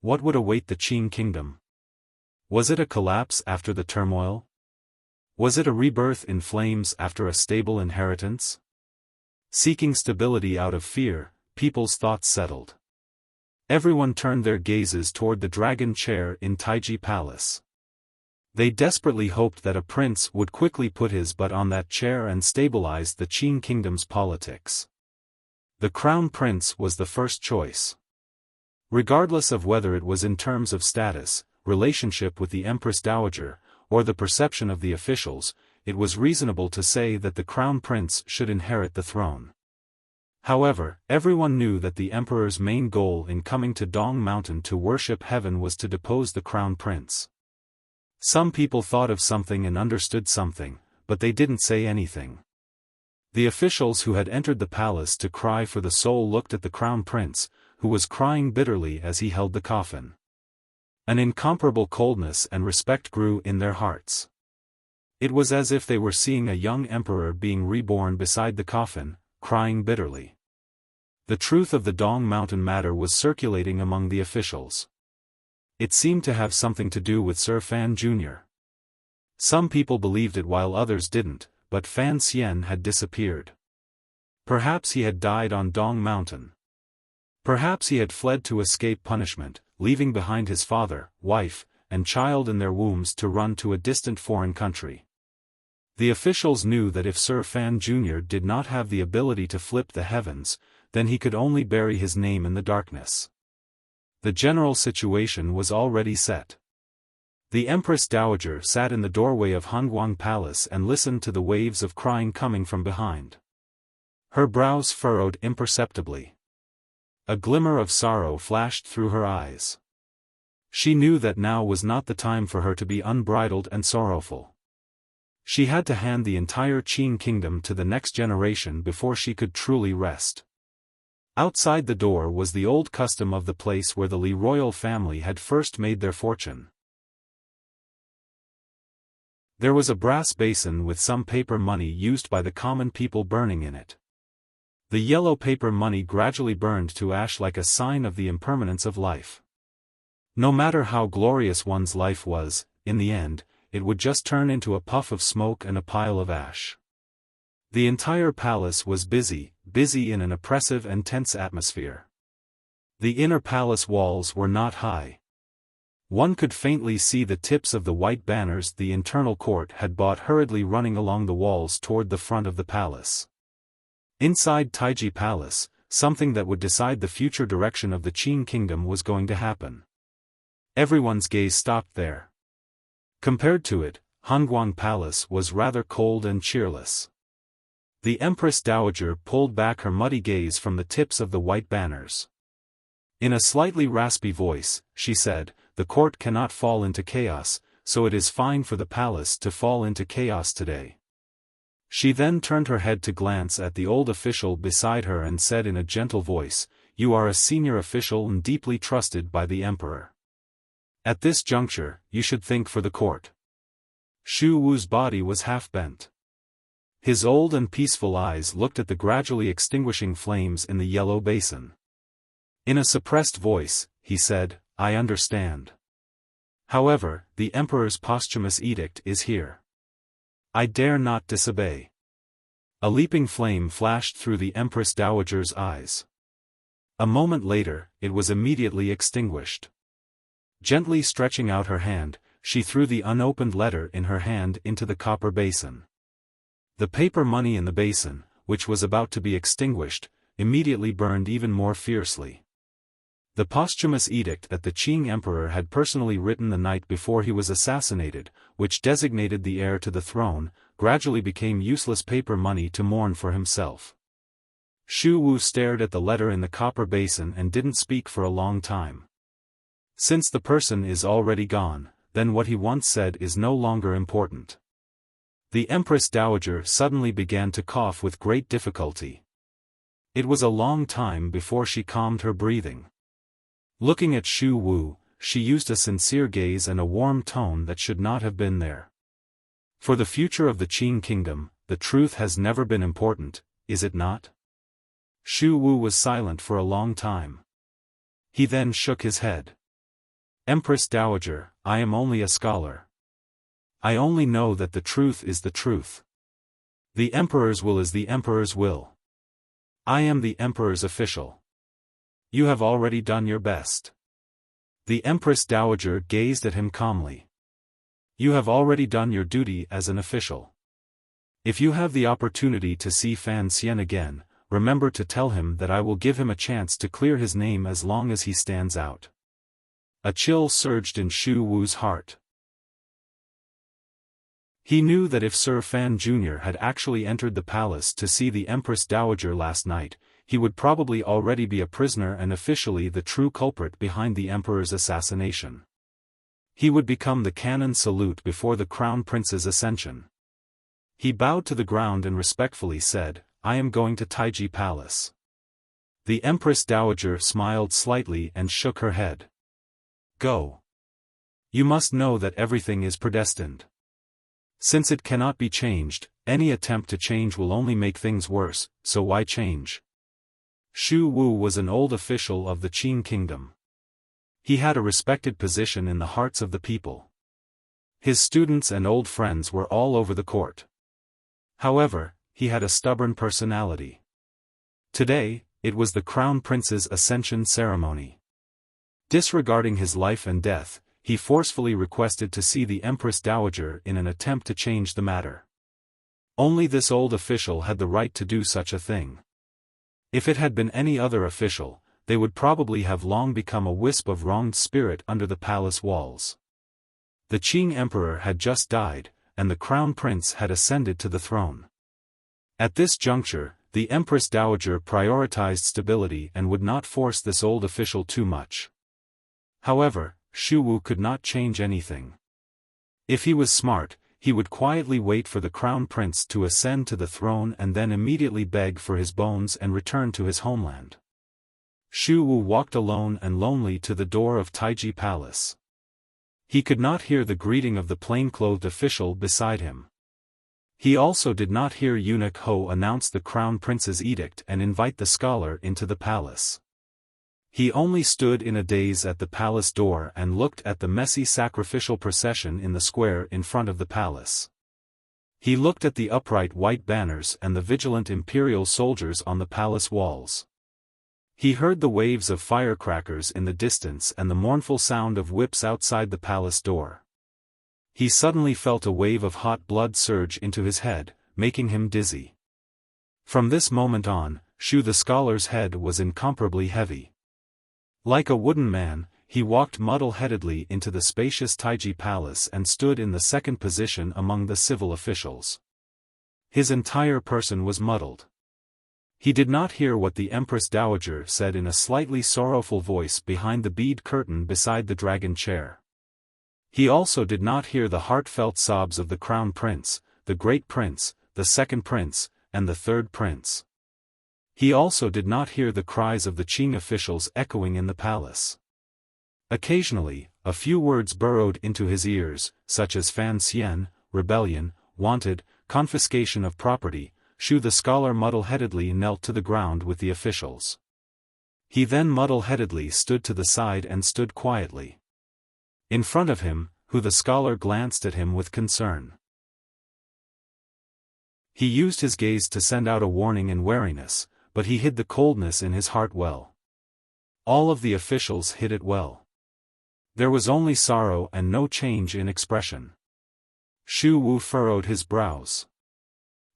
What would await the Qing kingdom? Was it a collapse after the turmoil? Was it a rebirth in flames after a stable inheritance? Seeking stability out of fear, people's thoughts settled. Everyone turned their gazes toward the dragon chair in Taiji Palace. They desperately hoped that a prince would quickly put his butt on that chair and stabilize the Qing kingdom's politics. The crown prince was the first choice. Regardless of whether it was in terms of status, relationship with the Empress Dowager, or the perception of the officials, it was reasonable to say that the crown prince should inherit the throne. However, everyone knew that the emperor's main goal in coming to Dong Mountain to worship heaven was to depose the crown prince. Some people thought of something and understood something, but they didn't say anything. The officials who had entered the palace to cry for the soul looked at the crown prince, who was crying bitterly as he held the coffin. An incomparable coldness and respect grew in their hearts. It was as if they were seeing a young emperor being reborn beside the coffin, crying bitterly. The truth of the Dong Mountain matter was circulating among the officials. It seemed to have something to do with Sir Fan Jr. Some people believed it while others didn't, but Fan Xian had disappeared. Perhaps he had died on Dong Mountain. Perhaps he had fled to escape punishment, leaving behind his father, wife, and child in their wombs to run to a distant foreign country. The officials knew that if Sir Fan Jr. did not have the ability to flip the heavens, then he could only bury his name in the darkness. The general situation was already set. The Empress Dowager sat in the doorway of Hongguang Palace and listened to the waves of crying coming from behind. Her brows furrowed imperceptibly. A glimmer of sorrow flashed through her eyes. She knew that now was not the time for her to be unbridled and sorrowful. She had to hand the entire Qing kingdom to the next generation before she could truly rest. Outside the door was the old custom of the place where the Li royal family had first made their fortune. There was a brass basin with some paper money used by the common people burning in it. The yellow paper money gradually burned to ash like a sign of the impermanence of life. No matter how glorious one's life was, in the end, it would just turn into a puff of smoke and a pile of ash. The entire palace was busy in an oppressive and tense atmosphere. The inner palace walls were not high. One could faintly see the tips of the white banners the internal court had bought hurriedly running along the walls toward the front of the palace. Inside Taiji Palace, something that would decide the future direction of the Qing kingdom was going to happen. Everyone's gaze stopped there. Compared to it, Hongguang Palace was rather cold and cheerless. The Empress Dowager pulled back her muddy gaze from the tips of the white banners. In a slightly raspy voice, she said, "The court cannot fall into chaos, so it is fine for the palace to fall into chaos today." She then turned her head to glance at the old official beside her and said in a gentle voice, "You are a senior official and deeply trusted by the emperor. At this juncture, you should think for the court." Shu Wu's body was half bent. His old and peaceful eyes looked at the gradually extinguishing flames in the yellow basin. In a suppressed voice, he said, "I understand. However, the emperor's posthumous edict is here. I dare not disobey." A leaping flame flashed through the Empress Dowager's eyes. A moment later, it was immediately extinguished. Gently stretching out her hand, she threw the unopened letter in her hand into the copper basin. The paper money in the basin, which was about to be extinguished, immediately burned even more fiercely. The posthumous edict that the Qing emperor had personally written the night before he was assassinated, which designated the heir to the throne, gradually became useless paper money to mourn for himself. Shu Wu stared at the letter in the copper basin and didn't speak for a long time. Since the person is already gone, then what he once said is no longer important. The Empress Dowager suddenly began to cough with great difficulty. It was a long time before she calmed her breathing. Looking at Shu Wu, she used a sincere gaze and a warm tone that should not have been there. "For the future of the Qing kingdom, the truth has never been important, is it not?" Shu Wu was silent for a long time. He then shook his head. Empress Dowager, I am only a scholar. I only know that the truth is the truth. The Emperor's will is the Emperor's will. I am the Emperor's official. You have already done your best. The Empress Dowager gazed at him calmly. You have already done your duty as an official. If you have the opportunity to see Fan Xian again, remember to tell him that I will give him a chance to clear his name as long as he stands out. A chill surged in Shu Wu's heart. He knew that if Sir Fan Jr. had actually entered the palace to see the Empress Dowager last night, he would probably already be a prisoner and officially the true culprit behind the Emperor's assassination. He would become the cannon salute before the Crown Prince's ascension. He bowed to the ground and respectfully said, I am going to Taiji Palace. The Empress Dowager smiled slightly and shook her head. Go. You must know that everything is predestined. Since it cannot be changed, any attempt to change will only make things worse, so why change? Shu Wu was an old official of the Qing kingdom. He had a respected position in the hearts of the people. His students and old friends were all over the court. However, he had a stubborn personality. Today, it was the Crown Prince's ascension ceremony. Disregarding his life and death, he forcefully requested to see the Empress Dowager in an attempt to change the matter. Only this old official had the right to do such a thing. If it had been any other official, they would probably have long become a wisp of wronged spirit under the palace walls. The Qing Emperor had just died, and the Crown Prince had ascended to the throne. At this juncture, the Empress Dowager prioritized stability and would not force this old official too much. However, Shu Wu could not change anything. If he was smart, he would quietly wait for the Crown Prince to ascend to the throne and then immediately beg for his bones and return to his homeland. Shu Wu walked alone and lonely to the door of Taiji Palace. He could not hear the greeting of the plain-clothed official beside him. He also did not hear Eunuch Ho announce the Crown Prince's edict and invite the scholar into the palace. He only stood in a daze at the palace door and looked at the messy sacrificial procession in the square in front of the palace. He looked at the upright white banners and the vigilant imperial soldiers on the palace walls. He heard the waves of firecrackers in the distance and the mournful sound of whips outside the palace door. He suddenly felt a wave of hot blood surge into his head, making him dizzy. From this moment on, Shu the scholar's head was incomparably heavy. Like a wooden man, he walked muddle-headedly into the spacious Taiji Palace and stood in the second position among the civil officials. His entire person was muddled. He did not hear what the Empress Dowager said in a slightly sorrowful voice behind the bead curtain beside the dragon chair. He also did not hear the heartfelt sobs of the Crown Prince, the Great Prince, the Second Prince, and the Third Prince. He also did not hear the cries of the Qing officials echoing in the palace. Occasionally, a few words burrowed into his ears, such as Fan Xian, rebellion, wanted, confiscation of property. Shu the scholar muddle-headedly knelt to the ground with the officials. He then muddle-headedly stood to the side and stood quietly. In front of him, Hu the scholar glanced at him with concern. He used his gaze to send out a warning and wariness, but he hid the coldness in his heart well. All of the officials hid it well. There was only sorrow and no change in expression. Shu Wu furrowed his brows.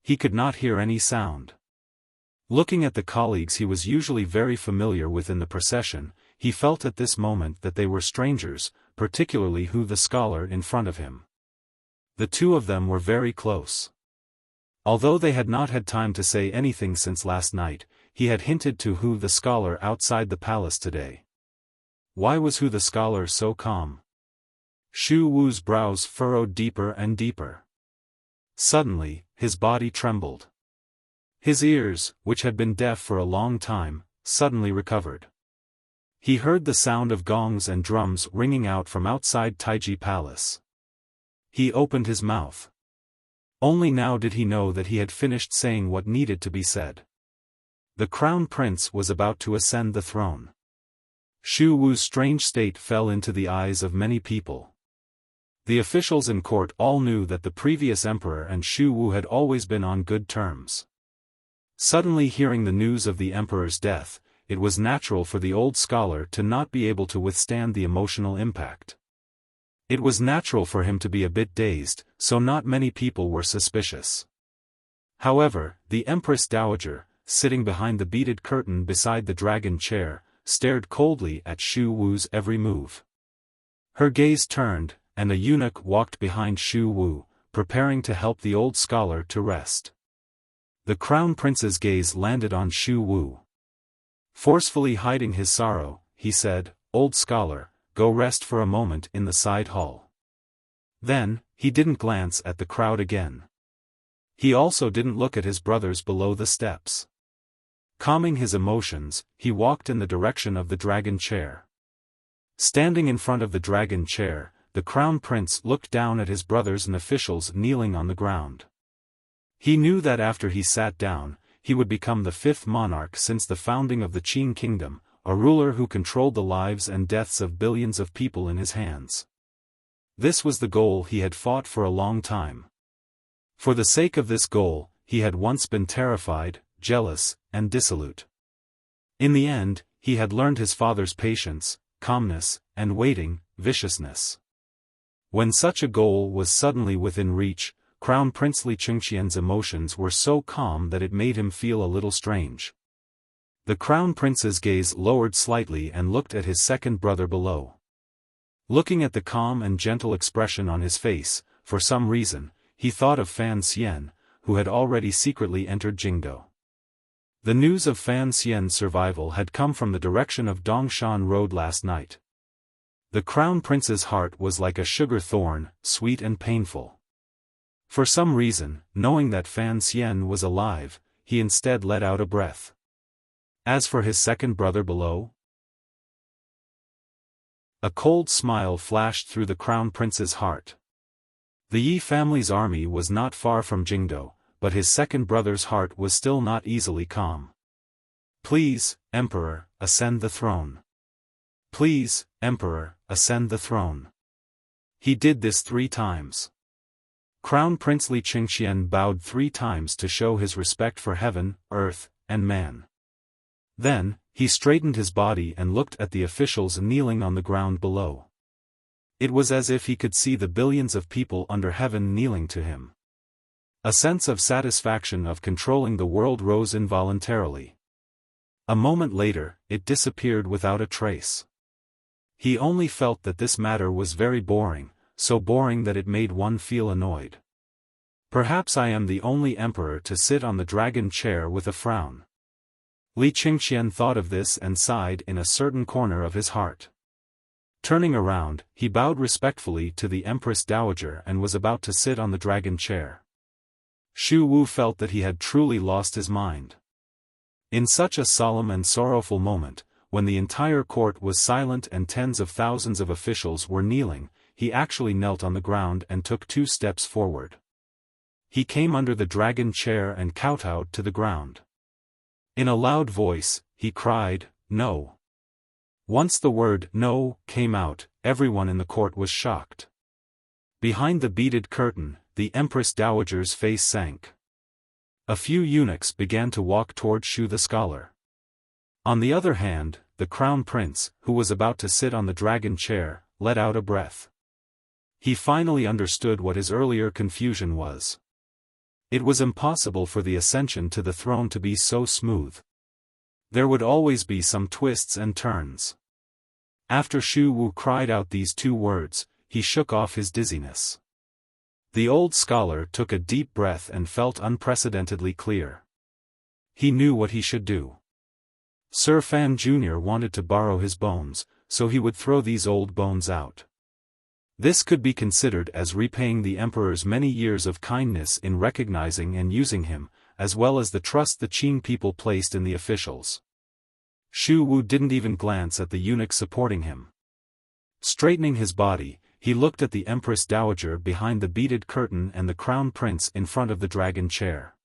He could not hear any sound. Looking at the colleagues he was usually very familiar with in the procession, he felt at this moment that they were strangers, particularly Hu the scholar in front of him. The two of them were very close. Although they had not had time to say anything since last night, he had hinted to Hu the scholar outside the palace today. Why was Hu the scholar so calm? Shu Wu's brows furrowed deeper and deeper. Suddenly, his body trembled. His ears, which had been deaf for a long time, suddenly recovered. He heard the sound of gongs and drums ringing out from outside Taiji Palace. He opened his mouth. Only now did he know that he had finished saying what needed to be said. The crown prince was about to ascend the throne. Xu Wu's strange state fell into the eyes of many people. The officials in court all knew that the previous emperor and Xu Wu had always been on good terms. Suddenly hearing the news of the emperor's death, it was natural for the old scholar to not be able to withstand the emotional impact. It was natural for him to be a bit dazed, so not many people were suspicious. However, the Empress Dowager, sitting behind the beaded curtain beside the dragon chair, stared coldly at Xu Wu's every move. Her gaze turned, and a eunuch walked behind Xu Wu, preparing to help the old scholar to rest. The crown prince's gaze landed on Xu Wu. Forcefully hiding his sorrow, he said, "Old scholar, go rest for a moment in the side hall." Then, he didn't glance at the crowd again. He also didn't look at his brothers below the steps. Calming his emotions, he walked in the direction of the dragon chair. Standing in front of the dragon chair, the crown prince looked down at his brothers and officials kneeling on the ground. He knew that after he sat down, he would become the fifth monarch since the founding of the Qin kingdom, a ruler who controlled the lives and deaths of billions of people in his hands. This was the goal he had fought for a long time. For the sake of this goal, he had once been terrified, jealous, and dissolute. In the end, he had learned his father's patience, calmness, and waiting, viciousness. When such a goal was suddenly within reach, Crown Prince Li Qingqian's emotions were so calm that it made him feel a little strange. The Crown Prince's gaze lowered slightly and looked at his second brother below. Looking at the calm and gentle expression on his face, for some reason, he thought of Fan Xian, who had already secretly entered Jingdou. The news of Fan Xian's survival had come from the direction of Dongshan Road last night. The Crown Prince's heart was like a sugar thorn, sweet and painful. For some reason, knowing that Fan Xian was alive, he instead let out a breath. As for his second brother below, a cold smile flashed through the Crown Prince's heart. The Yi family's army was not far from Jingdou, but his second brother's heart was still not easily calm. "Please, Emperor, ascend the throne. Please, Emperor, ascend the throne." He did this 3 times. Crown Prince Li Qingqian bowed 3 times to show his respect for heaven, earth, and man. Then, he straightened his body and looked at the officials kneeling on the ground below. It was as if he could see the billions of people under heaven kneeling to him. A sense of satisfaction of controlling the world rose involuntarily. A moment later, it disappeared without a trace. He only felt that this matter was very boring, so boring that it made one feel annoyed. Perhaps I am the only emperor to sit on the dragon chair with a frown. Li Qingqian thought of this and sighed in a certain corner of his heart. Turning around, he bowed respectfully to the Empress Dowager and was about to sit on the dragon chair. Xu Wu felt that he had truly lost his mind. In such a solemn and sorrowful moment, when the entire court was silent and tens of thousands of officials were kneeling, he actually knelt on the ground and took 2 steps forward. He came under the dragon chair and kowtowed to the ground. In a loud voice, he cried, "No." Once the word "no" came out, everyone in the court was shocked. Behind the beaded curtain, the Empress Dowager's face sank. A few eunuchs began to walk toward Xu the scholar. On the other hand, the Crown Prince, who was about to sit on the dragon chair, let out a breath. He finally understood what his earlier confusion was. It was impossible for the ascension to the throne to be so smooth. There would always be some twists and turns. After Xu Wu cried out these 2 words, he shook off his dizziness. The old scholar took a deep breath and felt unprecedentedly clear. He knew what he should do. Sir Fan Jr. wanted to borrow his bones, so he would throw these old bones out. This could be considered as repaying the emperor's many years of kindness in recognizing and using him, as well as the trust the Qin people placed in the officials. Xu Wu didn't even glance at the eunuch supporting him. Straightening his body, he looked at the Empress Dowager behind the beaded curtain and the Crown Prince in front of the dragon chair.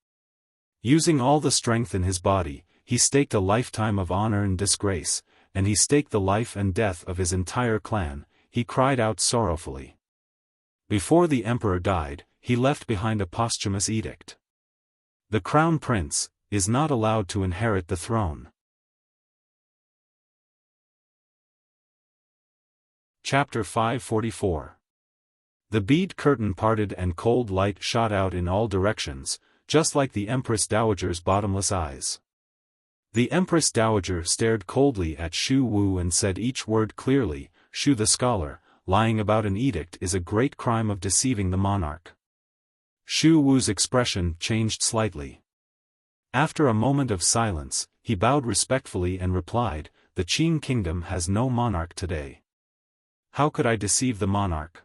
Using all the strength in his body, he staked a lifetime of honor and disgrace, and he staked the life and death of his entire clan, he cried out sorrowfully. Before the emperor died, he left behind a posthumous edict. The crown prince is not allowed to inherit the throne. Chapter 544. The bead curtain parted and cold light shot out in all directions, just like the Empress Dowager's bottomless eyes. The Empress Dowager stared coldly at Shu Wu and said each word clearly, "Shu the scholar, lying about an edict is a great crime of deceiving the monarch." Shu Wu's expression changed slightly. After a moment of silence, he bowed respectfully and replied, "The Qing kingdom has no monarch today. How could I deceive the monarch?"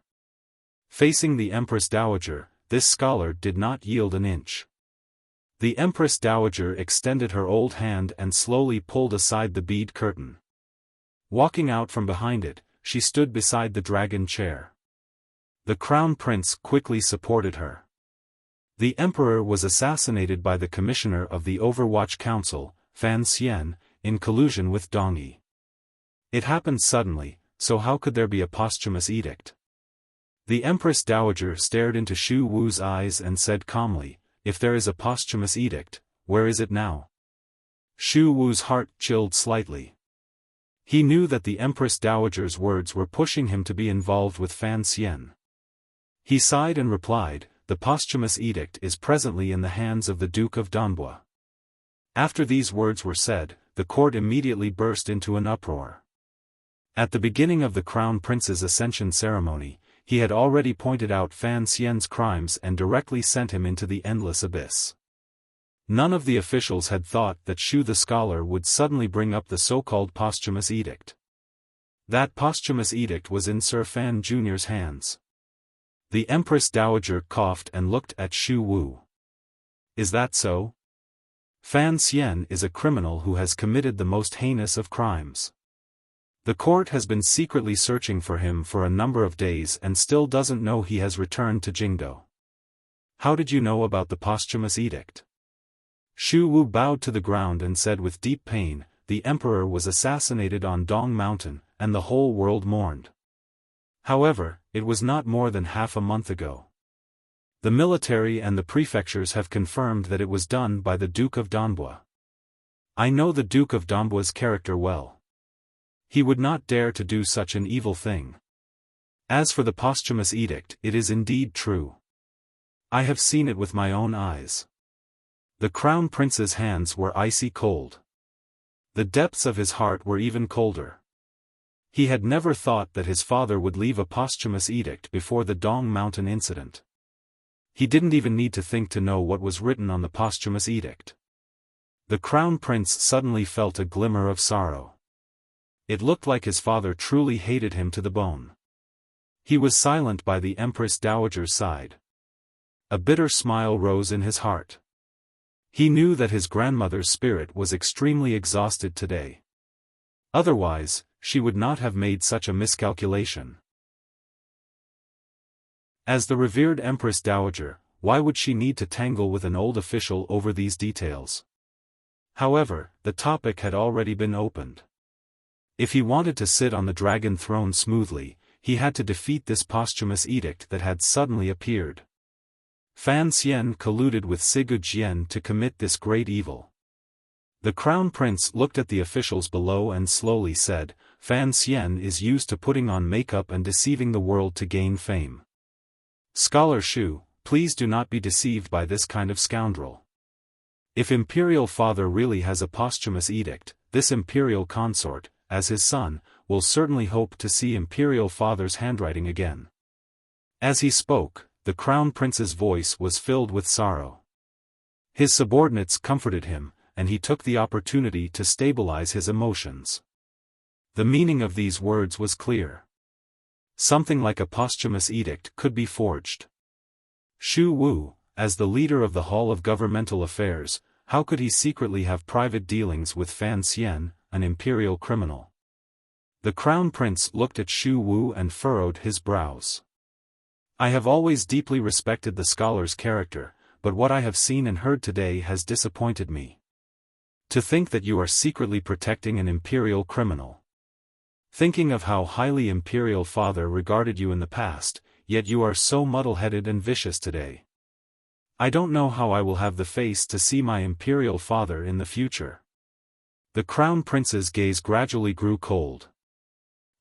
Facing the Empress Dowager, this scholar did not yield an inch. The Empress Dowager extended her old hand and slowly pulled aside the bead curtain. Walking out from behind it, she stood beside the dragon chair. The crown prince quickly supported her. The emperor was assassinated by the commissioner of the Overwatch Council, Fan Xian, in collusion with Dong Yi. It happened suddenly, so how could there be a posthumous edict? The Empress Dowager stared into Shu Wu's eyes and said calmly, "If there is a posthumous edict, where is it now?" Shu Wu's heart chilled slightly. He knew that the Empress Dowager's words were pushing him to be involved with Fan Xian. He sighed and replied, "The posthumous edict is presently in the hands of the Duke of Danbo." After these words were said, the court immediately burst into an uproar. At the beginning of the crown prince's ascension ceremony, he had already pointed out Fan Xian's crimes and directly sent him into the endless abyss. None of the officials had thought that Shu the scholar would suddenly bring up the so-called posthumous edict. That posthumous edict was in Sir Fan Jr.'s hands. The Empress Dowager coughed and looked at Shu Wu. "Is that so? Fan Xian is a criminal who has committed the most heinous of crimes. The court has been secretly searching for him for a number of days and still doesn't know he has returned to Jingdo. How did you know about the posthumous edict?" Shu Wu bowed to the ground and said with deep pain, "The emperor was assassinated on Dong Mountain, and the whole world mourned. However, it was not more than half a month ago. The military and the prefectures have confirmed that it was done by the Duke of Danbo. I know the Duke of Danbo's character well. He would not dare to do such an evil thing. As for the posthumous edict, it is indeed true. I have seen it with my own eyes." The crown prince's hands were icy cold. The depths of his heart were even colder. He had never thought that his father would leave a posthumous edict before the Dong Mountain incident. He didn't even need to think to know what was written on the posthumous edict. The crown prince suddenly felt a glimmer of sorrow. It looked like his father truly hated him to the bone. He was silent by the Empress Dowager's side. A bitter smile rose in his heart. He knew that his grandmother's spirit was extremely exhausted today. Otherwise, she would not have made such a miscalculation. As the revered Empress Dowager, why would she need to tangle with an old official over these details? However, the topic had already been opened. If he wanted to sit on the dragon throne smoothly, he had to defeat this posthumous edict that had suddenly appeared. Fan Xian colluded with Sigu Jian to commit this great evil. The crown prince looked at the officials below and slowly said, "Fan Xian is used to putting on makeup and deceiving the world to gain fame. Scholar Shu, please do not be deceived by this kind of scoundrel. If Imperial Father really has a posthumous edict, this Imperial Consort, as his son, will certainly hope to see Imperial Father's handwriting again." As he spoke, the crown prince's voice was filled with sorrow. His subordinates comforted him, and he took the opportunity to stabilize his emotions. The meaning of these words was clear. Something like a posthumous edict could be forged. Shu Wu, as the leader of the Hall of Governmental Affairs, how could he secretly have private dealings with Fan Xian, an imperial criminal? The crown prince looked at Shu Wu and furrowed his brows. "I have always deeply respected the scholar's character, but what I have seen and heard today has disappointed me. To think that you are secretly protecting an imperial criminal. Thinking of how highly imperial father regarded you in the past, yet you are so muddle-headed and vicious today. I don't know how I will have the face to see my imperial father in the future. The crown prince's gaze gradually grew cold.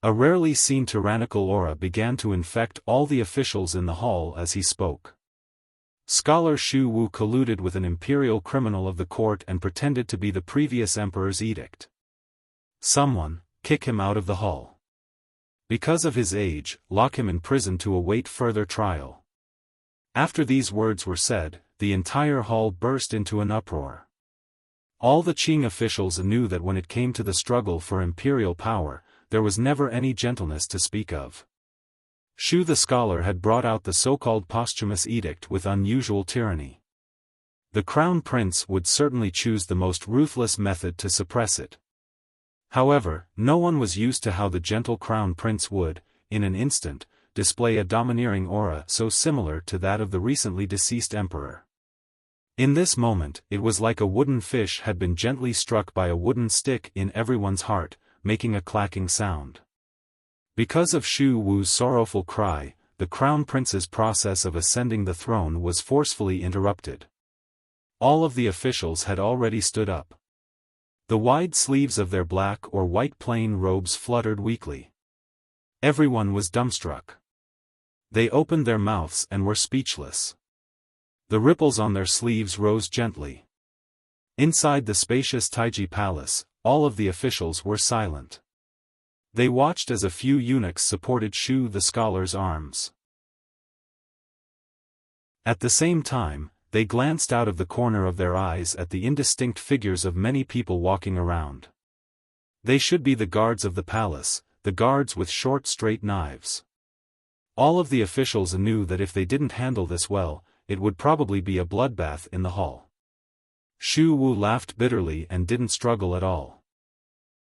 A rarely seen tyrannical aura began to infect all the officials in the hall as he spoke. Scholar Xu Wu colluded with an imperial criminal of the court and pretended to be the previous emperor's edict. Someone, kick him out of the hall. Because of his age, lock him in prison to await further trial. After these words were said, the entire hall burst into an uproar. All the Qing officials knew that when it came to the struggle for imperial power, there was never any gentleness to speak of. Xu the scholar had brought out the so-called posthumous edict with unusual tyranny. The crown prince would certainly choose the most ruthless method to suppress it. However, no one was used to how the gentle crown prince would, in an instant, display a domineering aura so similar to that of the recently deceased emperor. In this moment, it was like a wooden fish had been gently struck by a wooden stick in everyone's heart, making a clacking sound. Because of Xu Wu's sorrowful cry, the crown prince's process of ascending the throne was forcefully interrupted. All of the officials had already stood up. The wide sleeves of their black or white plain robes fluttered weakly. Everyone was dumbstruck. They opened their mouths and were speechless. The ripples on their sleeves rose gently. Inside the spacious Taiji palace, all of the officials were silent. They watched as a few eunuchs supported Xu the scholar's arms. At the same time, they glanced out of the corner of their eyes at the indistinct figures of many people walking around. They should be the guards of the palace, the guards with short straight knives. All of the officials knew that if they didn't handle this well, it would probably be a bloodbath in the hall. Xu Wu laughed bitterly and didn't struggle at all.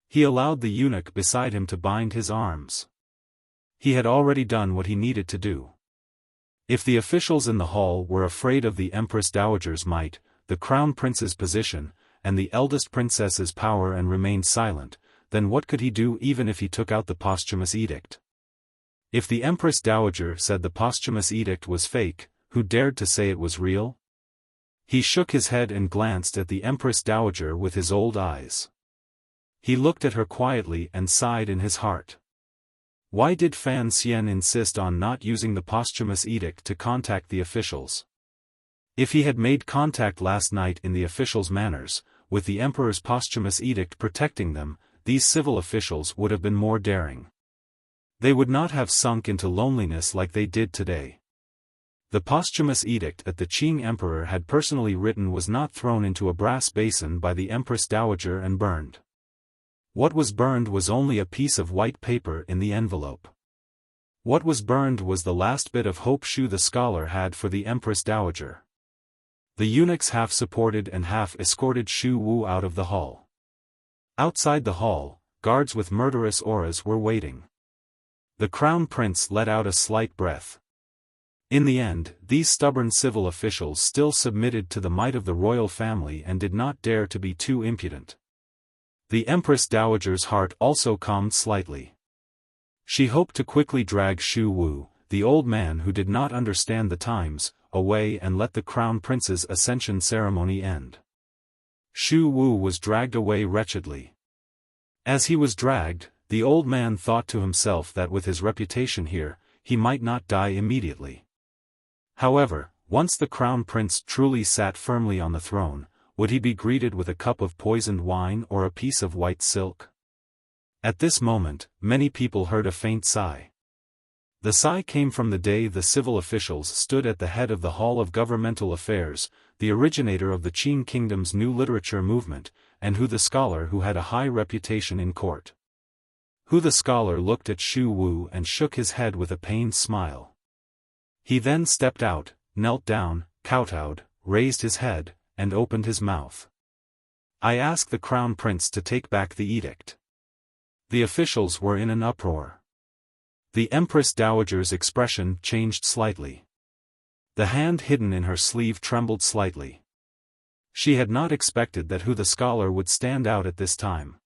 He allowed the eunuch beside him to bind his arms. He had already done what he needed to do. If the officials in the hall were afraid of the Empress Dowager's might, the crown prince's position, and the eldest princess's power and remained silent, then what could he do even if he took out the posthumous edict? If the Empress Dowager said the posthumous edict was fake, who dared to say it was real? He shook his head and glanced at the Empress Dowager with his old eyes. He looked at her quietly and sighed in his heart. Why did Fan Xian insist on not using the posthumous edict to contact the officials? If he had made contact last night in the officials' manners, with the emperor's posthumous edict protecting them, these civil officials would have been more daring. They would not have sunk into loneliness like they did today. The posthumous edict that the Qing emperor had personally written was not thrown into a brass basin by the Empress Dowager and burned. What was burned was only a piece of white paper in the envelope. What was burned was the last bit of hope Xu the scholar had for the Empress Dowager. The eunuchs half supported and half escorted Xu Wu out of the hall. Outside the hall, guards with murderous auras were waiting. The crown prince let out a slight breath. In the end, these stubborn civil officials still submitted to the might of the royal family and did not dare to be too impudent. The Empress Dowager's heart also calmed slightly. She hoped to quickly drag Xu Wu, the old man who did not understand the times, away and let the crown prince's ascension ceremony end. Xu Wu was dragged away wretchedly. As he was dragged, the old man thought to himself that with his reputation here, he might not die immediately. However, once the crown prince truly sat firmly on the throne, would he be greeted with a cup of poisoned wine or a piece of white silk? At this moment, many people heard a faint sigh. The sigh came from the day the civil officials stood at the head of the Hall of Governmental Affairs, the originator of the Qing Kingdom's new literature movement, and Hu the scholar who had a high reputation in court. Hu the scholar looked at Xu Wu and shook his head with a pained smile. He then stepped out, knelt down, kowtowed, raised his head, and opened his mouth. I ask the crown prince to take back the edict. The officials were in an uproar. The Empress Dowager's expression changed slightly. The hand hidden in her sleeve trembled slightly. She had not expected that Hu the scholar would stand out at this time.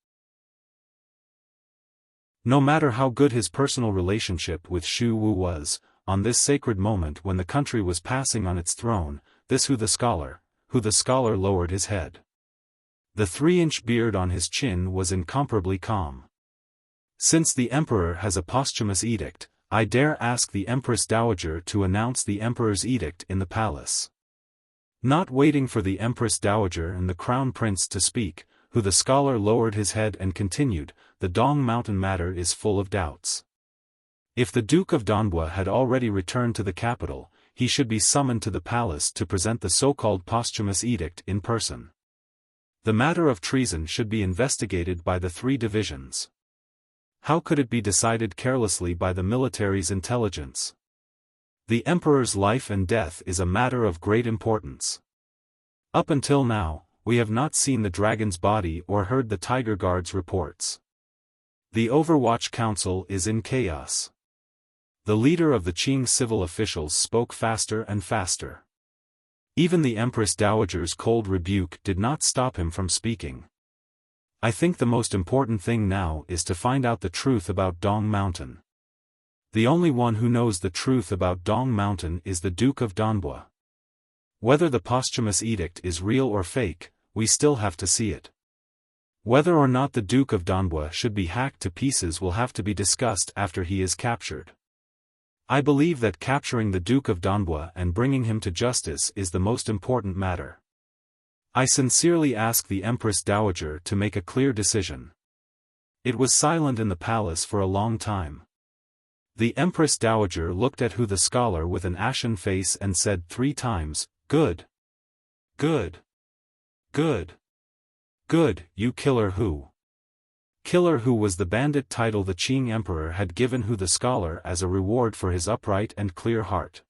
No matter how good his personal relationship with Xu Wu was, on this sacred moment when the country was passing on its throne, this Hu the scholar lowered his head. The 3-inch beard on his chin was incomparably calm. Since the emperor has a posthumous edict, I dare ask the Empress Dowager to announce the emperor's edict in the palace. Not waiting for the Empress Dowager and the Crown Prince to speak, Hu the scholar lowered his head and continued, the Dong Mountain matter is full of doubts. If the Duke of Donbua had already returned to the capital, he should be summoned to the palace to present the so-called posthumous edict in person. The matter of treason should be investigated by the 3 divisions. How could it be decided carelessly by the military's intelligence? The emperor's life and death is a matter of great importance. Up until now, we have not seen the dragon's body or heard the Tiger Guard's reports. The Overwatch Council is in chaos. The leader of the Qing civil officials spoke faster and faster. Even the Empress Dowager's cold rebuke did not stop him from speaking. I think the most important thing now is to find out the truth about Dong Mountain. The only one who knows the truth about Dong Mountain is the Duke of Donbua. Whether the posthumous edict is real or fake, we still have to see it. Whether or not the Duke of Donbua should be hacked to pieces will have to be discussed after he is captured. I believe that capturing the Duke of Donbua and bringing him to justice is the most important matter. I sincerely ask the Empress Dowager to make a clear decision. It was silent in the palace for a long time. The Empress Dowager looked at Hu the scholar with an ashen face and said 3 times, "Good. Good. Good. Good, you killer Hu." Killer Hu was the bandit title the Qing emperor had given Hu the scholar as a reward for his upright and clear heart.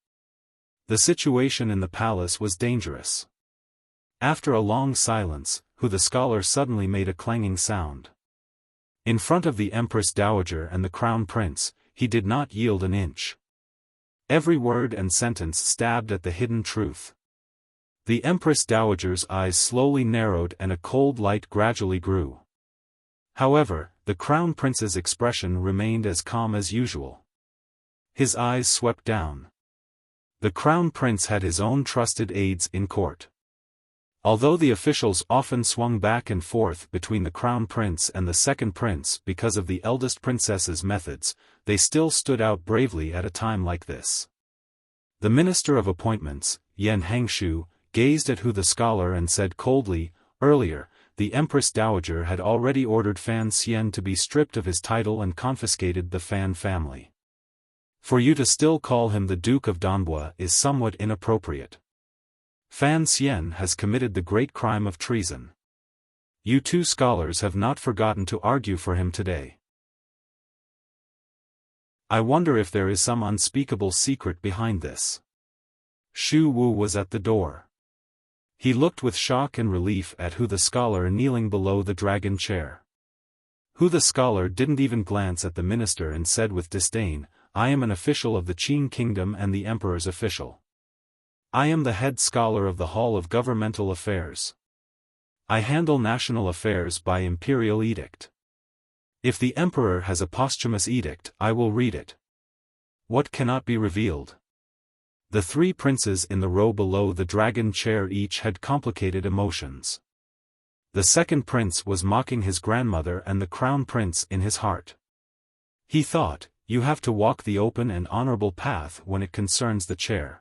The situation in the palace was dangerous. After a long silence, Hu the scholar suddenly made a clanging sound. In front of the Empress Dowager and the Crown Prince, he did not yield an inch. Every word and sentence stabbed at the hidden truth. The Empress Dowager's eyes slowly narrowed and a cold light gradually grew. However, the Crown Prince's expression remained as calm as usual. His eyes swept down. The Crown Prince had his own trusted aides in court. Although the officials often swung back and forth between the Crown Prince and the Second Prince because of the eldest princess's methods, they still stood out bravely at a time like this. The Minister of Appointments, Yan Hangshu, gazed at Hu the scholar and said coldly, "Earlier, the Empress Dowager had already ordered Fan Xian to be stripped of his title and confiscated the Fan family. For you to still call him the Duke of Donbua is somewhat inappropriate. Fan Xian has committed the great crime of treason. You 2 scholars have not forgotten to argue for him today. I wonder if there is some unspeakable secret behind this." Xu Wu was at the door. He looked with shock and relief at Hu the scholar kneeling below the dragon chair. Hu the scholar didn't even glance at the minister and said with disdain, "I am an official of the Qing kingdom and the emperor's official. I am the head scholar of the Hall of Governmental Affairs. I handle national affairs by imperial edict. If the emperor has a posthumous edict, I will read it. What cannot be revealed?" The 3 princes in the row below the dragon chair each had complicated emotions. The second prince was mocking his grandmother and the Crown Prince in his heart. He thought, "You have to walk the open and honorable path when it concerns the chair.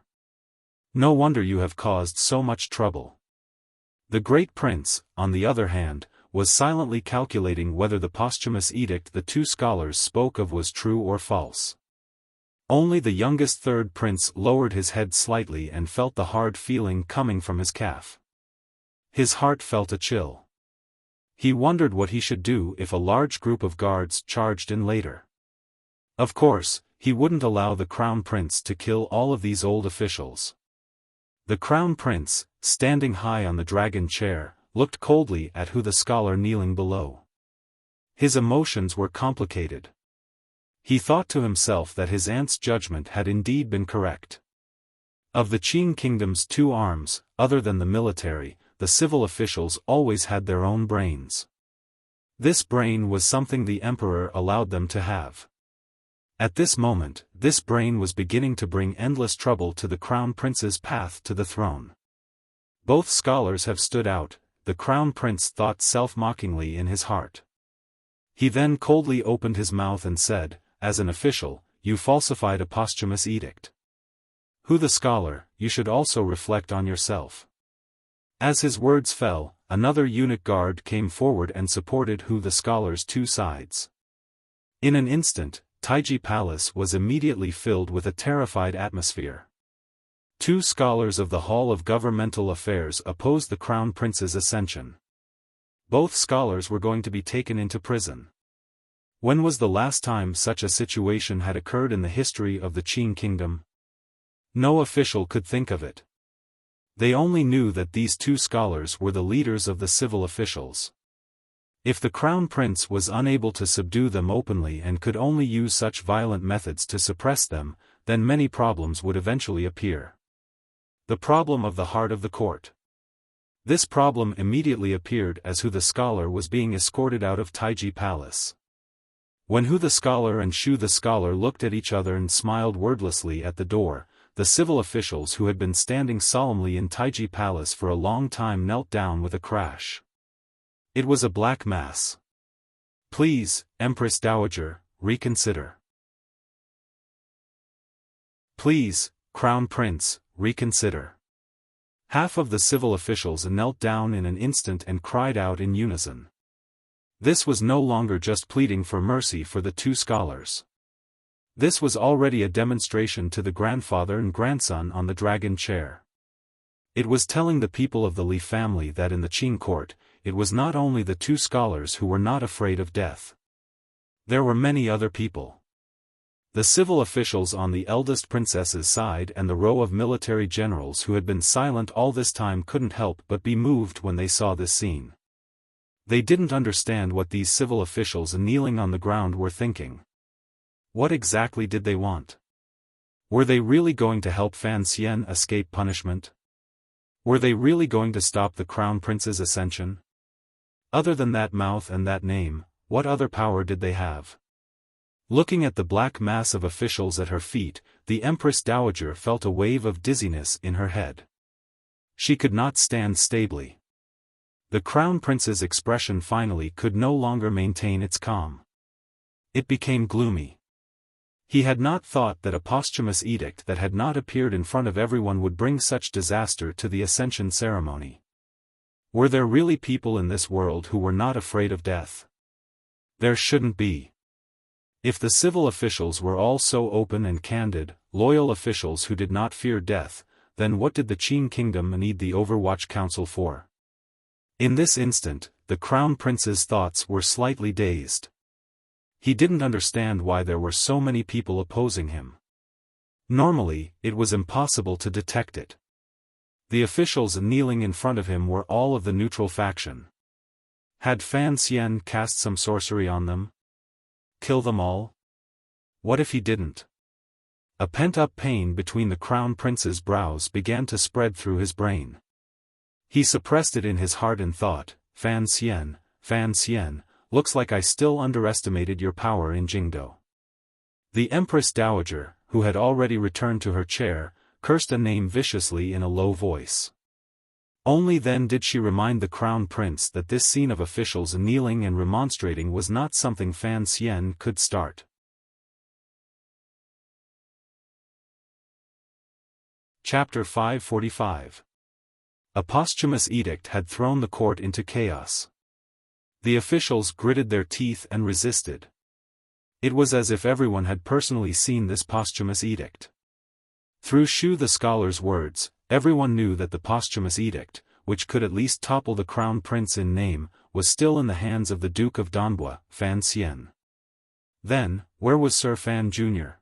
No wonder you have caused so much trouble." The great prince, on the other hand, was silently calculating whether the posthumous edict the 2 scholars spoke of was true or false. Only the youngest third prince lowered his head slightly and felt the hard feeling coming from his calf. His heart felt a chill. He wondered what he should do if a large group of guards charged in later. Of course, he wouldn't allow the Crown Prince to kill all of these old officials. The Crown Prince, standing high on the dragon chair, looked coldly at Hu the scholar kneeling below. His emotions were complicated. He thought to himself that his aunt's judgment had indeed been correct. Of the Qing kingdom's 2 arms, other than the military, the civil officials always had their own brains. This brain was something the emperor allowed them to have. At this moment, this brain was beginning to bring endless trouble to the crown prince's path to the throne. Both scholars have stood out, the crown prince thought self-mockingly in his heart. He then coldly opened his mouth and said, "As an official, you falsified a posthumous edict. Who the scholar, you should also reflect on yourself." As his words fell, another eunuch guard came forward and supported Hu the scholar's two sides. In an instant, Taiji Palace was immediately filled with a terrified atmosphere. Two scholars of the Hall of Governmental Affairs opposed the crown prince's ascension. Both scholars were going to be taken into prison. When was the last time such a situation had occurred in the history of the Qin kingdom? No official could think of it. They only knew that these two scholars were the leaders of the civil officials. If the crown prince was unable to subdue them openly and could only use such violent methods to suppress them, then many problems would eventually appear. The problem of the heart of the court. This problem immediately appeared as Hu the scholar was being escorted out of Taiji Palace. When Hu the scholar and Shu the scholar looked at each other and smiled wordlessly at the door, the civil officials who had been standing solemnly in Taiji Palace for a long time knelt down with a crash. It was a black mass. "Please, Empress Dowager, reconsider. Please, Crown Prince, reconsider." Half of the civil officials knelt down in an instant and cried out in unison. This was no longer just pleading for mercy for the two scholars. This was already a demonstration to the grandfather and grandson on the dragon chair. It was telling the people of the Li family that in the Qin court, it was not only the two scholars who were not afraid of death. There were many other people. The civil officials on the eldest princess's side and the row of military generals who had been silent all this time couldn't help but be moved when they saw this scene. They didn't understand what these civil officials kneeling on the ground were thinking. What exactly did they want? Were they really going to help Fan Xian escape punishment? Were they really going to stop the crown prince's ascension? Other than that mouth and that name, what other power did they have? Looking at the black mass of officials at her feet, the Empress Dowager felt a wave of dizziness in her head. She could not stand stably. The crown prince's expression finally could no longer maintain its calm. It became gloomy. He had not thought that a posthumous edict that had not appeared in front of everyone would bring such disaster to the ascension ceremony. Were there really people in this world who were not afraid of death? There shouldn't be. If the civil officials were all so open and candid, loyal officials who did not fear death, then what did the Qin kingdom need the Overwatch Council for? In this instant, the crown prince's thoughts were slightly dazed. He didn't understand why there were so many people opposing him. Normally, it was impossible to detect it. The officials kneeling in front of him were all of the neutral faction. Had Fan Xian cast some sorcery on them? Kill them all? What if he didn't? A pent-up pain between the crown prince's brows began to spread through his brain. He suppressed it in his heart and thought, Fan Xian, looks like I still underestimated your power in Jingdo. The Empress Dowager, who had already returned to her chair, cursed a name viciously in a low voice. Only then did she remind the crown prince that this scene of officials kneeling and remonstrating was not something Fan Xian could start. Chapter 545. A posthumous edict had thrown the court into chaos. The officials gritted their teeth and resisted. It was as if everyone had personally seen this posthumous edict. Through Shu the scholar's words, everyone knew that the posthumous edict, which could at least topple the crown prince in name, was still in the hands of the Duke of Danbua, Fan Xian. Then, where was Sir Fan Jr.?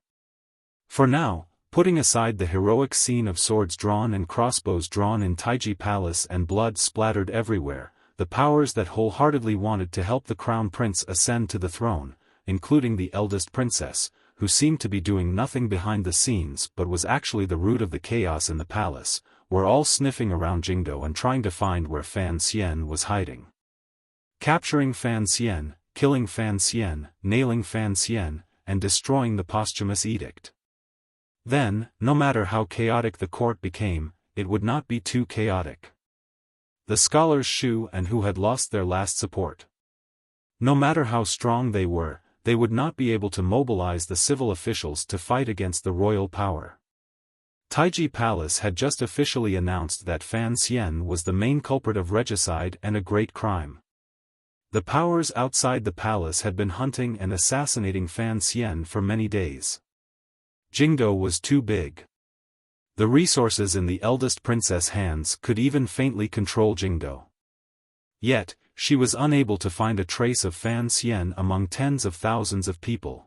For now, putting aside the heroic scene of swords drawn and crossbows drawn in Taiji Palace and blood splattered everywhere, the powers that wholeheartedly wanted to help the crown prince ascend to the throne, including the eldest princess, who seemed to be doing nothing behind the scenes but was actually the root of the chaos in the palace, were all sniffing around Jingdo and trying to find where Fan Xian was hiding. Capturing Fan Xian, killing Fan Xian, nailing Fan Xian, and destroying the posthumous edict. Then, no matter how chaotic the court became, it would not be too chaotic. The scholars Shu and Hu had lost their last support. No matter how strong they would not be able to mobilize the civil officials to fight against the royal power. Taiji Palace had just officially announced that Fan Xian was the main culprit of regicide and a great crime. The powers outside the palace had been hunting and assassinating Fan Xian for many days. Jingdo was too big. The resources in the eldest princess' hands could even faintly control Jingdo. Yet, she was unable to find a trace of Fan Xian among tens of thousands of people.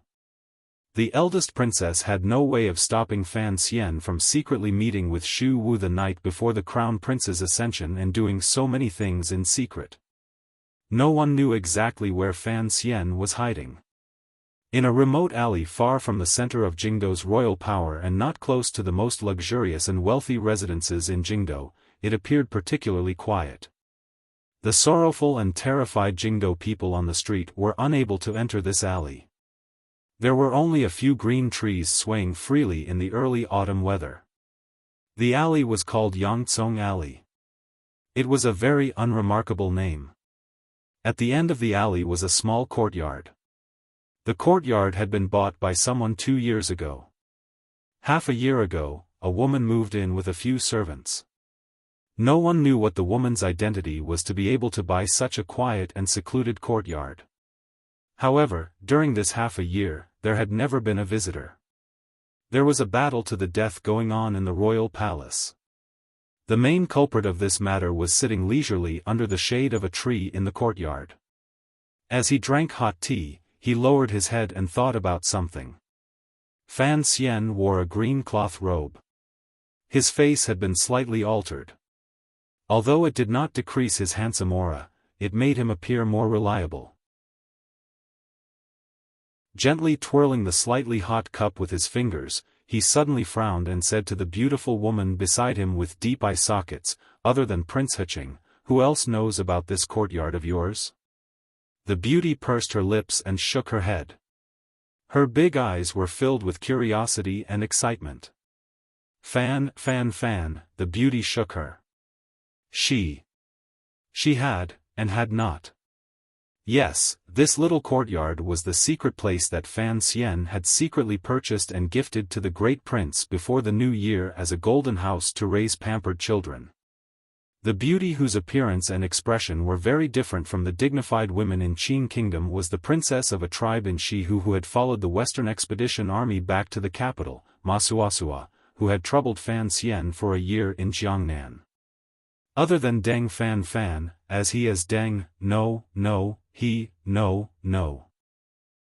The eldest princess had no way of stopping Fan Xian from secretly meeting with Shu Wu the night before the crown prince's ascension and doing so many things in secret. No one knew exactly where Fan Xian was hiding. In a remote alley far from the center of Jingdo's royal power and not close to the most luxurious and wealthy residences in Jingdo, it appeared particularly quiet. The sorrowful and terrified Jingdo people on the street were unable to enter this alley. There were only a few green trees swaying freely in the early autumn weather. The alley was called Yangcong Alley. It was a very unremarkable name. At the end of the alley was a small courtyard. The courtyard had been bought by someone 2 years ago. Half a year ago, a woman moved in with a few servants. No one knew what the woman's identity was to be able to buy such a quiet and secluded courtyard. However, during this half a year, there had never been a visitor. There was a battle to the death going on in the royal palace. The main culprit of this matter was sitting leisurely under the shade of a tree in the courtyard. As he drank hot tea, he lowered his head and thought about something. Fan Xian wore a green cloth robe. His face had been slightly altered. Although it did not decrease his handsome aura, it made him appear more reliable. Gently twirling the slightly hot cup with his fingers, he suddenly frowned and said to the beautiful woman beside him with deep eye sockets, "Other than Prince Huqing, who else knows about this courtyard of yours?" The beauty pursed her lips and shook her head. Her big eyes were filled with curiosity and excitement. Fan, the beauty shook her. She had, and had not. Yes, this little courtyard was the secret place that Fan Xian had secretly purchased and gifted to the great prince before the new year as a golden house to raise pampered children. The beauty whose appearance and expression were very different from the dignified women in Qin Kingdom was the princess of a tribe in Shihu who had followed the Western Expedition Army back to the capital, Masuasua, who had troubled Fan Xian for a year in Jiangnan. Other than Deng Fan, as he as Deng, no.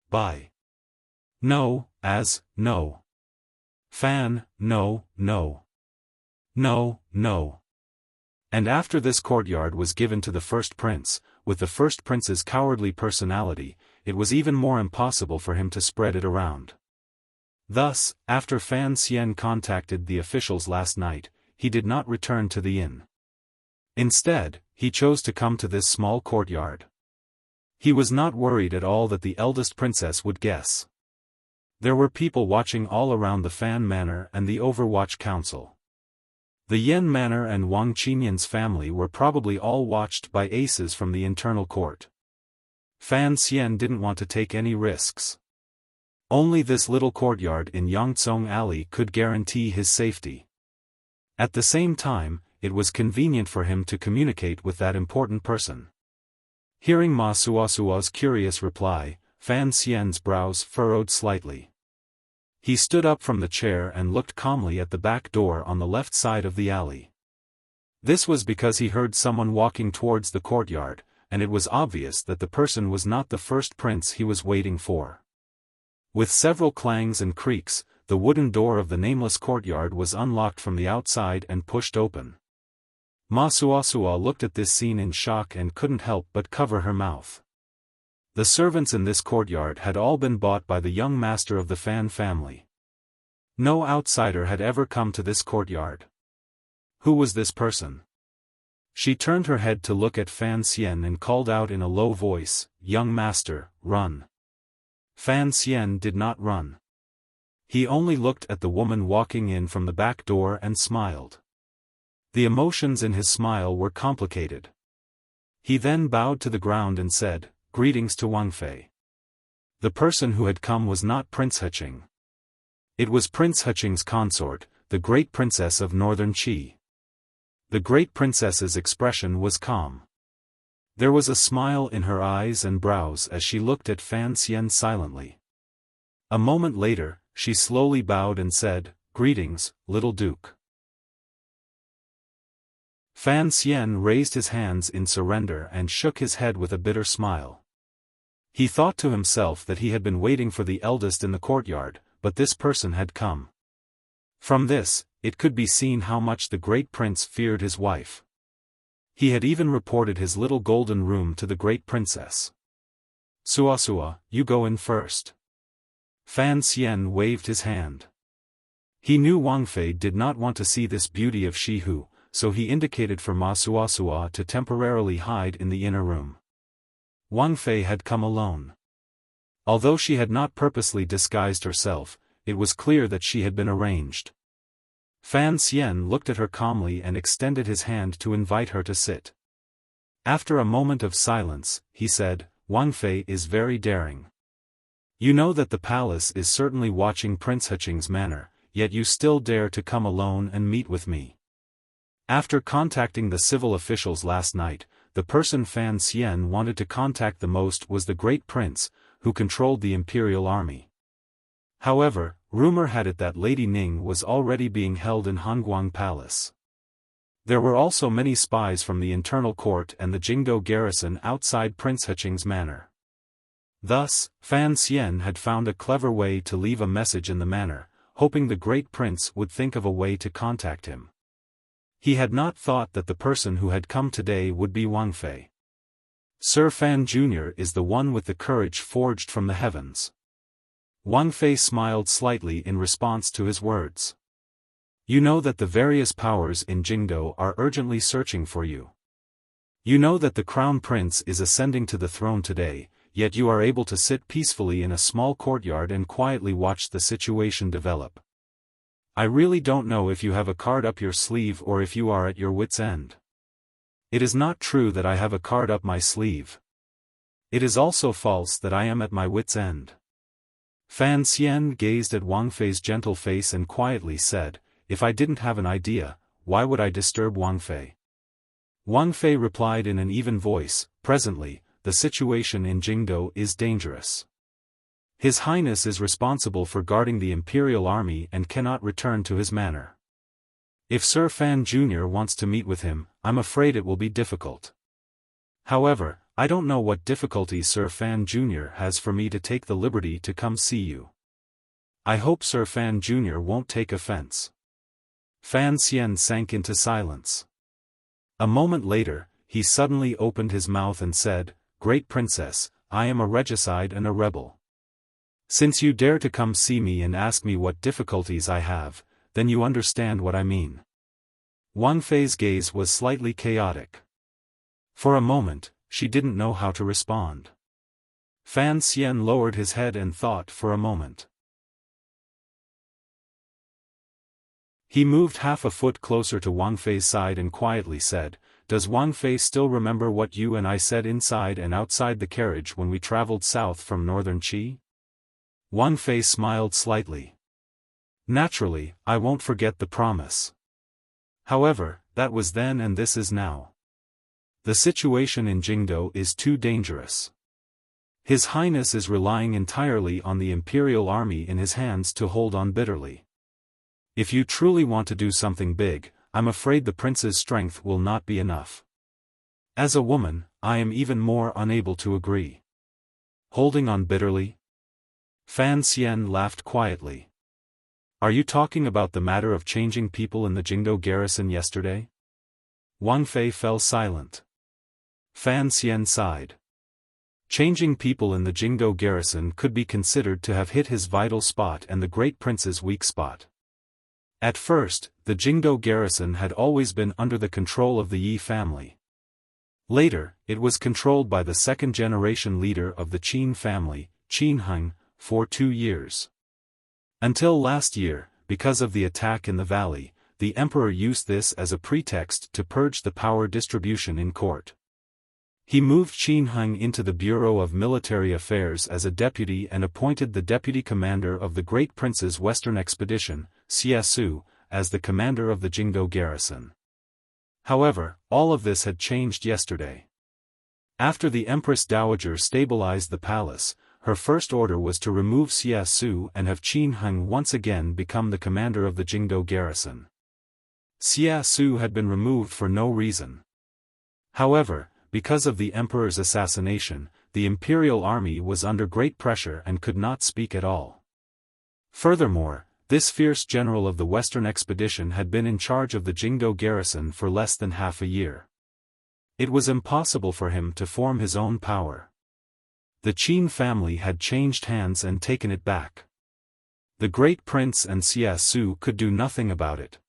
By. No, as, no. Fan, no. And after this courtyard was given to the first prince, with the first prince's cowardly personality, it was even more impossible for him to spread it around. Thus, after Fan Xian contacted the officials last night, he did not return to the inn. Instead, he chose to come to this small courtyard. He was not worried at all that the eldest princess would guess. There were people watching all around the Fan Manor and the Overwatch Council. The Yen Manor and Wang Qinyan's family were probably all watched by aces from the internal court. Fan Xian didn't want to take any risks. Only this little courtyard in Yangcong Alley could guarantee his safety. At the same time, it was convenient for him to communicate with that important person. Hearing Ma Suasua's curious reply, Fan Xian's brows furrowed slightly. He stood up from the chair and looked calmly at the back door on the left side of the alley. This was because he heard someone walking towards the courtyard, and it was obvious that the person was not the first prince he was waiting for. With several clangs and creaks, the wooden door of the nameless courtyard was unlocked from the outside and pushed open. Ma Suasua looked at this scene in shock and couldn't help but cover her mouth. The servants in this courtyard had all been bought by the young master of the Fan family. No outsider had ever come to this courtyard. Who was this person? She turned her head to look at Fan Xian and called out in a low voice, "Young master, run." Fan Xian did not run. He only looked at the woman walking in from the back door and smiled. The emotions in his smile were complicated. He then bowed to the ground and said, "Greetings to Wang Fei." The person who had come was not Prince Heching. It was Prince Heching's consort, the great princess of Northern Qi. The great princess's expression was calm. There was a smile in her eyes and brows as she looked at Fan Xian silently. A moment later, she slowly bowed and said, "Greetings, little duke." Fan Xian raised his hands in surrender and shook his head with a bitter smile. He thought to himself that he had been waiting for the eldest in the courtyard, but this person had come. From this, it could be seen how much the great prince feared his wife. He had even reported his little golden room to the great princess. "Suasua, you go in first." Fan Xian waved his hand. He knew Wang Fei did not want to see this beauty of Shihu, so he indicated for Ma Suasua to temporarily hide in the inner room. Wang Fei had come alone. Although she had not purposely disguised herself, it was clear that she had been arranged. Fan Xian looked at her calmly and extended his hand to invite her to sit. After a moment of silence, he said, "Wang Fei is very daring. You know that the palace is certainly watching Prince Heching's manner, yet you still dare to come alone and meet with me." After contacting the civil officials last night, the person Fan Xian wanted to contact the most was the great prince, who controlled the imperial army. However, rumor had it that Lady Ning was already being held in Hanguang Palace. There were also many spies from the internal court and the Jingdo garrison outside Prince Heching's manor. Thus, Fan Xian had found a clever way to leave a message in the manor, hoping the great prince would think of a way to contact him. He had not thought that the person who had come today would be Wang Fei. Sir Fan Jr. is the one with the courage forged from the heavens. Wang Fei smiled slightly in response to his words. You know that the various powers in Jingdo are urgently searching for you. You know that the crown prince is ascending to the throne today, yet you are able to sit peacefully in a small courtyard and quietly watch the situation develop. I really don't know if you have a card up your sleeve or if you are at your wit's end. It is not true that I have a card up my sleeve. It is also false that I am at my wit's end. Fan Xian gazed at Wang Fei's gentle face and quietly said, "If I didn't have an idea, why would I disturb Wang Fei?" Wang Fei replied in an even voice, "Presently, the situation in Jingdo is dangerous. His Highness is responsible for guarding the imperial army and cannot return to his manor. If Sir Fan Jr. wants to meet with him, I'm afraid it will be difficult. However, I don't know what difficulties Sir Fan Jr. has for me to take the liberty to come see you. I hope Sir Fan Jr. won't take offense." Fan Xian sank into silence. A moment later, he suddenly opened his mouth and said, "Great princess, I am a regicide and a rebel. Since you dare to come see me and ask me what difficulties I have, then you understand what I mean." Wang Fei's gaze was slightly chaotic. For a moment, she didn't know how to respond. Fan Xian lowered his head and thought for a moment. He moved half a foot closer to Wang Fei's side and quietly said, "Does Wang Fei still remember what you and I said inside and outside the carriage when we traveled south from Northern Qi?" Wang Fei smiled slightly. "Naturally, I won't forget the promise. However, that was then and this is now. The situation in Jingdo is too dangerous. His Highness is relying entirely on the imperial army in his hands to hold on bitterly. If you truly want to do something big, I'm afraid the prince's strength will not be enough. As a woman, I am even more unable to agree." "Holding on bitterly?" Fan Xian laughed quietly. "Are you talking about the matter of changing people in the Jingdo garrison yesterday?" Wang Fei fell silent. Fan Xian sighed. Changing people in the Jingdo garrison could be considered to have hit his vital spot and the great prince's weak spot. At first, the Jingdo garrison had always been under the control of the Yi family. Later, it was controlled by the second-generation leader of the Qin family, Qin Heng, for 2 years. Until last year, because of the attack in the valley, the emperor used this as a pretext to purge the power distribution in court. He moved Qin Heng into the Bureau of Military Affairs as a deputy and appointed the deputy commander of the Great Prince's Western Expedition, Xia Su, as the commander of the Jingdo garrison. However, all of this had changed yesterday. After the Empress Dowager stabilized the palace, her first order was to remove Xia Su and have Qin Heng once again become the commander of the Jingdo garrison. Xia Su had been removed for no reason. However, because of the emperor's assassination, the imperial army was under great pressure and could not speak at all. Furthermore, this fierce general of the Western expedition had been in charge of the Jingdo garrison for less than half a year. It was impossible for him to form his own power. The Qin family had changed hands and taken it back. The Great Prince and Xia Su could do nothing about it.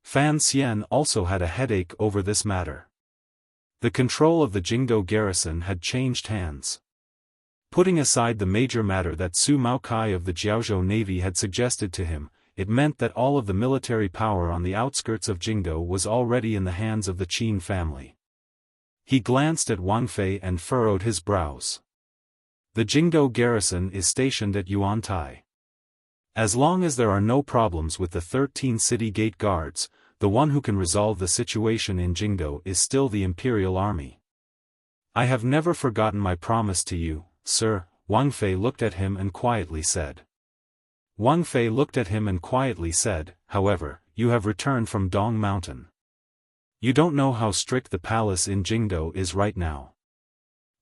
Fan Xian also had a headache over this matter. The control of the Jingdo garrison had changed hands. Putting aside the major matter that Su Maokai of the Jiaozhou Navy had suggested to him, it meant that all of the military power on the outskirts of Jingdo was already in the hands of the Qin family. He glanced at Wang Fei and furrowed his brows. The Jingdo garrison is stationed at Yuantai. As long as there are no problems with the 13 city gate guards, the one who can resolve the situation in Jingdo is still the imperial army. I have never forgotten my promise to you, sir, Wang Fei looked at him and quietly said. However, you have returned from Dong Mountain. You don't know how strict the palace in Jingdo is right now.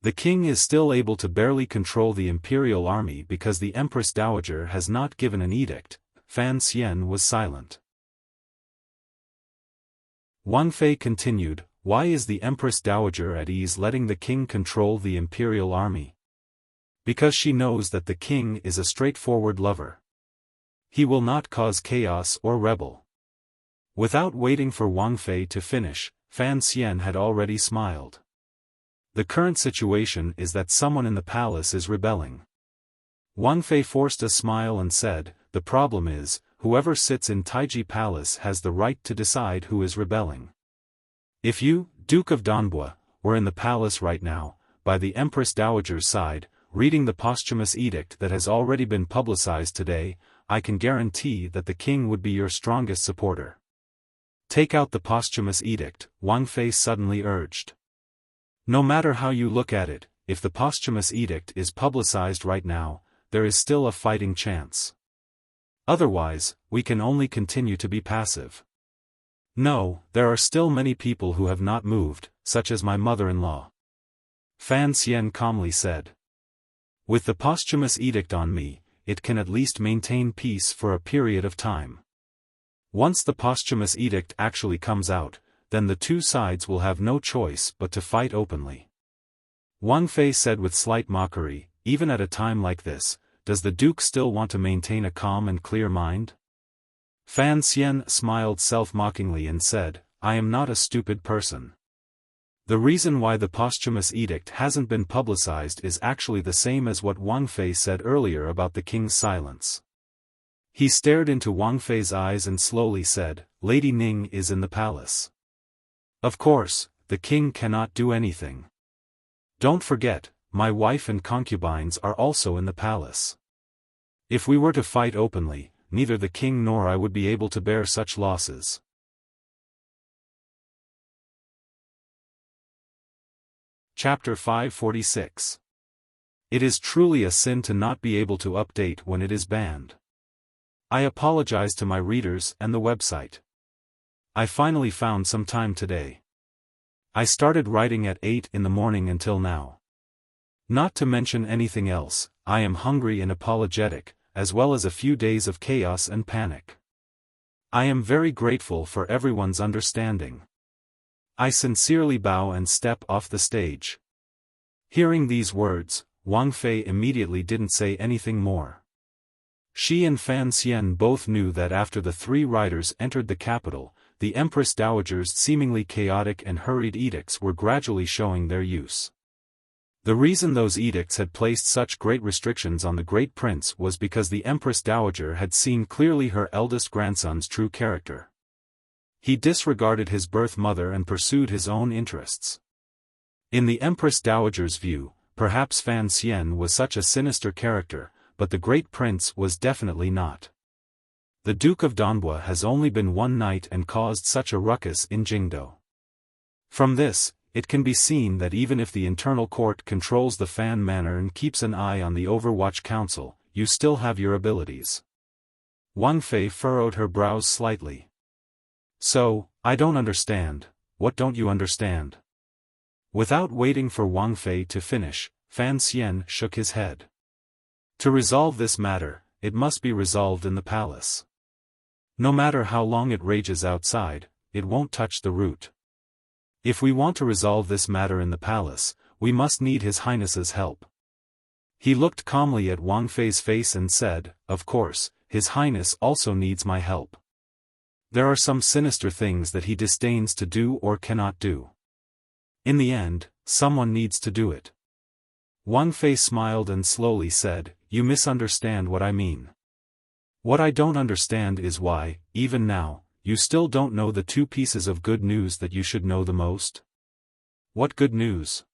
The king is still able to barely control the imperial army because the Empress Dowager has not given an edict. Fan Xian was silent. Wang Fei continued, why is the Empress Dowager at ease letting the king control the imperial army? Because she knows that the king is a straightforward lover. He will not cause chaos or rebel. Without waiting for Wang Fei to finish, Fan Xian had already smiled. The current situation is that someone in the palace is rebelling. Wang Fei forced a smile and said, the problem is, whoever sits in Taiji Palace has the right to decide who is rebelling. If you, Duke of Danbua, were in the palace right now, by the Empress Dowager's side, reading the posthumous edict that has already been publicized today, I can guarantee that the king would be your strongest supporter. Take out the posthumous edict, Wang Fei suddenly urged. No matter how you look at it, if the posthumous edict is publicized right now, there is still a fighting chance. Otherwise, we can only continue to be passive. No, there are still many people who have not moved, such as my mother-in-law. Fan Xian calmly said. With the posthumous edict on me, it can at least maintain peace for a period of time. Once the posthumous edict actually comes out, then the two sides will have no choice but to fight openly. Wang Fei said with slight mockery, even at a time like this, does the Duke still want to maintain a calm and clear mind? Fan Xian smiled self-mockingly and said, I am not a stupid person. The reason why the posthumous edict hasn't been publicized is actually the same as what Wang Fei said earlier about the king's silence. He stared into Wang Fei's eyes and slowly said, Lady Ning is in the palace. Of course, the king cannot do anything. Don't forget, my wife and concubines are also in the palace. If we were to fight openly, neither the king nor I would be able to bear such losses. Chapter 546. It is truly a sin to not be able to update when it is banned. I apologize to my readers and the website. I finally found some time today. I started writing at 8 in the morning until now. Not to mention anything else, I am hungry and apologetic, as well as a few days of chaos and panic. I am very grateful for everyone's understanding. I sincerely bow and step off the stage. Hearing these words, Wang Fei immediately didn't say anything more. She and Fan Xian both knew that after the three riders entered the capital, the Empress Dowager's seemingly chaotic and hurried edicts were gradually showing their use. The reason those edicts had placed such great restrictions on the great prince was because the Empress Dowager had seen clearly her eldest grandson's true character. He disregarded his birth mother and pursued his own interests. In the Empress Dowager's view, perhaps Fan Xian was such a sinister character, but the great prince was definitely not. The Duke of Donbua has only been one night and caused such a ruckus in Jingdo. From this, it can be seen that even if the internal court controls the Fan Manor and keeps an eye on the Overwatch Council, you still have your abilities. Wang Fei furrowed her brows slightly. So, I don't understand. What don't you understand? Without waiting for Wang Fei to finish, Fan Xian shook his head. To resolve this matter, it must be resolved in the palace. No matter how long it rages outside, it won't touch the root. If we want to resolve this matter in the palace, we must need His Highness's help. He looked calmly at Wang Fei's face and said, "Of course, His Highness also needs my help. There are some sinister things that he disdains to do or cannot do. In the end, someone needs to do it." Wang Fei smiled and slowly said, "You misunderstand what I mean. What I don't understand is why, even now, you still don't know the two pieces of good news that you should know the most." "What good news?"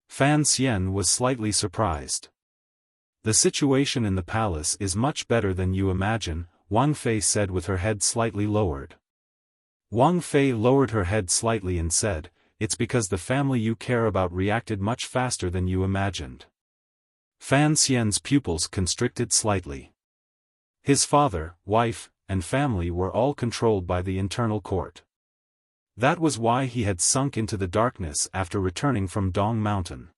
Fan Xian was slightly surprised. "The situation in the palace is much better than you imagine," Wang Fei said with her head slightly lowered. Wang Fei lowered her head slightly and said, "It's because the family you care about reacted much faster than you imagined." Fan Xian's pupils constricted slightly. His father, wife, and family were all controlled by the internal court. That was why he had sunk into the darkness after returning from Dong Mountain.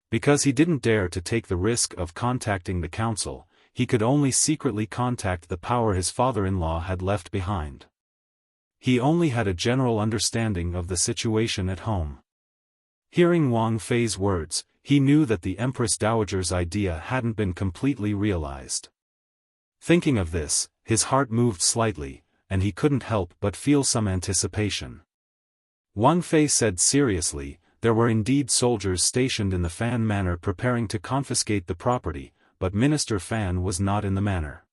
Because he didn't dare to take the risk of contacting the council, he could only secretly contact the power his father-in-law had left behind. He only had a general understanding of the situation at home. Hearing Wang Fei's words, he knew that the Empress Dowager's idea hadn't been completely realized. Thinking of this, his heart moved slightly, and he couldn't help but feel some anticipation. Wang Fei said seriously, "There were indeed soldiers stationed in the Fan Manor preparing to confiscate the property, but Minister Fan was not in the manor."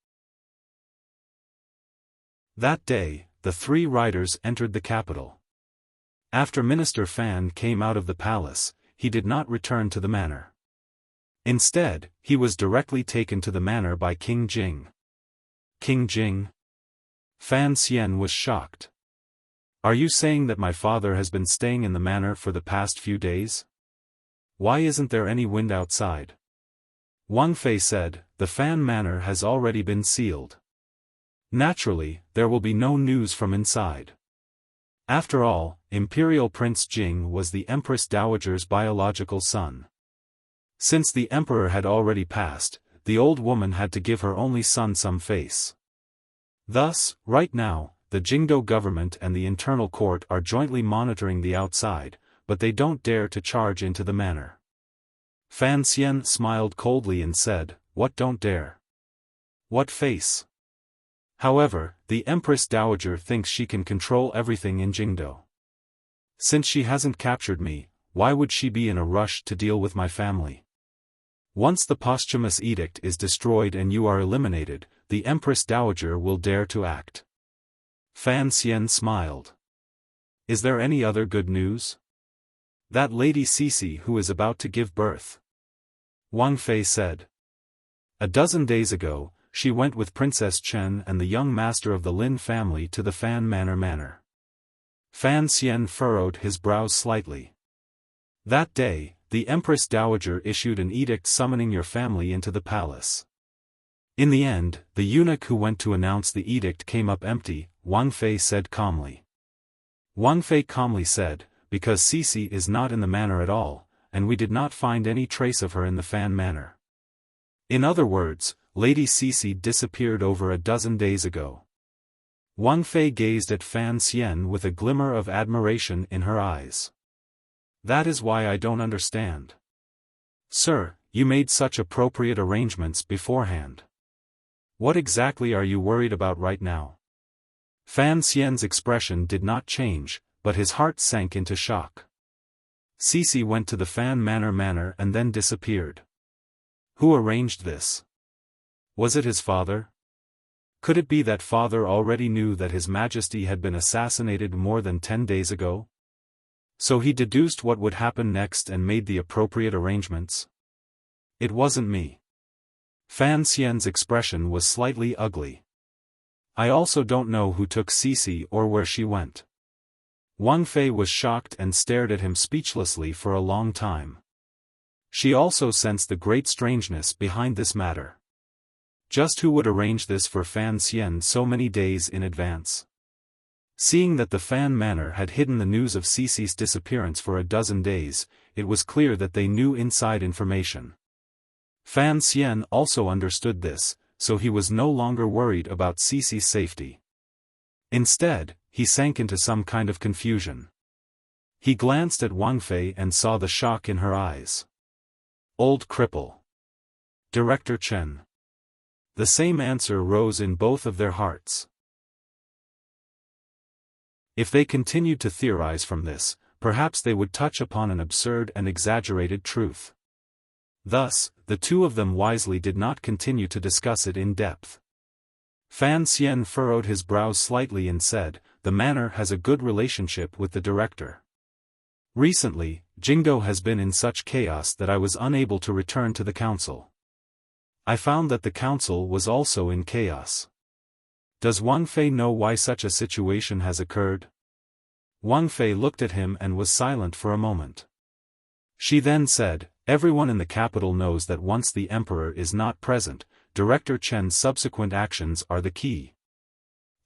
That day, the three riders entered the capital. After Minister Fan came out of the palace, he did not return to the manor. Instead, he was directly taken to the manor by King Jing. "King Jing?" Fan Xian was shocked. "Are you saying that my father has been staying in the manor for the past few days? Why isn't there any wind outside?" Wang Fei said, "The Fan Manor has already been sealed. Naturally, there will be no news from inside. After all, Imperial Prince Jing was the Empress Dowager's biological son. Since the emperor had already passed, the old woman had to give her only son some face. Thus, right now, the Jingdo government and the internal court are jointly monitoring the outside, but they don't dare to charge into the manor." Fan Xian smiled coldly and said, "What don't dare? What face?" However, the Empress Dowager thinks she can control everything in Jingdo. Since she hasn't captured me, why would she be in a rush to deal with my family? Once the posthumous edict is destroyed and you are eliminated, the Empress Dowager will dare to act. Fan Xian smiled. "Is there any other good news?" "That Lady Cece who is about to give birth," Wang Fei said. "A dozen days ago, she went with Princess Chen and the young master of the Lin family to the Fan Manor. Fan Xian furrowed his brows slightly. "That day, the Empress Dowager issued an edict summoning your family into the palace. In the end, the eunuch who went to announce the edict came up empty," Wang Fei said calmly. Wang Fei calmly said, "Because Cece is not in the manor at all, and we did not find any trace of her in the Fan Manor. In other words, Lady Cece disappeared over a dozen days ago." Wang Fei gazed at Fan Xian with a glimmer of admiration in her eyes. "That is why I don't understand. Sir, you made such appropriate arrangements beforehand. What exactly are you worried about right now? Fan Xian's expression did not change, but his heart sank into shock. Cece went to the Fan Manor and then disappeared. Who arranged this? Was it his father? Could it be that father already knew that His Majesty had been assassinated more than 10 days ago? So he deduced what would happen next and made the appropriate arrangements? It wasn't me. Fan Xian's expression was slightly ugly. I also don't know who took Cece or where she went. Wang Fei was shocked and stared at him speechlessly for a long time. She also sensed the great strangeness behind this matter. Just who would arrange this for Fan Xian so many days in advance? Seeing that the Fan Manor had hidden the news of Cece's disappearance for a dozen days, it was clear that they knew inside information. Fan Xian also understood this, so he was no longer worried about Cece's safety. Instead, he sank into some kind of confusion. He glanced at Wang Fei and saw the shock in her eyes. Old cripple. Director Chen. The same answer rose in both of their hearts. If they continued to theorize from this, perhaps they would touch upon an absurd and exaggerated truth. Thus, the two of them wisely did not continue to discuss it in depth. Fan Xian furrowed his brows slightly and said, "The manor has a good relationship with the director. Recently, Jingdo has been in such chaos that I was unable to return to the council. I found that the council was also in chaos. Does Wang Fei know why such a situation has occurred?" Wang Fei looked at him and was silent for a moment. She then said, "Everyone in the capital knows that once the emperor is not present, Director Chen's subsequent actions are the key.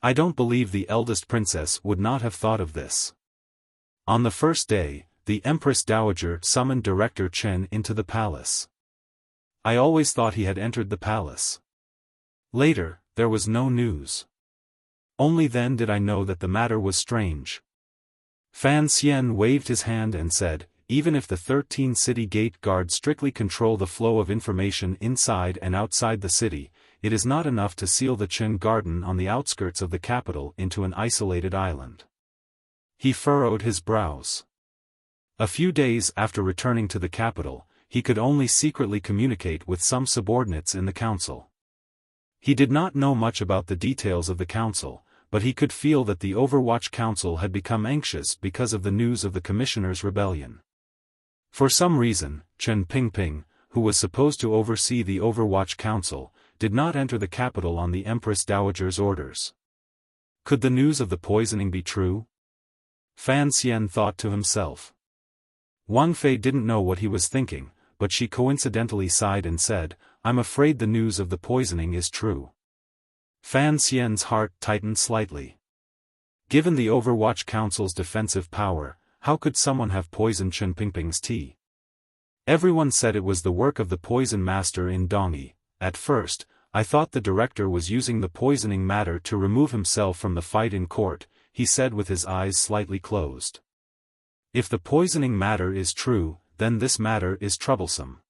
I don't believe the eldest princess would not have thought of this." On the first day, the Empress Dowager summoned Director Chen into the palace. I always thought he had entered the palace. Later, there was no news. Only then did I know that the matter was strange. Fan Xian waved his hand and said, "Even if the 13 city gate guards strictly control the flow of information inside and outside the city, it is not enough to seal the Qin garden on the outskirts of the capital into an isolated island." He furrowed his brows. A few days after returning to the capital, he could only secretly communicate with some subordinates in the council. He did not know much about the details of the council, but he could feel that the Overwatch Council had become anxious because of the news of the Commissioner's rebellion. For some reason, Chen Pingping, who was supposed to oversee the Overwatch Council, did not enter the capital on the Empress Dowager's orders. Could the news of the poisoning be true? Fan Xian thought to himself. Wang Fei didn't know what he was thinking, but she coincidentally sighed and said, "I'm afraid the news of the poisoning is true." Fan Xian's heart tightened slightly. Given the Overwatch Council's defensive power, how could someone have poisoned Chen Pingping's tea? Everyone said it was the work of the poison master in Dongyi. At first, I thought the director was using the poisoning matter to remove himself from the fight in court, he said with his eyes slightly closed. If the poisoning matter is true, then this matter is troublesome.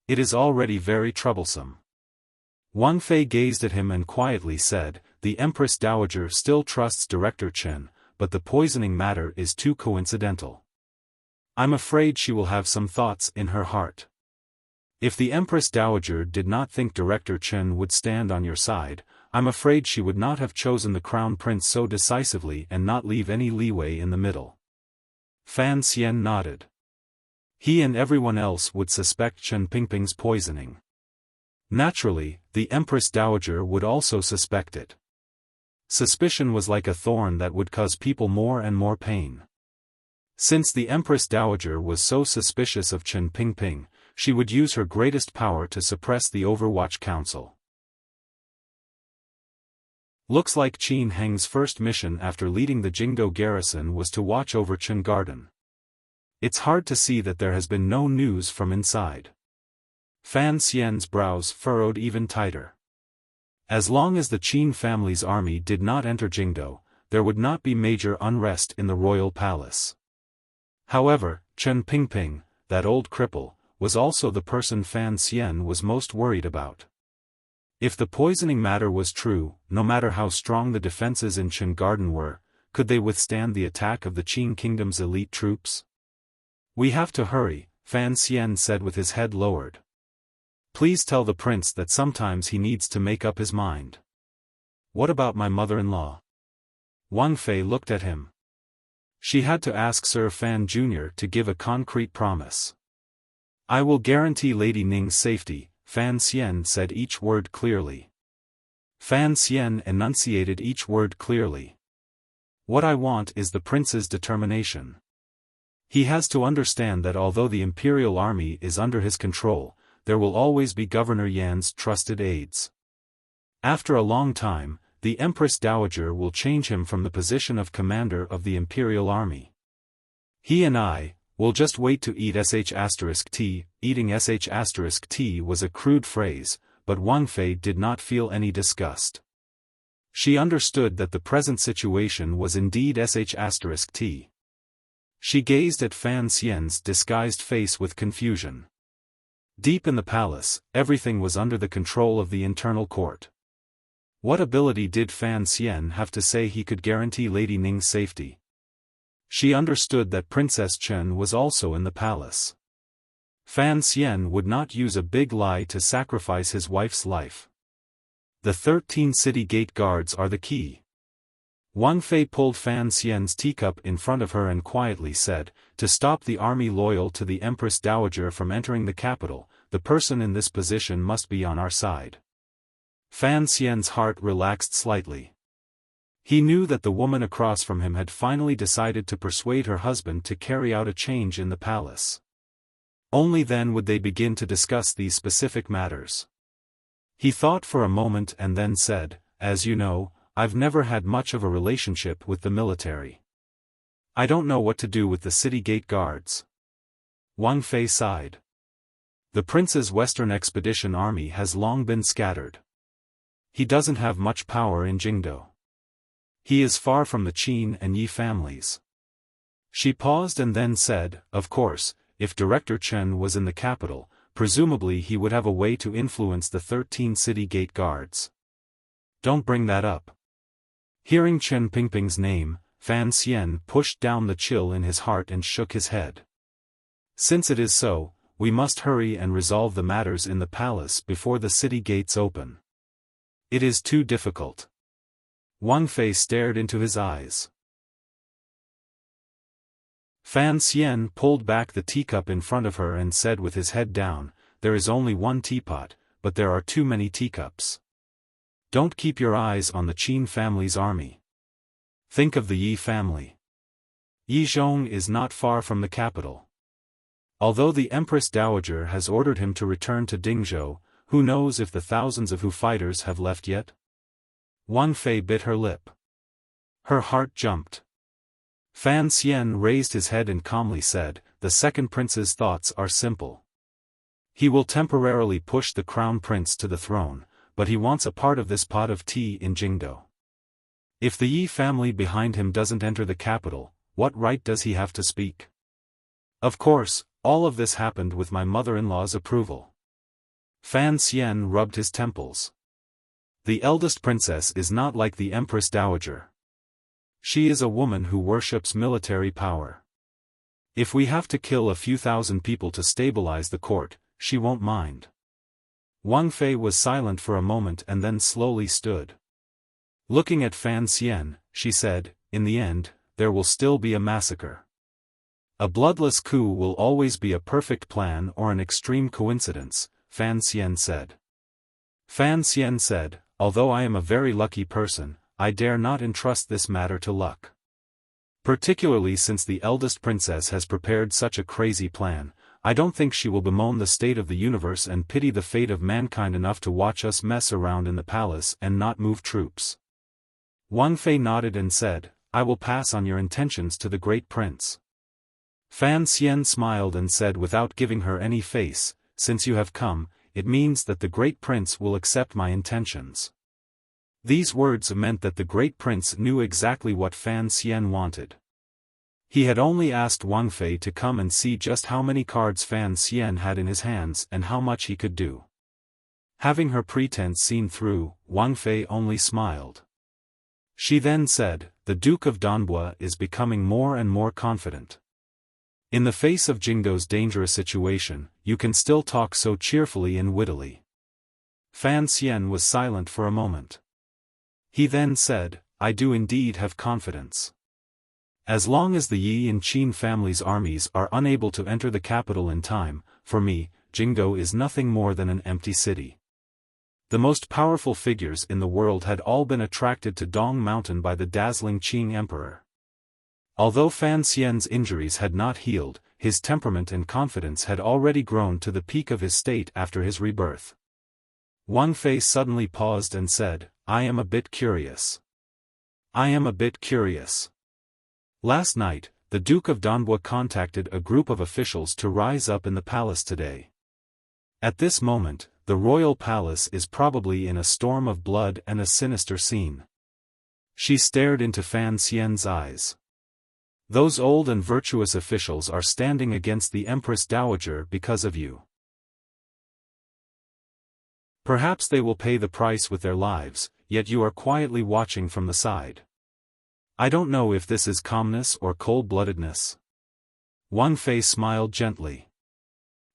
It is already very troublesome. Wang Fei gazed at him and quietly said, "The Empress Dowager still trusts Director Chen, but the poisoning matter is too coincidental. I'm afraid she will have some thoughts in her heart. If the Empress Dowager did not think Director Chen would stand on your side, I'm afraid she would not have chosen the Crown Prince so decisively and not leave any leeway in the middle." Fan Xian nodded. He and everyone else would suspect Chen Pingping's poisoning. Naturally, the Empress Dowager would also suspect it. Suspicion was like a thorn that would cause people more and more pain. Since the Empress Dowager was so suspicious of Chen Pingping, she would use her greatest power to suppress the Overwatch Council. Looks like Qin Heng's first mission after leading the Jingdo garrison was to watch over Qin Garden. It's hard to see that there has been no news from inside. Fan Xian's brows furrowed even tighter. As long as the Qin family's army did not enter Jingdo, there would not be major unrest in the royal palace. However, Chen Pingping, that old cripple, was also the person Fan Xian was most worried about. If the poisoning matter was true, no matter how strong the defenses in Qin Garden were, could they withstand the attack of the Qin Kingdom's elite troops? We have to hurry, Fan Xian said with his head lowered. Please tell the prince that sometimes he needs to make up his mind. What about my mother-in-law? Wang Fei looked at him. She had to ask Sir Fan Jr. to give a concrete promise. I will guarantee Lady Ning's safety, Fan Xian said each word clearly. Fan Xian enunciated each word clearly. What I want is the prince's determination. He has to understand that although the imperial army is under his control, there will always be Governor Yan's trusted aides. After a long time, the Empress Dowager will change him from the position of commander of the imperial army. He and I will just wait to eat sh*t. Eating sh*t was a crude phrase, but Wang Fei did not feel any disgust. She understood that the present situation was indeed sh*t. She gazed at Fan Xian's disguised face with confusion. Deep in the palace, everything was under the control of the internal court. What ability did Fan Xian have to say he could guarantee Lady Ning's safety? She understood that Princess Chen was also in the palace. Fan Xian would not use a big lie to sacrifice his wife's life. The 13 city gate guards are the key. Wang Fei pulled Fan Xian's teacup in front of her and quietly said, to stop the army loyal to the Empress Dowager from entering the capital, the person in this position must be on our side. Fan Xian's heart relaxed slightly. He knew that the woman across from him had finally decided to persuade her husband to carry out a change in the palace. Only then would they begin to discuss these specific matters. He thought for a moment and then said, as you know, I've never had much of a relationship with the military. I don't know what to do with the city gate guards. Wang Fei sighed. The prince's Western Expedition Army has long been scattered. He doesn't have much power in Jingdo. He is far from the Qin and Yi families. She paused and then said, of course, if Director Chen was in the capital, presumably he would have a way to influence the 13 city gate guards. Don't bring that up. Hearing Chen Pingping's name, Fan Xian pushed down the chill in his heart and shook his head. Since it is so, we must hurry and resolve the matters in the palace before the city gates open. It is too difficult. Wang Fei stared into his eyes. Fan Xian pulled back the teacup in front of her and said with his head down, there is only one teapot, but there are too many teacups. Don't keep your eyes on the Qin family's army. Think of the Yi family. Yizhong is not far from the capital. Although the Empress Dowager has ordered him to return to Dingzhou, who knows if the thousands of Hu fighters have left yet? Wang Fei bit her lip. Her heart jumped. Fan Xian raised his head and calmly said, the second prince's thoughts are simple. He will temporarily push the crown prince to the throne, but he wants a part of this pot of tea in Jingdo. If the Yi family behind him doesn't enter the capital, what right does he have to speak? Of course, all of this happened with my mother-in-law's approval. Fan Xian rubbed his temples. The eldest princess is not like the Empress Dowager. She is a woman who worships military power. If we have to kill a few thousand people to stabilize the court, she won't mind. Wang Fei was silent for a moment and then slowly stood. Looking at Fan Xian, she said, in the end, there will still be a massacre. A bloodless coup will always be a perfect plan or an extreme coincidence, Fan Xian said. Fan Xian said, although I am a very lucky person, I dare not entrust this matter to luck. Particularly since the eldest princess has prepared such a crazy plan, I don't think she will bemoan the state of the universe and pity the fate of mankind enough to watch us mess around in the palace and not move troops. Wang Fei nodded and said, I will pass on your intentions to the great prince. Fan Xian smiled and said without giving her any face, since you have come, it means that the great prince will accept my intentions. These words meant that the great prince knew exactly what Fan Xian wanted. He had only asked Wang Fei to come and see just how many cards Fan Xian had in his hands and how much he could do. Having her pretense seen through, Wang Fei only smiled. She then said, "The Duke of Danbua is becoming more and more confident. In the face of Jingdo's dangerous situation, you can still talk so cheerfully and wittily." Fan Xian was silent for a moment. He then said, "I do indeed have confidence. As long as the Yi and Qin family's armies are unable to enter the capital in time, for me, Jingdo is nothing more than an empty city." The most powerful figures in the world had all been attracted to Dong Mountain by the dazzling Qing emperor. Although Fan Xian's injuries had not healed, his temperament and confidence had already grown to the peak of his state after his rebirth. Wang Fei suddenly paused and said, "I am a bit curious. I am a bit curious. Last night, the Duke of Danbua contacted a group of officials to rise up in the palace today. At this moment, the royal palace is probably in a storm of blood and a sinister scene." She stared into Fan Xian's eyes. "Those old and virtuous officials are standing against the Empress Dowager because of you. Perhaps they will pay the price with their lives, yet you are quietly watching from the side. I don't know if this is calmness or cold-bloodedness." Wang Fei smiled gently.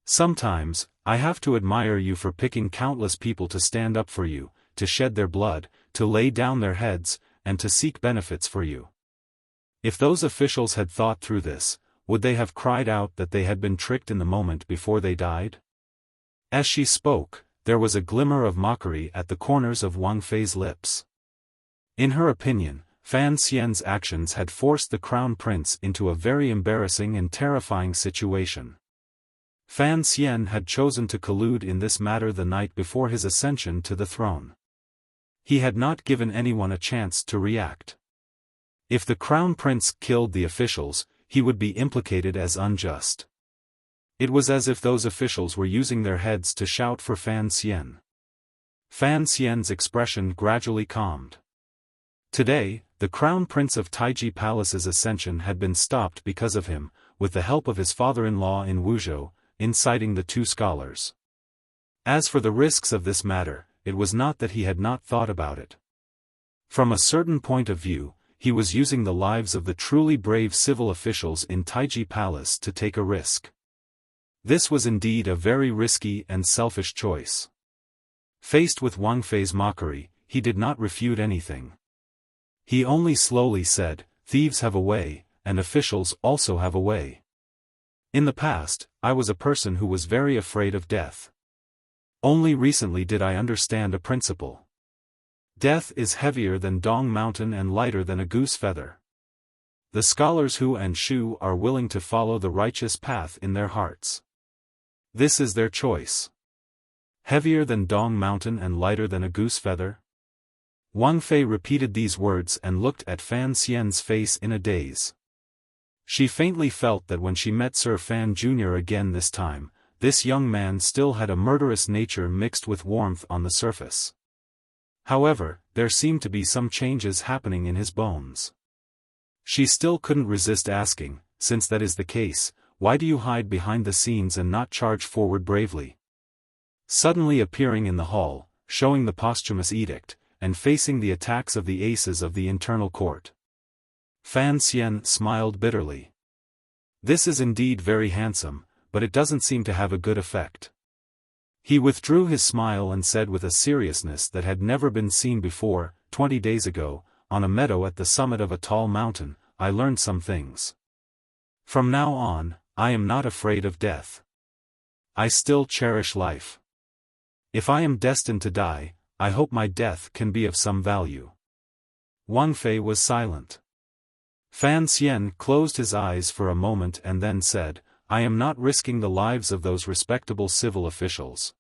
"Sometimes, I have to admire you for picking countless people to stand up for you, to shed their blood, to lay down their heads, and to seek benefits for you. If those officials had thought through this, would they have cried out that they had been tricked in the moment before they died?" As she spoke, there was a glimmer of mockery at the corners of Wang Fei's lips. In her opinion, Fan Xian's actions had forced the crown prince into a very embarrassing and terrifying situation. Fan Xian had chosen to collude in this matter the night before his ascension to the throne. He had not given anyone a chance to react. If the crown prince killed the officials, he would be implicated as unjust. It was as if those officials were using their heads to shout for Fan Xian. Fan Xian's expression gradually calmed. Today, the crown prince of Taiji Palace's ascension had been stopped because of him, with the help of his father-in-law in Wuxia, inciting the two scholars. As for the risks of this matter, it was not that he had not thought about it. From a certain point of view, he was using the lives of the truly brave civil officials in Taiji Palace to take a risk. This was indeed a very risky and selfish choice. Faced with Wang Fei's mockery, he did not refute anything. He only slowly said, "Thieves have a way, and officials also have a way. In the past, I was a person who was very afraid of death. Only recently did I understand a principle. Death is heavier than Dong Mountain and lighter than a goose feather. The scholars Hu and Shu are willing to follow the righteous path in their hearts. This is their choice. Heavier than Dong Mountain and lighter than a goose feather?" Wang Fei repeated these words and looked at Fan Xian's face in a daze. She faintly felt that when she met Sir Fan Jr. again this time, this young man still had a murderous nature mixed with warmth on the surface. However, there seemed to be some changes happening in his bones. She still couldn't resist asking, "Since that is the case, why do you hide behind the scenes and not charge forward bravely?" Suddenly appearing in the hall, showing the posthumous edict, and facing the attacks of the aces of the internal court, Fan Xian smiled bitterly. "This is indeed very handsome, but it doesn't seem to have a good effect." He withdrew his smile and said with a seriousness that had never been seen before, 20 days ago, on a meadow at the summit of a tall mountain, I learned some things. From now on, I am not afraid of death. I still cherish life. If I am destined to die, I hope my death can be of some value." Wang Fei was silent. Fan Xian closed his eyes for a moment and then said, "I am not risking the lives of those respectable civil officials.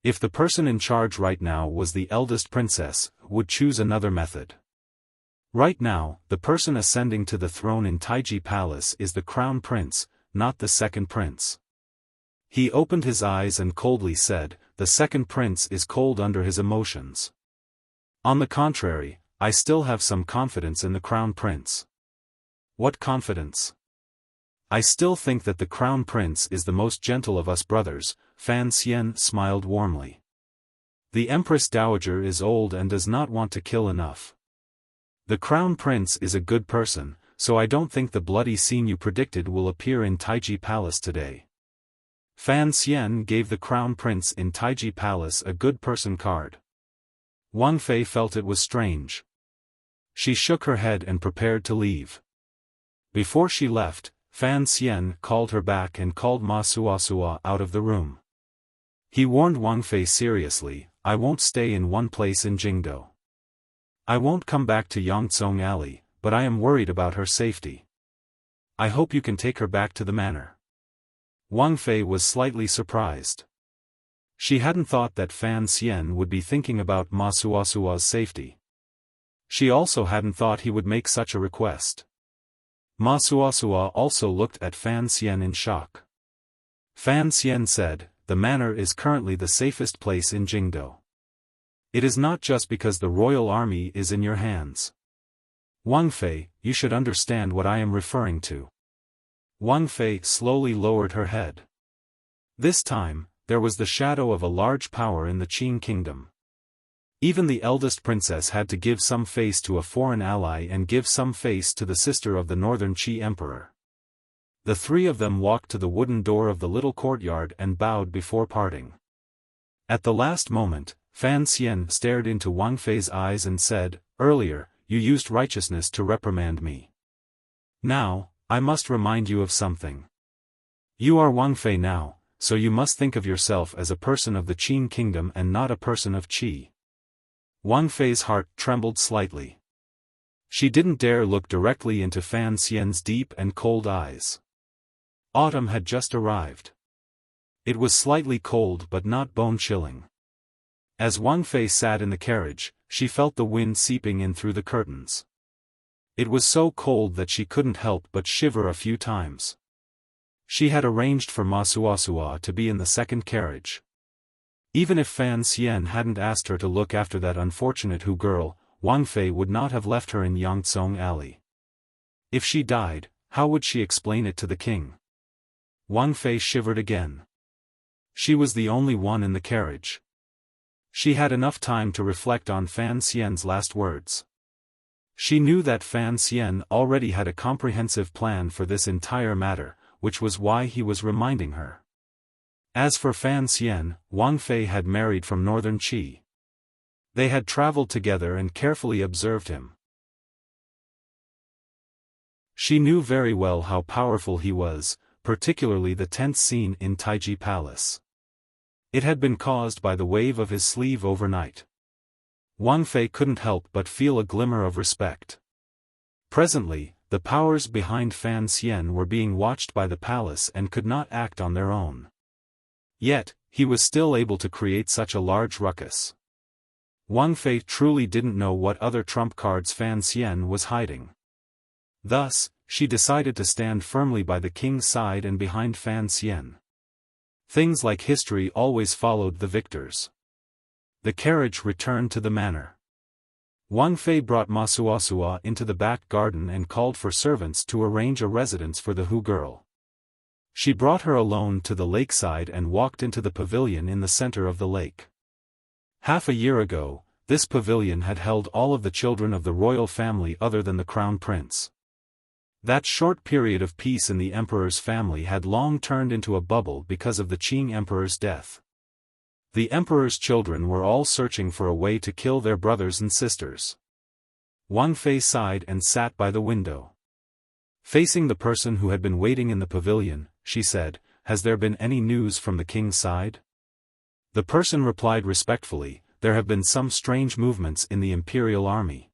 If the person in charge right now was the eldest princess, would choose another method. Right now, the person ascending to the throne in Taiji Palace is the crown prince, not the second prince." He opened his eyes and coldly said, "The second prince is cold under his emotions. On the contrary, I still have some confidence in the crown prince." "What confidence?" "I still think that the crown prince is the most gentle of us brothers, Fan Xian smiled warmly. The Empress Dowager is old and does not want to kill enough. The Crown Prince is a good person, so I don't think the bloody scene you predicted will appear in Taiji Palace today. Fan Xian gave the Crown Prince in Taiji Palace a good person card. Wang Fei felt it was strange. She shook her head and prepared to leave. Before she left, Fan Xian called her back and called Ma Suasua out of the room. He warned Wang Fei seriously, "I won't stay in one place in Jingdo. I won't come back to Yangzong Alley, but I am worried about her safety. I hope you can take her back to the manor." Wang Fei was slightly surprised. She hadn't thought that Fan Xian would be thinking about Ma Suasua's safety. She also hadn't thought he would make such a request. Ma Suasua also looked at Fan Xian in shock. Fan Xian said, "The manor is currently the safest place in Jingdo. It is not just because the royal army is in your hands. Wang Fei, you should understand what I am referring to." Wang Fei slowly lowered her head. This time, there was the shadow of a large power in the Qing kingdom. Even the eldest princess had to give some face to a foreign ally and give some face to the sister of the northern Qi emperor. The three of them walked to the wooden door of the little courtyard and bowed before parting. At the last moment, Fan Xian stared into Wang Fei's eyes and said, "Earlier, you used righteousness to reprimand me. Now, I must remind you of something. You are Wang Fei now, so you must think of yourself as a person of the Qin kingdom and not a person of Qi." Wang Fei's heart trembled slightly. She didn't dare look directly into Fan Xian's deep and cold eyes. Autumn had just arrived. It was slightly cold but not bone-chilling. As Wang Fei sat in the carriage, she felt the wind seeping in through the curtains. It was so cold that she couldn't help but shiver a few times. She had arranged for Ma Suasua to be in the second carriage. Even if Fan Xian hadn't asked her to look after that unfortunate Hu girl, Wang Fei would not have left her in Yangzong Alley. If she died, how would she explain it to the king? Wang Fei shivered again. She was the only one in the carriage. She had enough time to reflect on Fan Xian's last words. She knew that Fan Xian already had a comprehensive plan for this entire matter, which was why he was reminding her. As for Fan Xian, Wang Fei had married from northern Qi. They had traveled together and carefully observed him. She knew very well how powerful he was, particularly the tense scene in Taiji Palace. It had been caused by the wave of his sleeve overnight. Wang Fei couldn't help but feel a glimmer of respect. Presently, the powers behind Fan Xian were being watched by the palace and could not act on their own. Yet, he was still able to create such a large ruckus. Wang Fei truly didn't know what other trump cards Fan Xian was hiding. Thus, she decided to stand firmly by the king's side and behind Fan Xian. Things like history always followed the victors. The carriage returned to the manor. Wang Fei brought Ma Suasua into the back garden and called for servants to arrange a residence for the Hu girl. She brought her alone to the lakeside and walked into the pavilion in the center of the lake. Half a year ago, this pavilion had held all of the children of the royal family other than the crown prince. That short period of peace in the emperor's family had long turned into a bubble because of the Qing emperor's death. The emperor's children were all searching for a way to kill their brothers and sisters. Wang Fei sighed and sat by the window. Facing the person who had been waiting in the pavilion, she said, "Has there been any news from the king's side?" The person replied respectfully, "There have been some strange movements in the imperial army.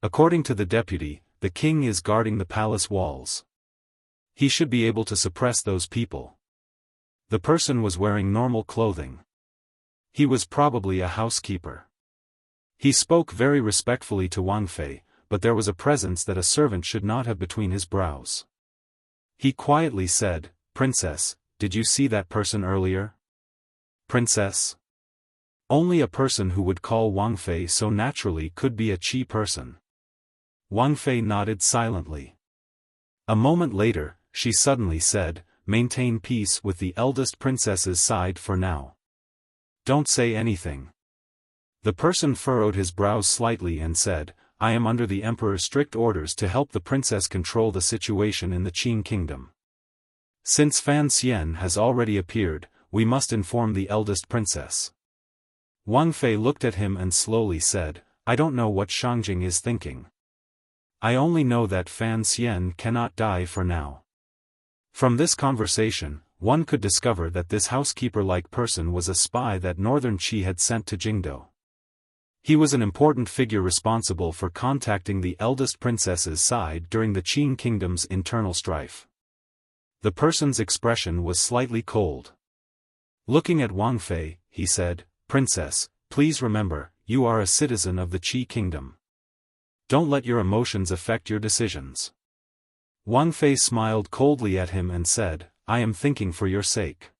According to the deputy, the king is guarding the palace walls. He should be able to suppress those people." The person was wearing normal clothing. He was probably a housekeeper. He spoke very respectfully to Wang Fei, but there was a presence that a servant should not have between his brows. He quietly said, "Princess, did you see that person earlier?" Princess? Only a person who would call Wang Fei so naturally could be a Qi person. Wang Fei nodded silently. A moment later, she suddenly said, maintain peace with the eldest princess's side for now. Don't say anything. The person furrowed his brows slightly and said, I am under the emperor's strict orders to help the princess control the situation in the Qing kingdom. Since Fan Xian has already appeared, we must inform the eldest princess. Wang Fei looked at him and slowly said, I don't know what Shangjing is thinking. I only know that Fan Xian cannot die for now. From this conversation, one could discover that this housekeeper-like person was a spy that Northern Qi had sent to Jingdo. He was an important figure responsible for contacting the eldest princess's side during the Qing kingdom's internal strife. The person's expression was slightly cold. Looking at Wang Fei, he said, Princess, please remember, you are a citizen of the Qi kingdom. Don't let your emotions affect your decisions. Wang Fei smiled coldly at him and said, I am thinking for your sake.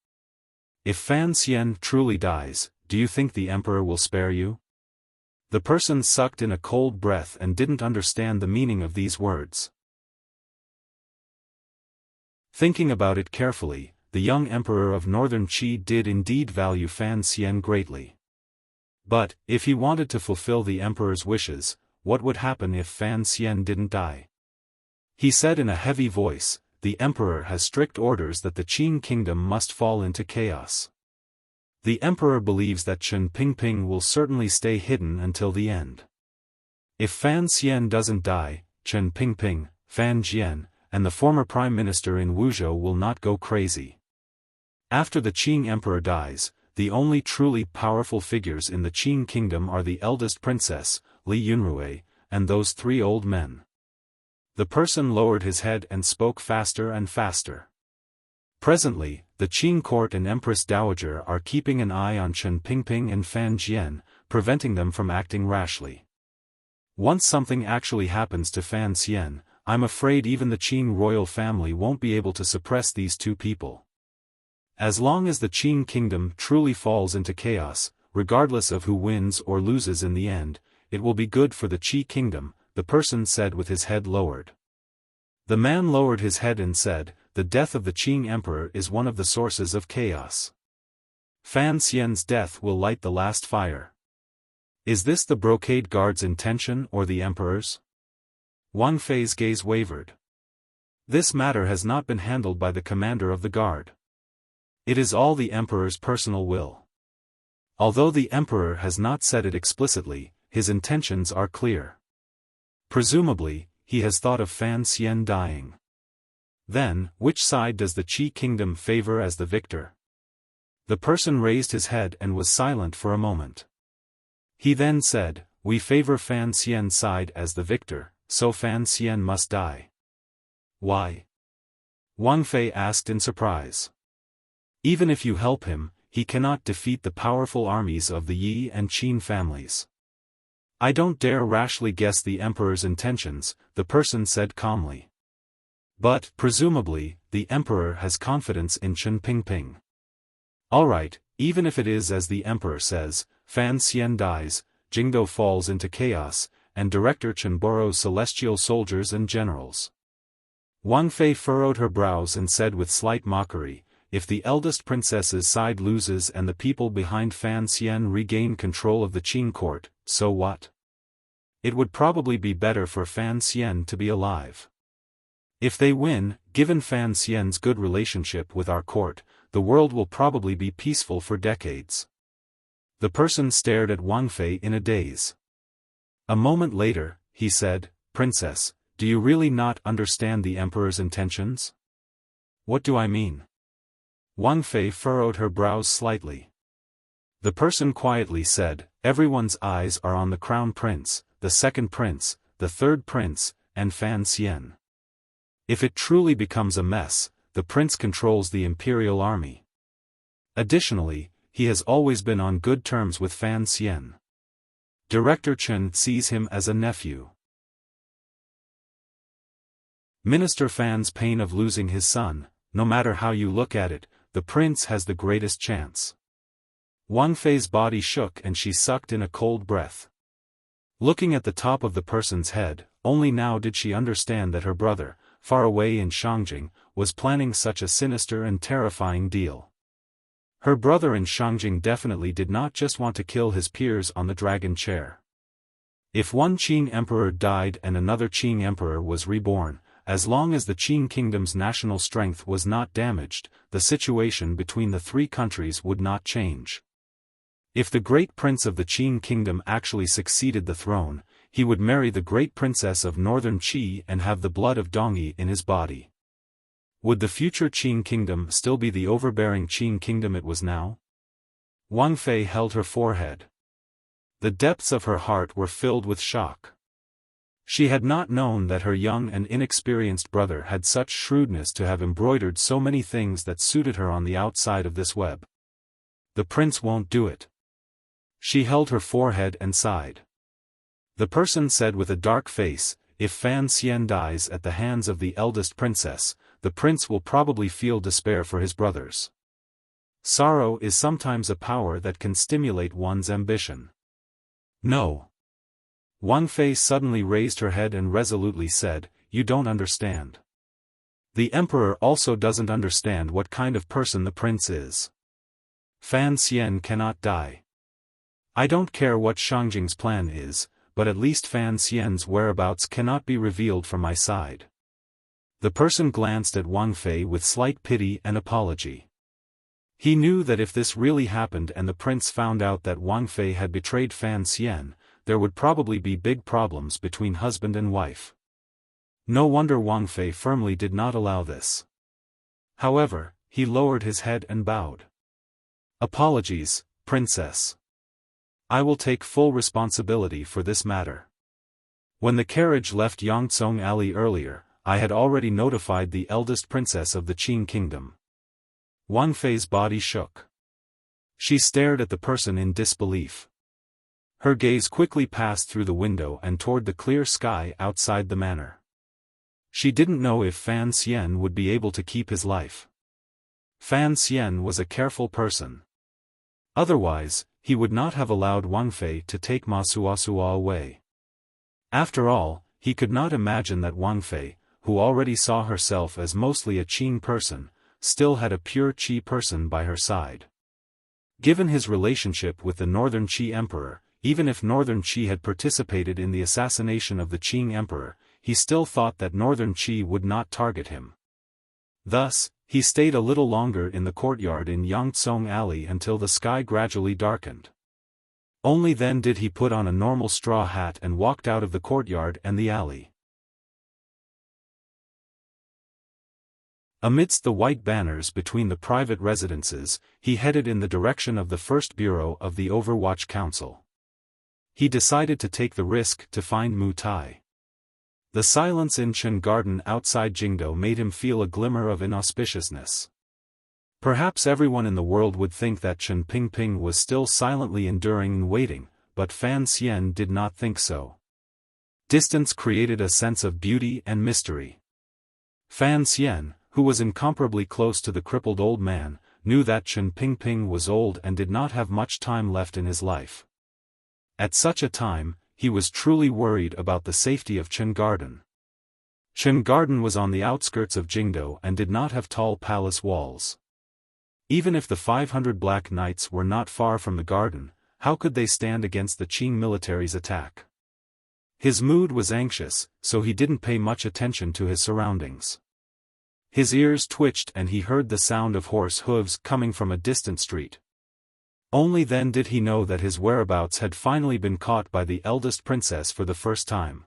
If Fan Xian truly dies, do you think the emperor will spare you? The person sucked in a cold breath and didn't understand the meaning of these words. Thinking about it carefully, the young emperor of Northern Qi did indeed value Fan Xian greatly. But, if he wanted to fulfill the emperor's wishes, what would happen if Fan Xian didn't die? He said in a heavy voice, the emperor has strict orders that the Qing kingdom must fall into chaos. The emperor believes that Chen Pingping will certainly stay hidden until the end. If Fan Xian doesn't die, Chen Pingping, Fan Jian, and the former prime minister in Wuxia will not go crazy. After the Qing emperor dies, the only truly powerful figures in the Qing kingdom are the eldest princess, Li Yunrui, and those three old men. The person lowered his head and spoke faster and faster. Presently, the Qing court and Empress Dowager are keeping an eye on Chen Pingping and Fan Jian, preventing them from acting rashly. Once something actually happens to Fan Xian, I'm afraid even the Qing royal family won't be able to suppress these two people. As long as the Qing kingdom truly falls into chaos, regardless of who wins or loses in the end, it will be good for the Qi kingdom, the person said with his head lowered. The man lowered his head and said, the death of the Qing emperor is one of the sources of chaos. Fan Xian's death will light the last fire. Is this the brocade guard's intention or the emperor's? Wang Fei's gaze wavered. This matter has not been handled by the commander of the guard. It is all the emperor's personal will. Although the emperor has not said it explicitly, his intentions are clear. Presumably, he has thought of Fan Xian dying. Then, which side does the Qi kingdom favor as the victor? The person raised his head and was silent for a moment. He then said, we favor Fan Xian's side as the victor, so Fan Xian must die. Why? Wang Fei asked in surprise. Even if you help him, he cannot defeat the powerful armies of the Yi and Qin families. I don't dare rashly guess the emperor's intentions, the person said calmly. But, presumably, the emperor has confidence in Chen Pingping. Alright, even if it is as the emperor says, Fan Xian dies, Jingdo falls into chaos, and Director Chen borrows celestial soldiers and generals. Wang Fei furrowed her brows and said with slight mockery, if the eldest princess's side loses and the people behind Fan Xian regain control of the Qing court, so what? It would probably be better for Fan Xian to be alive. If they win, given Fan Xian's good relationship with our court, the world will probably be peaceful for decades. The person stared at Wang Fei in a daze. A moment later, he said, Princess, do you really not understand the emperor's intentions? What do I mean? Wang Fei furrowed her brows slightly. The person quietly said, everyone's eyes are on the crown prince, the second prince, the third prince, and Fan Xian. If it truly becomes a mess, the prince controls the imperial army. Additionally, he has always been on good terms with Fan Xian. Director Chen sees him as a nephew. Minister Fan's pain of losing his son, no matter how you look at it, the prince has the greatest chance. Wang Fei's body shook and she sucked in a cold breath. Looking at the top of the person's head, only now did she understand that her brother, far away in Shangjing, was planning such a sinister and terrifying deal. Her brother in Shangjing definitely did not just want to kill his peers on the dragon chair. If one Qing emperor died and another Qing emperor was reborn, as long as the Qing kingdom's national strength was not damaged, the situation between the three countries would not change. If the great prince of the Qing kingdom actually succeeded the throne, he would marry the great princess of northern Qi and have the blood of Dongyi in his body. Would the future Qing kingdom still be the overbearing Qing kingdom it was now? Wang Fei held her forehead. The depths of her heart were filled with shock. She had not known that her young and inexperienced brother had such shrewdness to have embroidered so many things that suited her on the outside of this web. The prince won't do it. She held her forehead and sighed. The person said with a dark face, if Fan Xian dies at the hands of the eldest princess, the prince will probably feel despair for his brothers. Sorrow is sometimes a power that can stimulate one's ambition. No. Wang Fei suddenly raised her head and resolutely said, "You don't understand. The emperor also doesn't understand what kind of person the prince is. Fan Xian cannot die. I don't care what Shangjing's plan is, but at least Fan Xian's whereabouts cannot be revealed from my side." The person glanced at Wang Fei with slight pity and apology. He knew that if this really happened and the prince found out that Wang Fei had betrayed Fan Xian, there would probably be big problems between husband and wife. No wonder Wang Fei firmly did not allow this. However, he lowered his head and bowed. "Apologies, princess. I will take full responsibility for this matter. When the carriage left Yangzhong Alley earlier, I had already notified the eldest princess of the Qing kingdom." Wang Fei's body shook. She stared at the person in disbelief. Her gaze quickly passed through the window and toward the clear sky outside the manor. She didn't know if Fan Xian would be able to keep his life. Fan Xian was a careful person. Otherwise, he would not have allowed Wang Fei to take Ma Suasua away. After all, he could not imagine that Wang Fei, who already saw herself as mostly a Qing person, still had a pure Qi person by her side. Given his relationship with the Northern Qi Emperor, even if Northern Qi had participated in the assassination of the Qing Emperor, he still thought that Northern Qi would not target him. Thus, he stayed a little longer in the courtyard in Yangzhong Alley until the sky gradually darkened. Only then did he put on a normal straw hat and walked out of the courtyard and the alley. Amidst the white banners between the private residences, he headed in the direction of the first bureau of the Overwatch Council. He decided to take the risk to find Mu Tai. The silence in Chen Garden outside Jingdo made him feel a glimmer of inauspiciousness. Perhaps everyone in the world would think that Chen Pingping was still silently enduring and waiting, but Fan Xian did not think so. Distance created a sense of beauty and mystery. Fan Xian, who was incomparably close to the crippled old man, knew that Chen Pingping was old and did not have much time left in his life. At such a time, he was truly worried about the safety of Chen Garden. Chen Garden was on the outskirts of Jingdo and did not have tall palace walls. Even if the 500 Black Knights were not far from the garden, how could they stand against the Qing military's attack? His mood was anxious, so he didn't pay much attention to his surroundings. His ears twitched and he heard the sound of horse hooves coming from a distant street. Only then did he know that his whereabouts had finally been caught by the eldest princess for the first time.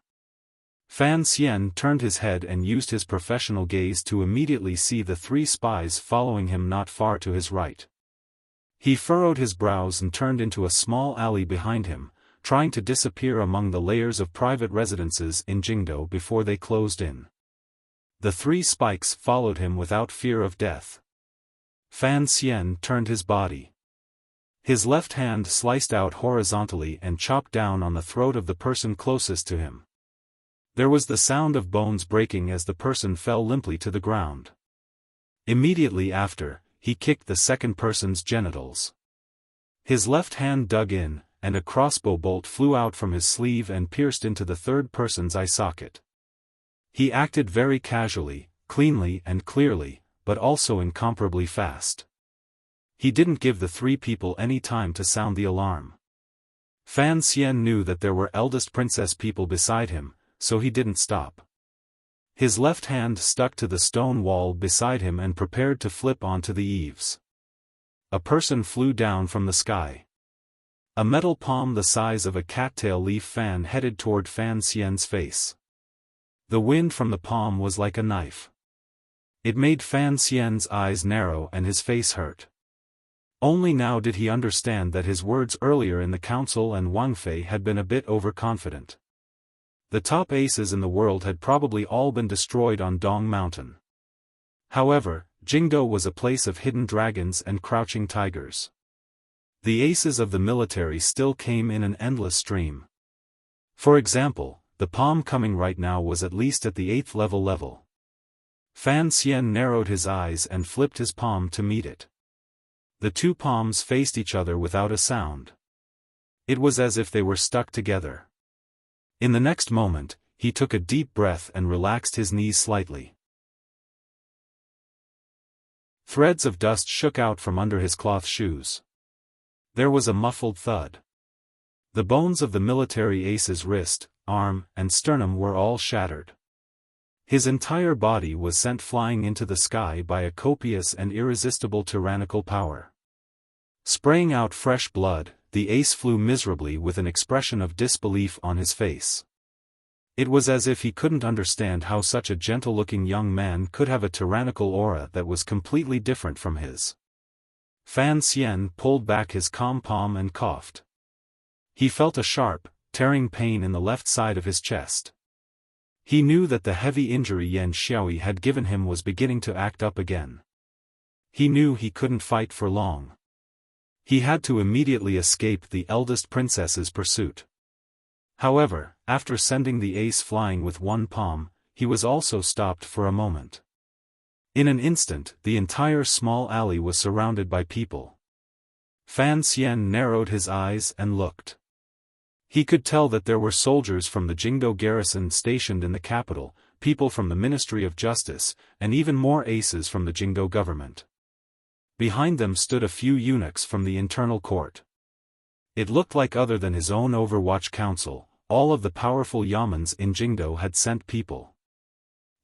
Fan Xian turned his head and used his professional gaze to immediately see the 3 spies following him not far to his right. He furrowed his brows and turned into a small alley behind him, trying to disappear among the layers of private residences in Jingdo before they closed in. The 3 spikes followed him without fear of death. Fan Xian turned his body. His left hand sliced out horizontally and chopped down on the throat of the person closest to him. There was the sound of bones breaking as the person fell limply to the ground. Immediately after, he kicked the second person's genitals. His left hand dug in, and a crossbow bolt flew out from his sleeve and pierced into the third person's eye socket. He acted very casually, cleanly and clearly, but also incomparably fast. He didn't give the three people any time to sound the alarm. Fan Xian knew that there were eldest princess people beside him, so he didn't stop. His left hand stuck to the stone wall beside him and prepared to flip onto the eaves. A person flew down from the sky. A metal palm the size of a cattail leaf fan headed toward Fan Xian's face. The wind from the palm was like a knife. It made Fan Xian's eyes narrow and his face hurt. Only now did he understand that his words earlier in the council and Wang Fei had been a bit overconfident. The top aces in the world had probably all been destroyed on Dong Mountain. However, Jingdo was a place of hidden dragons and crouching tigers. The aces of the military still came in an endless stream. For example, the palm coming right now was at least at the 8th level. Fan Xian narrowed his eyes and flipped his palm to meet it. The two palms faced each other without a sound. It was as if they were stuck together. In the next moment, he took a deep breath and relaxed his knees slightly. Threads of dust shook out from under his cloth shoes. There was a muffled thud. The bones of the military ace's wrist, arm, and sternum were all shattered. His entire body was sent flying into the sky by a copious and irresistible tyrannical power. Spraying out fresh blood, the ace flew miserably with an expression of disbelief on his face. It was as if he couldn't understand how such a gentle-looking young man could have a tyrannical aura that was completely different from his. Fan Xian pulled back his calm palm and coughed. He felt a sharp, tearing pain in the left side of his chest. He knew that the heavy injury Yan Xiaoyi had given him was beginning to act up again. He knew he couldn't fight for long. He had to immediately escape the eldest princess's pursuit. However, after sending the ace flying with one palm, he was also stopped for a moment. In an instant, the entire small alley was surrounded by people. Fan Xian narrowed his eyes and looked. He could tell that there were soldiers from the Jingdo garrison stationed in the capital, people from the Ministry of Justice, and even more aces from the Jingdo government. Behind them stood a few eunuchs from the internal court. It looked like other than his own Overwatch Council, all of the powerful yamans in Jingdo had sent people.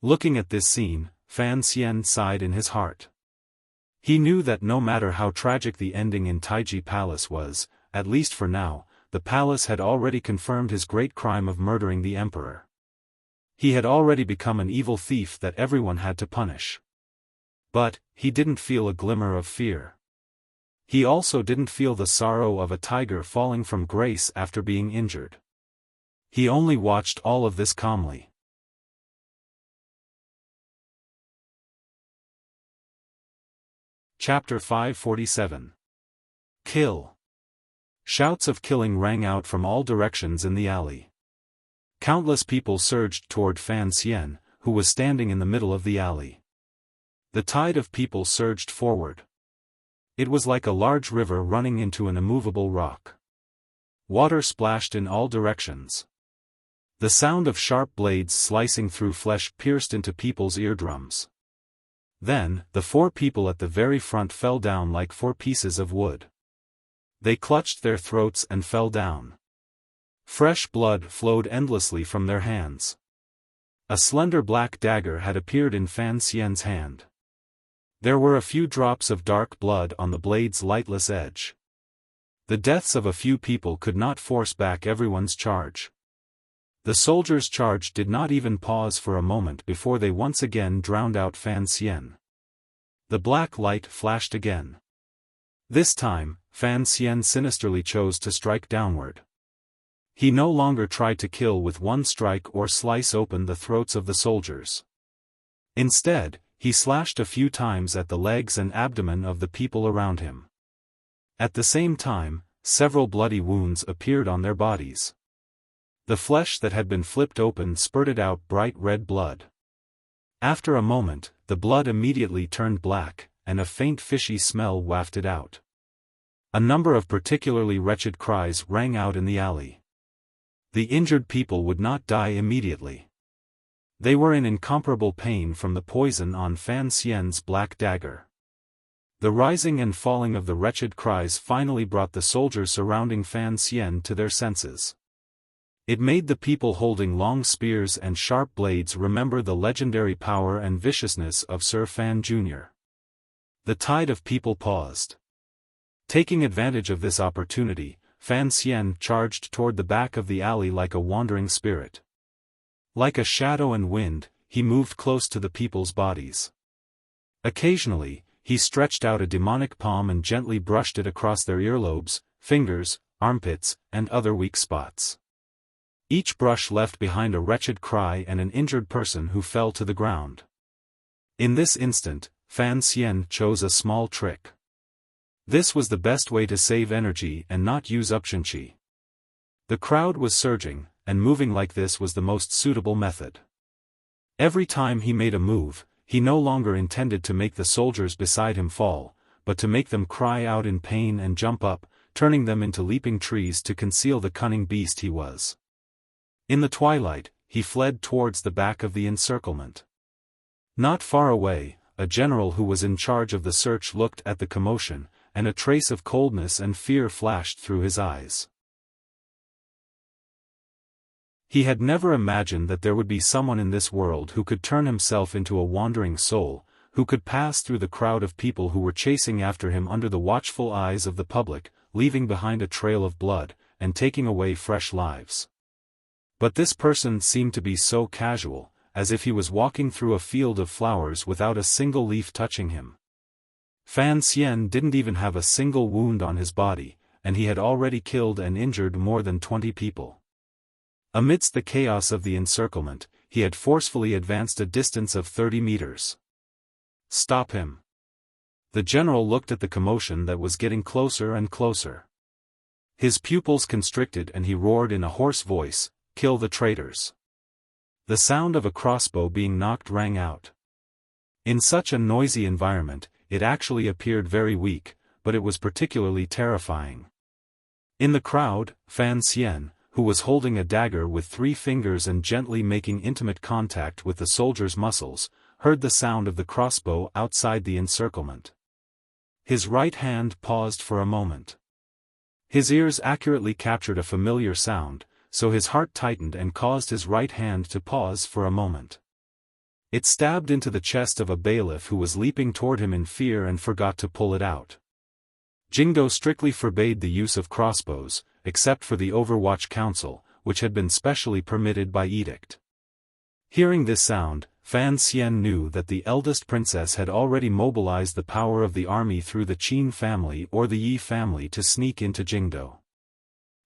Looking at this scene, Fan Xian sighed in his heart. He knew that no matter how tragic the ending in Taiji Palace was, at least for now, the palace had already confirmed his great crime of murdering the emperor. He had already become an evil thief that everyone had to punish. But, he didn't feel a glimmer of fear. He also didn't feel the sorrow of a tiger falling from grace after being injured. He only watched all of this calmly. Chapter 547. Kill. Shouts of killing rang out from all directions in the alley. Countless people surged toward Fan Xian, who was standing in the middle of the alley. The tide of people surged forward. It was like a large river running into an immovable rock. Water splashed in all directions. The sound of sharp blades slicing through flesh pierced into people's eardrums. Then, the four people at the very front fell down like 4 pieces of wood. They clutched their throats and fell down. Fresh blood flowed endlessly from their hands. A slender black dagger had appeared in Fan Xian's hand. There were a few drops of dark blood on the blade's lightless edge. The deaths of a few people could not force back everyone's charge. The soldiers' charge did not even pause for a moment before they once again drowned out Fan Xian. The black light flashed again. This time, Fan Xian sinisterly chose to strike downward. He no longer tried to kill with one strike or slice open the throats of the soldiers. Instead, he slashed a few times at the legs and abdomen of the people around him. At the same time, several bloody wounds appeared on their bodies. The flesh that had been flipped open spurted out bright red blood. After a moment, the blood immediately turned black, and a faint fishy smell wafted out. A number of particularly wretched cries rang out in the alley. The injured people would not die immediately. They were in incomparable pain from the poison on Fan Xian's black dagger. The rising and falling of the wretched cries finally brought the soldiers surrounding Fan Xian to their senses. It made the people holding long spears and sharp blades remember the legendary power and viciousness of Sir Fan Jr. The tide of people paused. Taking advantage of this opportunity, Fan Xian charged toward the back of the alley like a wandering spirit. Like a shadow and wind, he moved close to the people's bodies. Occasionally, he stretched out a demonic palm and gently brushed it across their earlobes, fingers, armpits, and other weak spots. Each brush left behind a wretched cry and an injured person who fell to the ground. In this instant, Fan Xian chose a small trick. This was the best way to save energy and not use up qi. The crowd was surging, and moving like this was the most suitable method. Every time he made a move, he no longer intended to make the soldiers beside him fall, but to make them cry out in pain and jump up, turning them into leaping trees to conceal the cunning beast he was. In the twilight, he fled towards the back of the encirclement. Not far away, a general who was in charge of the search looked at the commotion, and a trace of coldness and fear flashed through his eyes. He had never imagined that there would be someone in this world who could turn himself into a wandering soul, who could pass through the crowd of people who were chasing after him under the watchful eyes of the public, leaving behind a trail of blood, and taking away fresh lives. But this person seemed to be so casual, as if he was walking through a field of flowers without a single leaf touching him. Fan Xian didn't even have a single wound on his body, and he had already killed and injured more than 20 people. Amidst the chaos of the encirclement, he had forcefully advanced a distance of 30 meters. Stop him. The general looked at the commotion that was getting closer and closer. His pupils constricted and he roared in a hoarse voice, "Kill the traitors." The sound of a crossbow being knocked rang out. In such a noisy environment, it actually appeared very weak, but it was particularly terrifying. In the crowd, Fan Xian, who was holding a dagger with 3 fingers and gently making intimate contact with the soldier's muscles, heard the sound of the crossbow outside the encirclement. His right hand paused for a moment. His ears accurately captured a familiar sound, so his heart tightened and caused his right hand to pause for a moment. It stabbed into the chest of a bailiff who was leaping toward him in fear and forgot to pull it out. Jingdo strictly forbade the use of crossbows, except for the Overwatch Council, which had been specially permitted by edict. Hearing this sound, Fan Xian knew that the eldest princess had already mobilized the power of the army through the Qin family or the Yi family to sneak into Jingdo.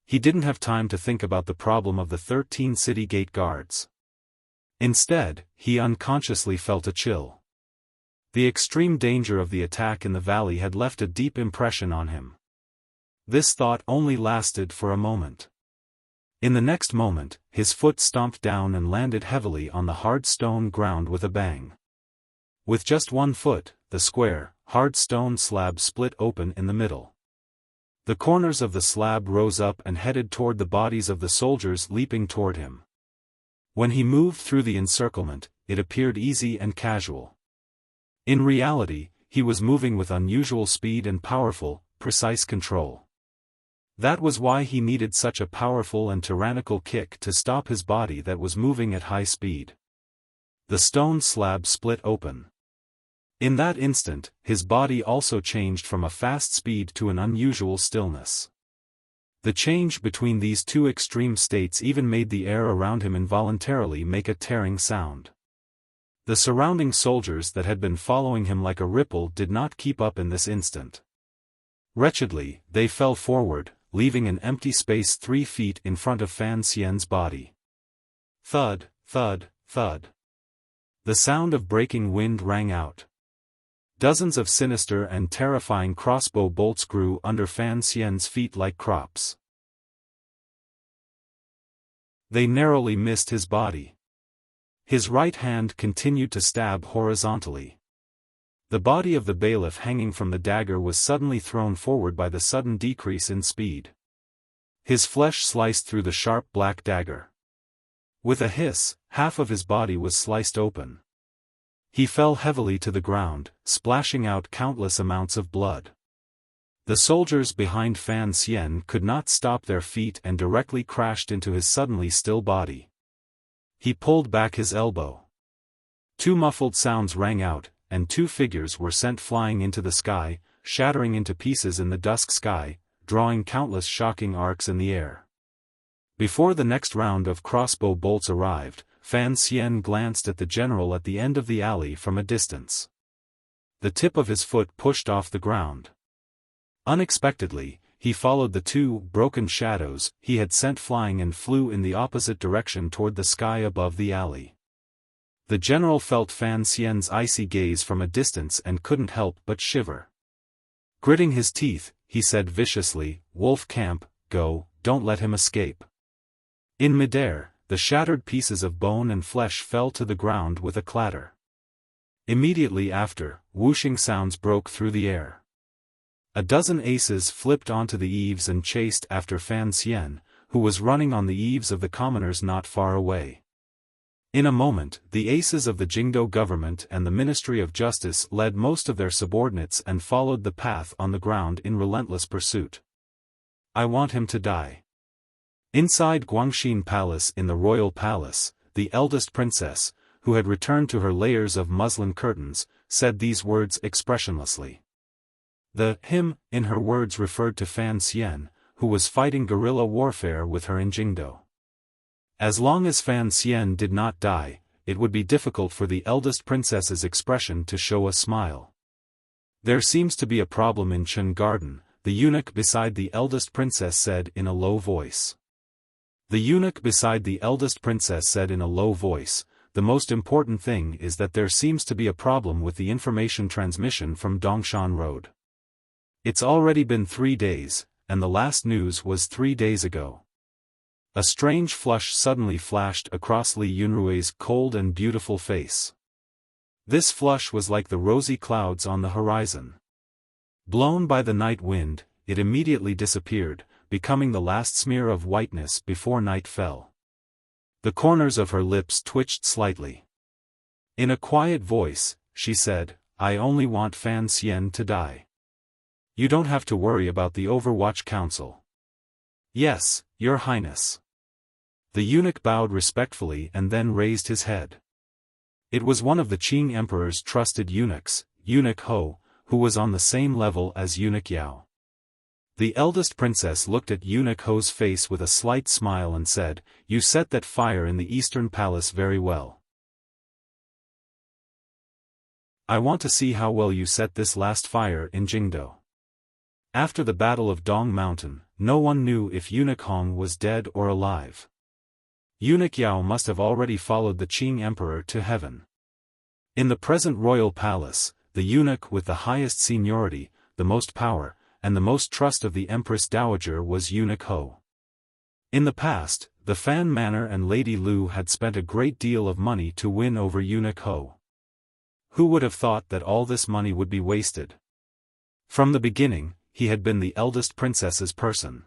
He didn't have time to think about the problem of the 13 city gate guards. Instead, he unconsciously felt a chill. The extreme danger of the attack in the valley had left a deep impression on him. This thought only lasted for a moment. In the next moment, his foot stomped down and landed heavily on the hard stone ground with a bang. With just one foot, the square, hard stone slab split open in the middle. The corners of the slab rose up and headed toward the bodies of the soldiers leaping toward him. When he moved through the encirclement, it appeared easy and casual. In reality, he was moving with unusual speed and powerful, precise control. That was why he needed such a powerful and tyrannical kick to stop his body that was moving at high speed. The stone slab split open. In that instant, his body also changed from a fast speed to an unusual stillness. The change between these two extreme states even made the air around him involuntarily make a tearing sound. The surrounding soldiers that had been following him like a ripple did not keep up in this instant. Wretchedly, they fell forward, leaving an empty space 3 feet in front of Fan Xian's body. Thud, thud, thud. The sound of breaking wind rang out. Dozens of sinister and terrifying crossbow bolts grew under Fan Xian's feet like crops. They narrowly missed his body. His right hand continued to stab horizontally. The body of the bailiff hanging from the dagger was suddenly thrown forward by the sudden decrease in speed. His flesh sliced through the sharp black dagger. With a hiss, half of his body was sliced open. He fell heavily to the ground, splashing out countless amounts of blood. The soldiers behind Fan Xian could not stop their feet and directly crashed into his suddenly still body. He pulled back his elbow. Two muffled sounds rang out, and two figures were sent flying into the sky, shattering into pieces in the dusk sky, drawing countless shocking arcs in the air. Before the next round of crossbow bolts arrived, Fan Xian glanced at the general at the end of the alley from a distance. The tip of his foot pushed off the ground. Unexpectedly, he followed the two broken shadows he had sent flying and flew in the opposite direction toward the sky above the alley. The general felt Fan Xian's icy gaze from a distance and couldn't help but shiver. Gritting his teeth, he said viciously, "Wolf Camp, go, don't let him escape." In midair, the shattered pieces of bone and flesh fell to the ground with a clatter. Immediately after, whooshing sounds broke through the air. A dozen aces flipped onto the eaves and chased after Fan Xian, who was running on the eaves of the commoners not far away. In a moment, the aces of the Jingdo government and the Ministry of Justice led most of their subordinates and followed the path on the ground in relentless pursuit. "I want him to die." Inside Guangxin Palace in the royal palace, the eldest princess, who had returned to her layers of muslin curtains, said these words expressionlessly. The him in her words referred to Fan Xian, who was fighting guerrilla warfare with her in Jingdo. As long as Fan Xian did not die, it would be difficult for the eldest princess's expression to show a smile. "There seems to be a problem in Chen Garden," the eunuch beside the eldest princess said in a low voice. The eunuch beside the eldest princess said in a low voice, "The most important thing is that there seems to be a problem with the information transmission from Dongshan Road. It's already been 3 days, and the last news was 3 days ago." A strange flush suddenly flashed across Li Yunrui's cold and beautiful face. This flush was like the rosy clouds on the horizon. Blown by the night wind, it immediately disappeared, becoming the last smear of whiteness before night fell. The corners of her lips twitched slightly. In a quiet voice, she said, "I only want Fan Xian to die. You don't have to worry about the Overwatch Council." "Yes, Your Highness." The eunuch bowed respectfully and then raised his head. It was one of the Qing Emperor's trusted eunuchs, Eunuch Ho, who was on the same level as Eunuch Yao. The eldest princess looked at Eunuch Ho's face with a slight smile and said, "You set that fire in the Eastern Palace very well. I want to see how well you set this last fire in Jingdo." After the Battle of Dong Mountain, no one knew if Eunuch Hong was dead or alive. Eunuch Yao must have already followed the Qing Emperor to heaven. In the present royal palace, the eunuch with the highest seniority, the most power, and the most trust of the Empress Dowager was Eunuch Ho. In the past, the Fan Manor and Lady Lu had spent a great deal of money to win over Eunuch Ho. Who would have thought that all this money would be wasted? From the beginning, he had been the eldest princess's person.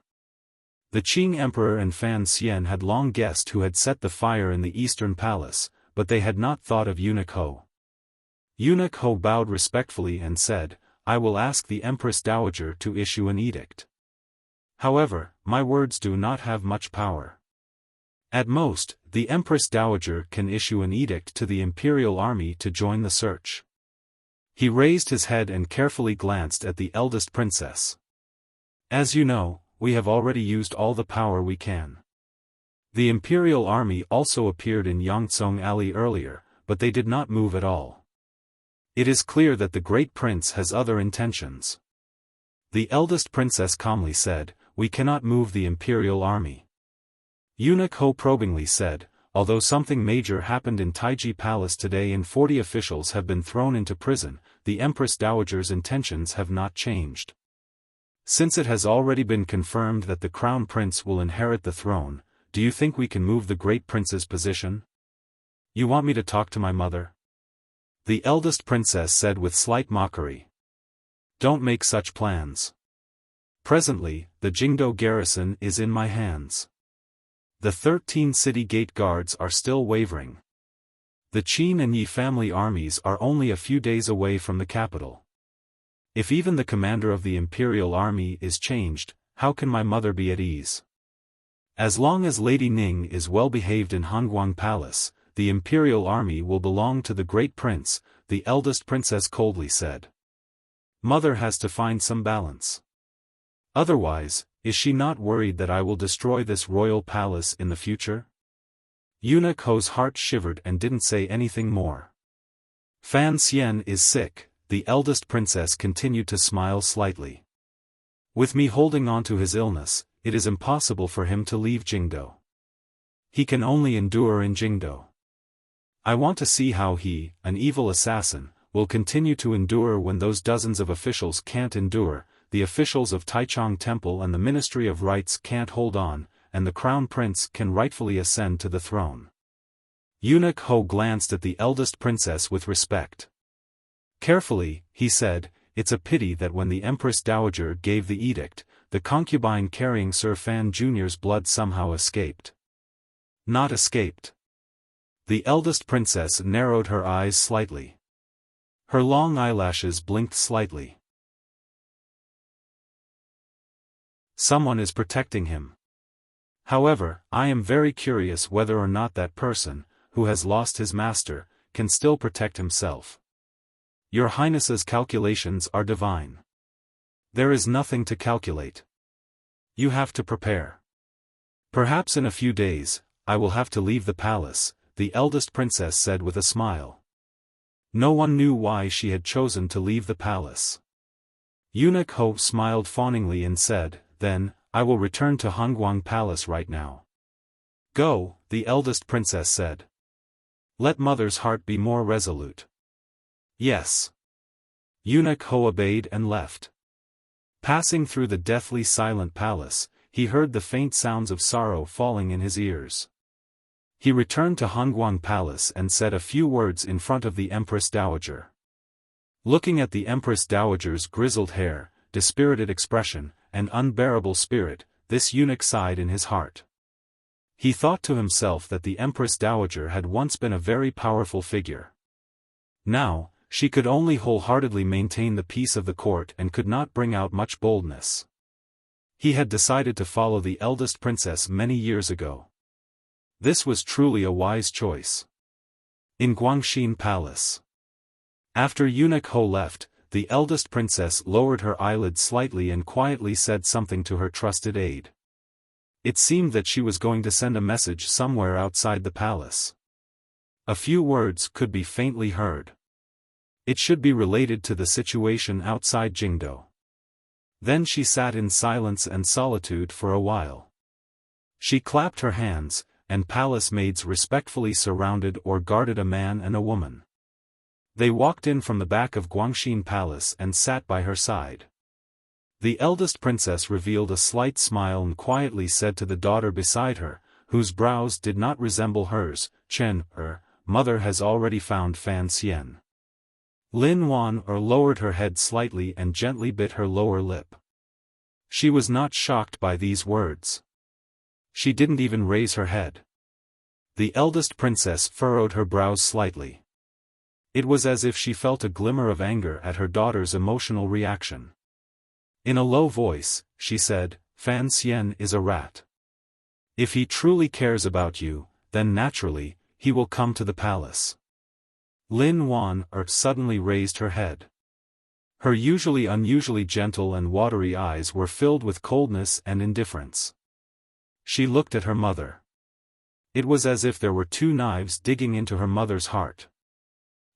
The Qing Emperor and Fan Xian had long guessed who had set the fire in the Eastern Palace, but they had not thought of Eunuch Ho. Eunuch Ho bowed respectfully and said, "I will ask the Empress Dowager to issue an edict. However, my words do not have much power. At most, the Empress Dowager can issue an edict to the Imperial Army to join the search." He raised his head and carefully glanced at the eldest princess. "As you know, we have already used all the power we can. The Imperial Army also appeared in Yangtsung Alley earlier, but they did not move at all. It is clear that the Great Prince has other intentions." The eldest princess calmly said, "We cannot move the Imperial Army." Eunuch Ho probingly said, "Although something major happened in Taiji Palace today and 40 officials have been thrown into prison, the Empress Dowager's intentions have not changed. Since it has already been confirmed that the Crown Prince will inherit the throne, do you think we can move the Great Prince's position? You want me to talk to my mother?" The eldest princess said with slight mockery. "Don't make such plans. Presently, the Jingdo garrison is in my hands. The 13 city gate guards are still wavering. The Qin and Yi family armies are only a few days away from the capital. If even the commander of the imperial army is changed, how can my mother be at ease? As long as Lady Ning is well behaved in Hanguang Palace, the imperial army will belong to the great prince, the eldest princess coldly said. Mother has to find some balance. Otherwise, is she not worried that I will destroy this royal palace in the future? Eunuch Ho's heart shivered and didn't say anything more. Fan Xian is sick, the eldest princess continued to smile slightly. With me holding on to his illness, it is impossible for him to leave Jingdo. He can only endure in Jingdo. I want to see how he, an evil assassin, will continue to endure when those dozens of officials can't endure, the officials of Taichung Temple and the Ministry of Rites can't hold on, and the Crown Prince can rightfully ascend to the throne. Eunuch Ho glanced at the eldest princess with respect. Carefully, he said, it's a pity that when the Empress Dowager gave the edict, the concubine carrying Sir Fan Jr.'s blood somehow escaped. Not escaped. The eldest princess narrowed her eyes slightly. Her long eyelashes blinked slightly. Someone is protecting him. However, I am very curious whether or not that person, who has lost his master, can still protect himself. Your Highness's calculations are divine. There is nothing to calculate. You have to prepare. Perhaps in a few days, I will have to leave the palace, the eldest princess said with a smile. No one knew why she had chosen to leave the palace. Eunuch Ho smiled fawningly and said, then, I will return to Hanguang Palace right now. Go, the eldest princess said. Let mother's heart be more resolute. Yes. Eunuch Ho obeyed and left. Passing through the deathly silent palace, he heard the faint sounds of sorrow falling in his ears. He returned to Hanguang Palace and said a few words in front of the Empress Dowager. Looking at the Empress Dowager's grizzled hair, dispirited expression, and unbearable spirit, this eunuch sighed in his heart. He thought to himself that the Empress Dowager had once been a very powerful figure. Now, she could only wholeheartedly maintain the peace of the court and could not bring out much boldness. He had decided to follow the eldest princess many years ago. This was truly a wise choice. In Guangxin Palace. After Eunuch Ho left, the eldest princess lowered her eyelids slightly and quietly said something to her trusted aide. It seemed that she was going to send a message somewhere outside the palace. A few words could be faintly heard. It should be related to the situation outside Jingdo. Then she sat in silence and solitude for a while. She clapped her hands, and palace maids respectfully surrounded or guarded a man and a woman. They walked in from the back of Guangxin Palace and sat by her side. The eldest princess revealed a slight smile and quietly said to the daughter beside her, whose brows did not resemble hers, Chen, mother has already found Fan Xian. Lin Wan lowered her head slightly and gently bit her lower lip. She was not shocked by these words. She didn't even raise her head. The eldest princess furrowed her brows slightly. It was as if she felt a glimmer of anger at her daughter's emotional reaction. In a low voice, she said, Fan Xian is a rat. If he truly cares about you, then naturally, he will come to the palace. Lin Wan suddenly raised her head. Her usually unusually gentle and watery eyes were filled with coldness and indifference. She looked at her mother. It was as if there were two knives digging into her mother's heart.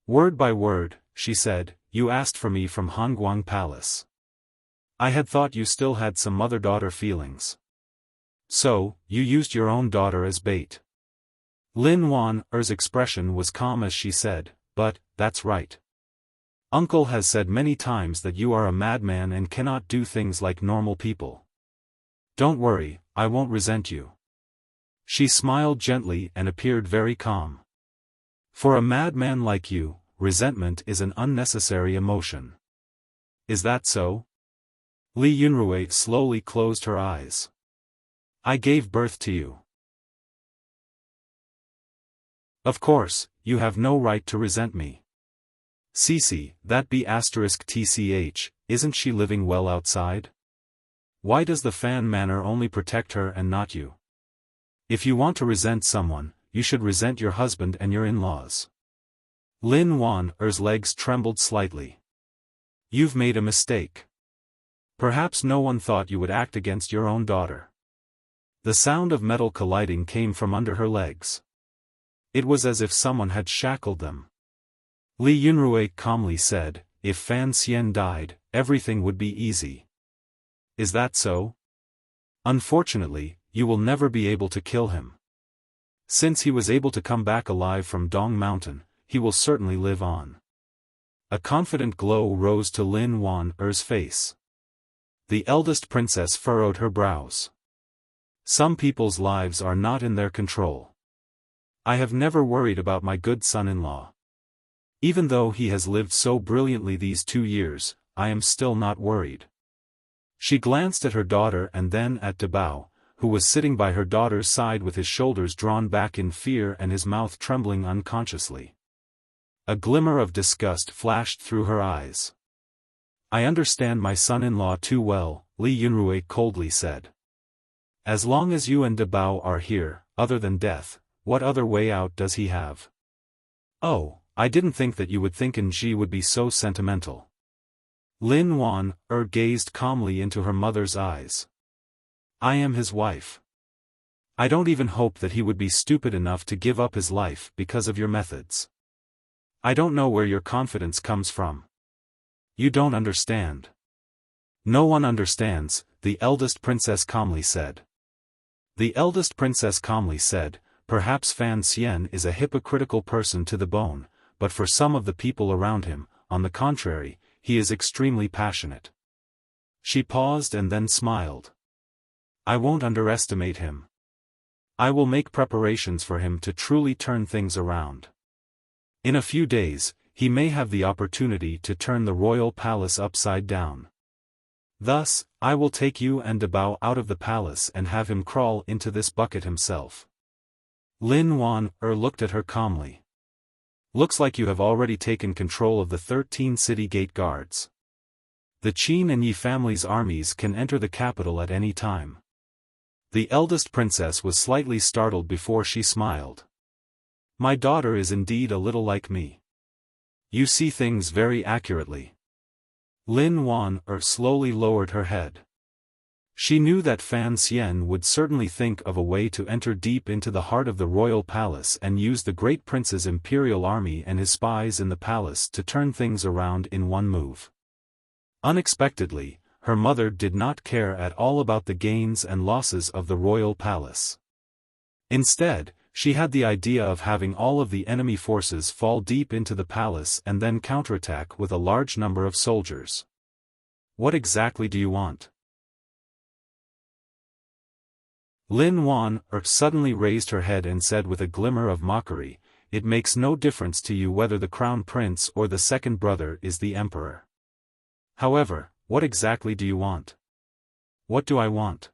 Word by word, she said, you asked for me from Hanguang Palace. I had thought you still had some mother-daughter feelings. So, you used your own daughter as bait. Lin Wan's expression was calm as she said, but, that's right. Uncle has said many times that you are a madman and cannot do things like normal people. Don't worry, I won't resent you. She smiled gently and appeared very calm. For a madman like you, resentment is an unnecessary emotion. Is that so? Li Yunrui slowly closed her eyes. I gave birth to you. Of course, you have no right to resent me. Cece, that be *tch, isn't she living well outside? Why does the Fan Manor only protect her and not you? If you want to resent someone, you should resent your husband and your in-laws. Lin Wan's legs trembled slightly. You've made a mistake. Perhaps no one thought you would act against your own daughter. The sound of metal colliding came from under her legs. It was as if someone had shackled them. Li Yunrui calmly said, if Fan Xian died, everything would be easy. Is that so? Unfortunately, you will never be able to kill him. Since he was able to come back alive from Dong Mountain, he will certainly live on. A confident glow rose to Lin Wan's face. The eldest princess furrowed her brows. Some people's lives are not in their control. I have never worried about my good son-in-law. Even though he has lived so brilliantly these 2 years, I am still not worried. She glanced at her daughter and then at Dabao, who was sitting by her daughter's side with his shoulders drawn back in fear and his mouth trembling unconsciously. A glimmer of disgust flashed through her eyes. I understand my son-in-law too well, Li Yunrui coldly said. As long as you and Dabao are here, other than death, what other way out does he have? Oh, I didn't think that you would think Ji would be so sentimental. Lin Wan gazed calmly into her mother's eyes. I am his wife. I don't even hope that he would be stupid enough to give up his life because of your methods. I don't know where your confidence comes from. You don't understand. No one understands, the eldest princess calmly said. The eldest princess calmly said, perhaps Fan Xian is a hypocritical person to the bone, but for some of the people around him, on the contrary, he is extremely passionate. She paused and then smiled. I won't underestimate him. I will make preparations for him to truly turn things around. In a few days, he may have the opportunity to turn the royal palace upside down. Thus, I will take you and Dabao out of the palace and have him crawl into this bucket himself. Lin Wan looked at her calmly. Looks like you have already taken control of the 13 city gate guards. The Qin and Yi family's armies can enter the capital at any time. The eldest princess was slightly startled before she smiled. My daughter is indeed a little like me. You see things very accurately. Lin Wan slowly lowered her head. She knew that Fan Xian would certainly think of a way to enter deep into the heart of the royal palace and use the great prince's imperial army and his spies in the palace to turn things around in one move. Unexpectedly, her mother did not care at all about the gains and losses of the royal palace. Instead, she had the idea of having all of the enemy forces fall deep into the palace and then counterattack with a large number of soldiers. What exactly do you want? Lin Wan suddenly raised her head and said with a glimmer of mockery, it makes no difference to you whether the crown prince or the second brother is the emperor. However, what exactly do you want? What do I want?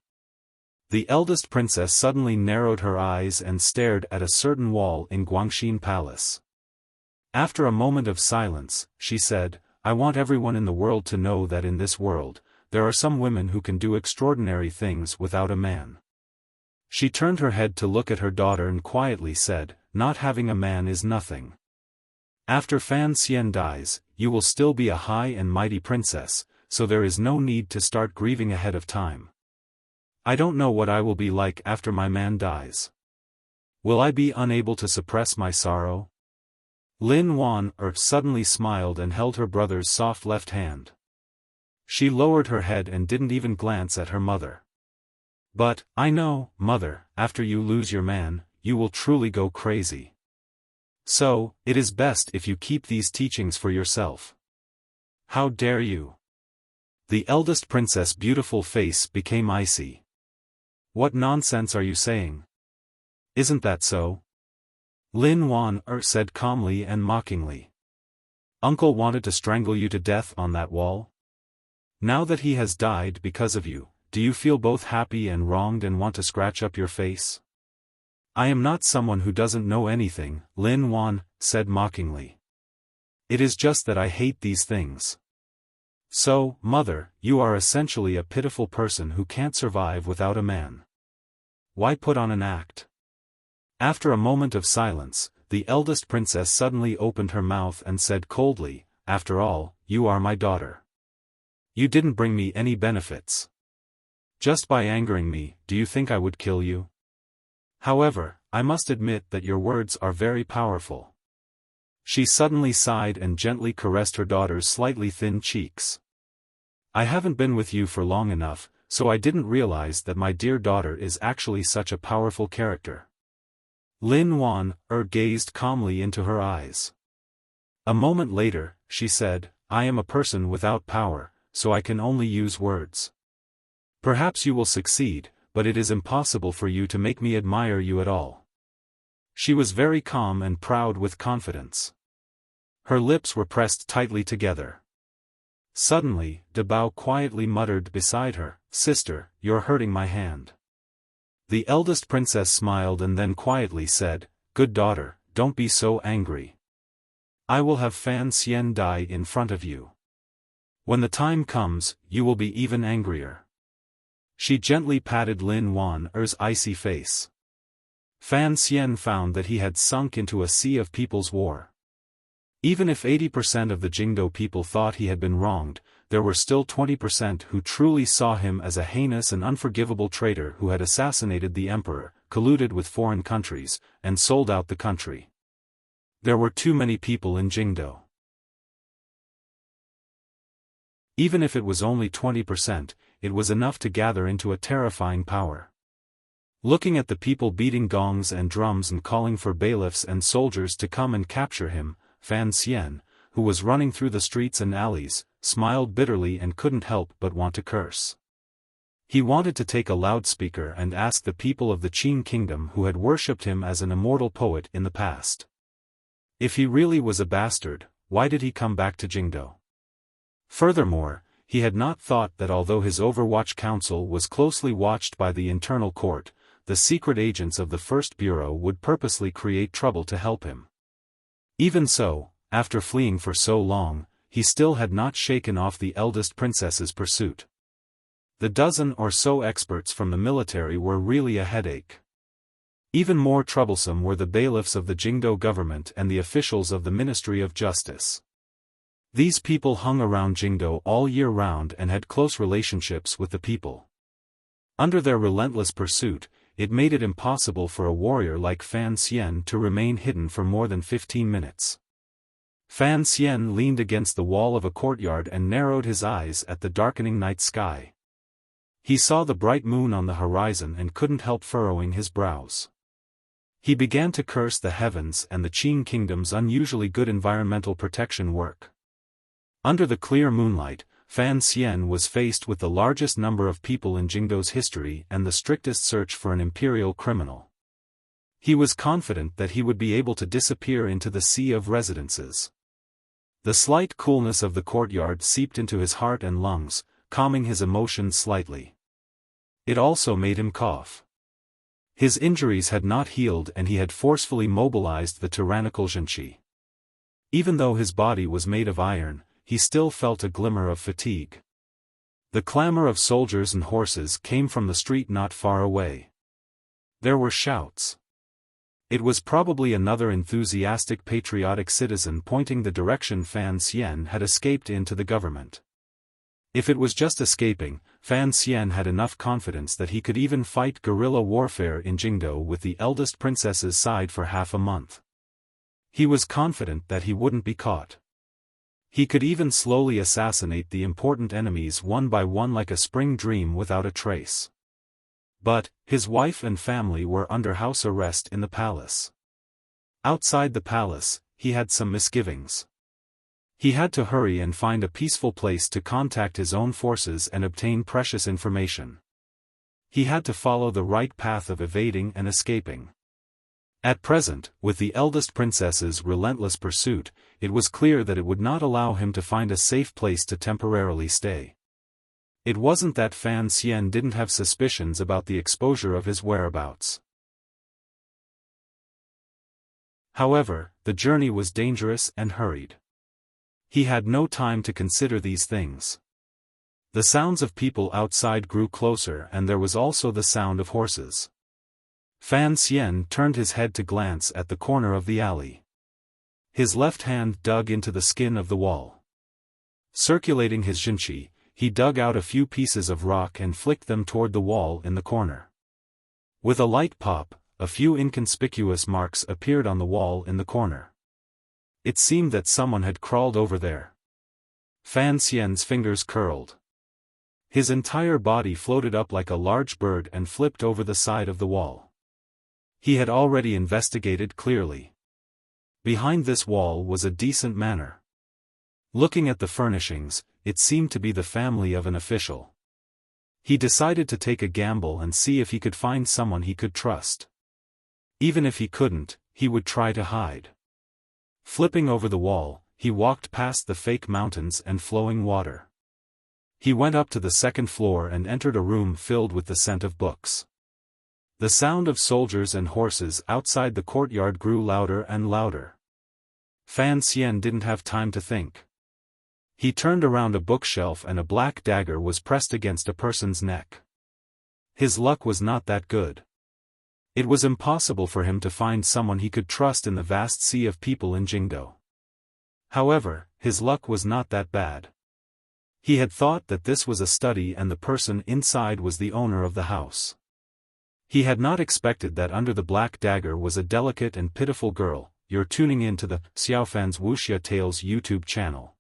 The eldest princess suddenly narrowed her eyes and stared at a certain wall in Guangxin Palace. After a moment of silence, she said, I want everyone in the world to know that in this world, there are some women who can do extraordinary things without a man. She turned her head to look at her daughter and quietly said, not having a man is nothing. After Fan Xian dies, you will still be a high and mighty princess, so there is no need to start grieving ahead of time. I don't know what I will be like after my man dies. Will I be unable to suppress my sorrow? Lin Wan suddenly smiled and held her brother's soft left hand. She lowered her head and didn't even glance at her mother. But, I know, mother, after you lose your man, you will truly go crazy. So, it is best if you keep these teachings for yourself. How dare you? The eldest princess' beautiful face became icy. What nonsense are you saying? Isn't that so? Lin Wan said calmly and mockingly. Uncle wanted to strangle you to death on that wall? Now that he has died because of you, do you feel both happy and wronged and want to scratch up your face? I am not someone who doesn't know anything, Lin Wan said mockingly. It is just that I hate these things. So, mother, you are essentially a pitiful person who can't survive without a man. Why put on an act? After a moment of silence, the eldest princess suddenly opened her mouth and said coldly, after all, you are my daughter. You didn't bring me any benefits. Just by angering me, do you think I would kill you? However, I must admit that your words are very powerful. She suddenly sighed and gently caressed her daughter's slightly thin cheeks. I haven't been with you for long enough, so I didn't realize that my dear daughter is actually such a powerful character. Lin Wan gazed calmly into her eyes. A moment later, she said, I am a person without power, so I can only use words. Perhaps you will succeed, but it is impossible for you to make me admire you at all. She was very calm and proud with confidence. Her lips were pressed tightly together. Suddenly, De Bao quietly muttered beside her, Sister, you're hurting my hand. The eldest princess smiled and then quietly said, Good daughter, don't be so angry. I will have Fan Xian die in front of you. When the time comes, you will be even angrier. She gently patted Lin Wan's icy face. Fan Xian found that he had sunk into a sea of people's war. Even if 80% of the Jingdo people thought he had been wronged, there were still 20% who truly saw him as a heinous and unforgivable traitor who had assassinated the emperor, colluded with foreign countries, and sold out the country. There were too many people in Jingdo. Even if it was only 20%, it was enough to gather into a terrifying power. Looking at the people beating gongs and drums and calling for bailiffs and soldiers to come and capture him, Fan Xian, who was running through the streets and alleys, smiled bitterly and couldn't help but want to curse. He wanted to take a loudspeaker and ask the people of the Qin kingdom who had worshipped him as an immortal poet in the past. If he really was a bastard, why did he come back to Jingdo? Furthermore, he had not thought that although his Overwatch Council was closely watched by the internal court, the secret agents of the First Bureau would purposely create trouble to help him. Even so, after fleeing for so long, he still had not shaken off the eldest princess's pursuit. The dozen or so experts from the military were really a headache. Even more troublesome were the bailiffs of the Jingdo government and the officials of the Ministry of Justice. These people hung around Jingdo all year round and had close relationships with the people. Under their relentless pursuit, it made it impossible for a warrior like Fan Xian to remain hidden for more than 15 minutes. Fan Xian leaned against the wall of a courtyard and narrowed his eyes at the darkening night sky. He saw the bright moon on the horizon and couldn't help furrowing his brows. He began to curse the heavens and the Qin kingdom's unusually good environmental protection work. Under the clear moonlight, Fan Xian was faced with the largest number of people in Jingdo's history and the strictest search for an imperial criminal. He was confident that he would be able to disappear into the sea of residences. The slight coolness of the courtyard seeped into his heart and lungs, calming his emotions slightly. It also made him cough. His injuries had not healed and he had forcefully mobilized the tyrannical Zhenqi. Even though his body was made of iron, he still felt a glimmer of fatigue. The clamor of soldiers and horses came from the street not far away. There were shouts. It was probably another enthusiastic patriotic citizen pointing the direction Fan Xian had escaped into the government. If it was just escaping, Fan Xian had enough confidence that he could even fight guerrilla warfare in Jingdo with the eldest princess's side for half a month. He was confident that he wouldn't be caught. He could even slowly assassinate the important enemies one by one like a spring dream without a trace. But, his wife and family were under house arrest in the palace. Outside the palace, he had some misgivings. He had to hurry and find a peaceful place to contact his own forces and obtain precious information. He had to follow the right path of evading and escaping. At present, with the eldest princess's relentless pursuit, it was clear that it would not allow him to find a safe place to temporarily stay. It wasn't that Fan Xian didn't have suspicions about the exposure of his whereabouts. However, the journey was dangerous and hurried. He had no time to consider these things. The sounds of people outside grew closer, and there was also the sound of horses. Fan Xian turned his head to glance at the corner of the alley. His left hand dug into the skin of the wall. Circulating his jinqi, he dug out a few pieces of rock and flicked them toward the wall in the corner. With a light pop, a few inconspicuous marks appeared on the wall in the corner. It seemed that someone had crawled over there. Fan Xian's fingers curled. His entire body floated up like a large bird and flipped over the side of the wall. He had already investigated clearly. Behind this wall was a decent manor. Looking at the furnishings, it seemed to be the family of an official. He decided to take a gamble and see if he could find someone he could trust. Even if he couldn't, he would try to hide. Flipping over the wall, he walked past the fake mountains and flowing water. He went up to the second floor and entered a room filled with the scent of books. The sound of soldiers and horses outside the courtyard grew louder and louder. Fan Xian didn't have time to think. He turned around a bookshelf and a black dagger was pressed against a person's neck. His luck was not that good. It was impossible for him to find someone he could trust in the vast sea of people in Jingdo. However, his luck was not that bad. He had thought that this was a study and the person inside was the owner of the house. He had not expected that under the black dagger was a delicate and pitiful girl. You're tuning in to the Xiaofan's Wuxia Tales YouTube channel.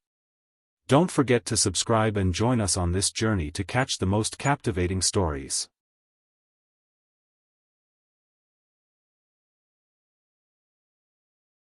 Don't forget to subscribe and join us on this journey to catch the most captivating stories.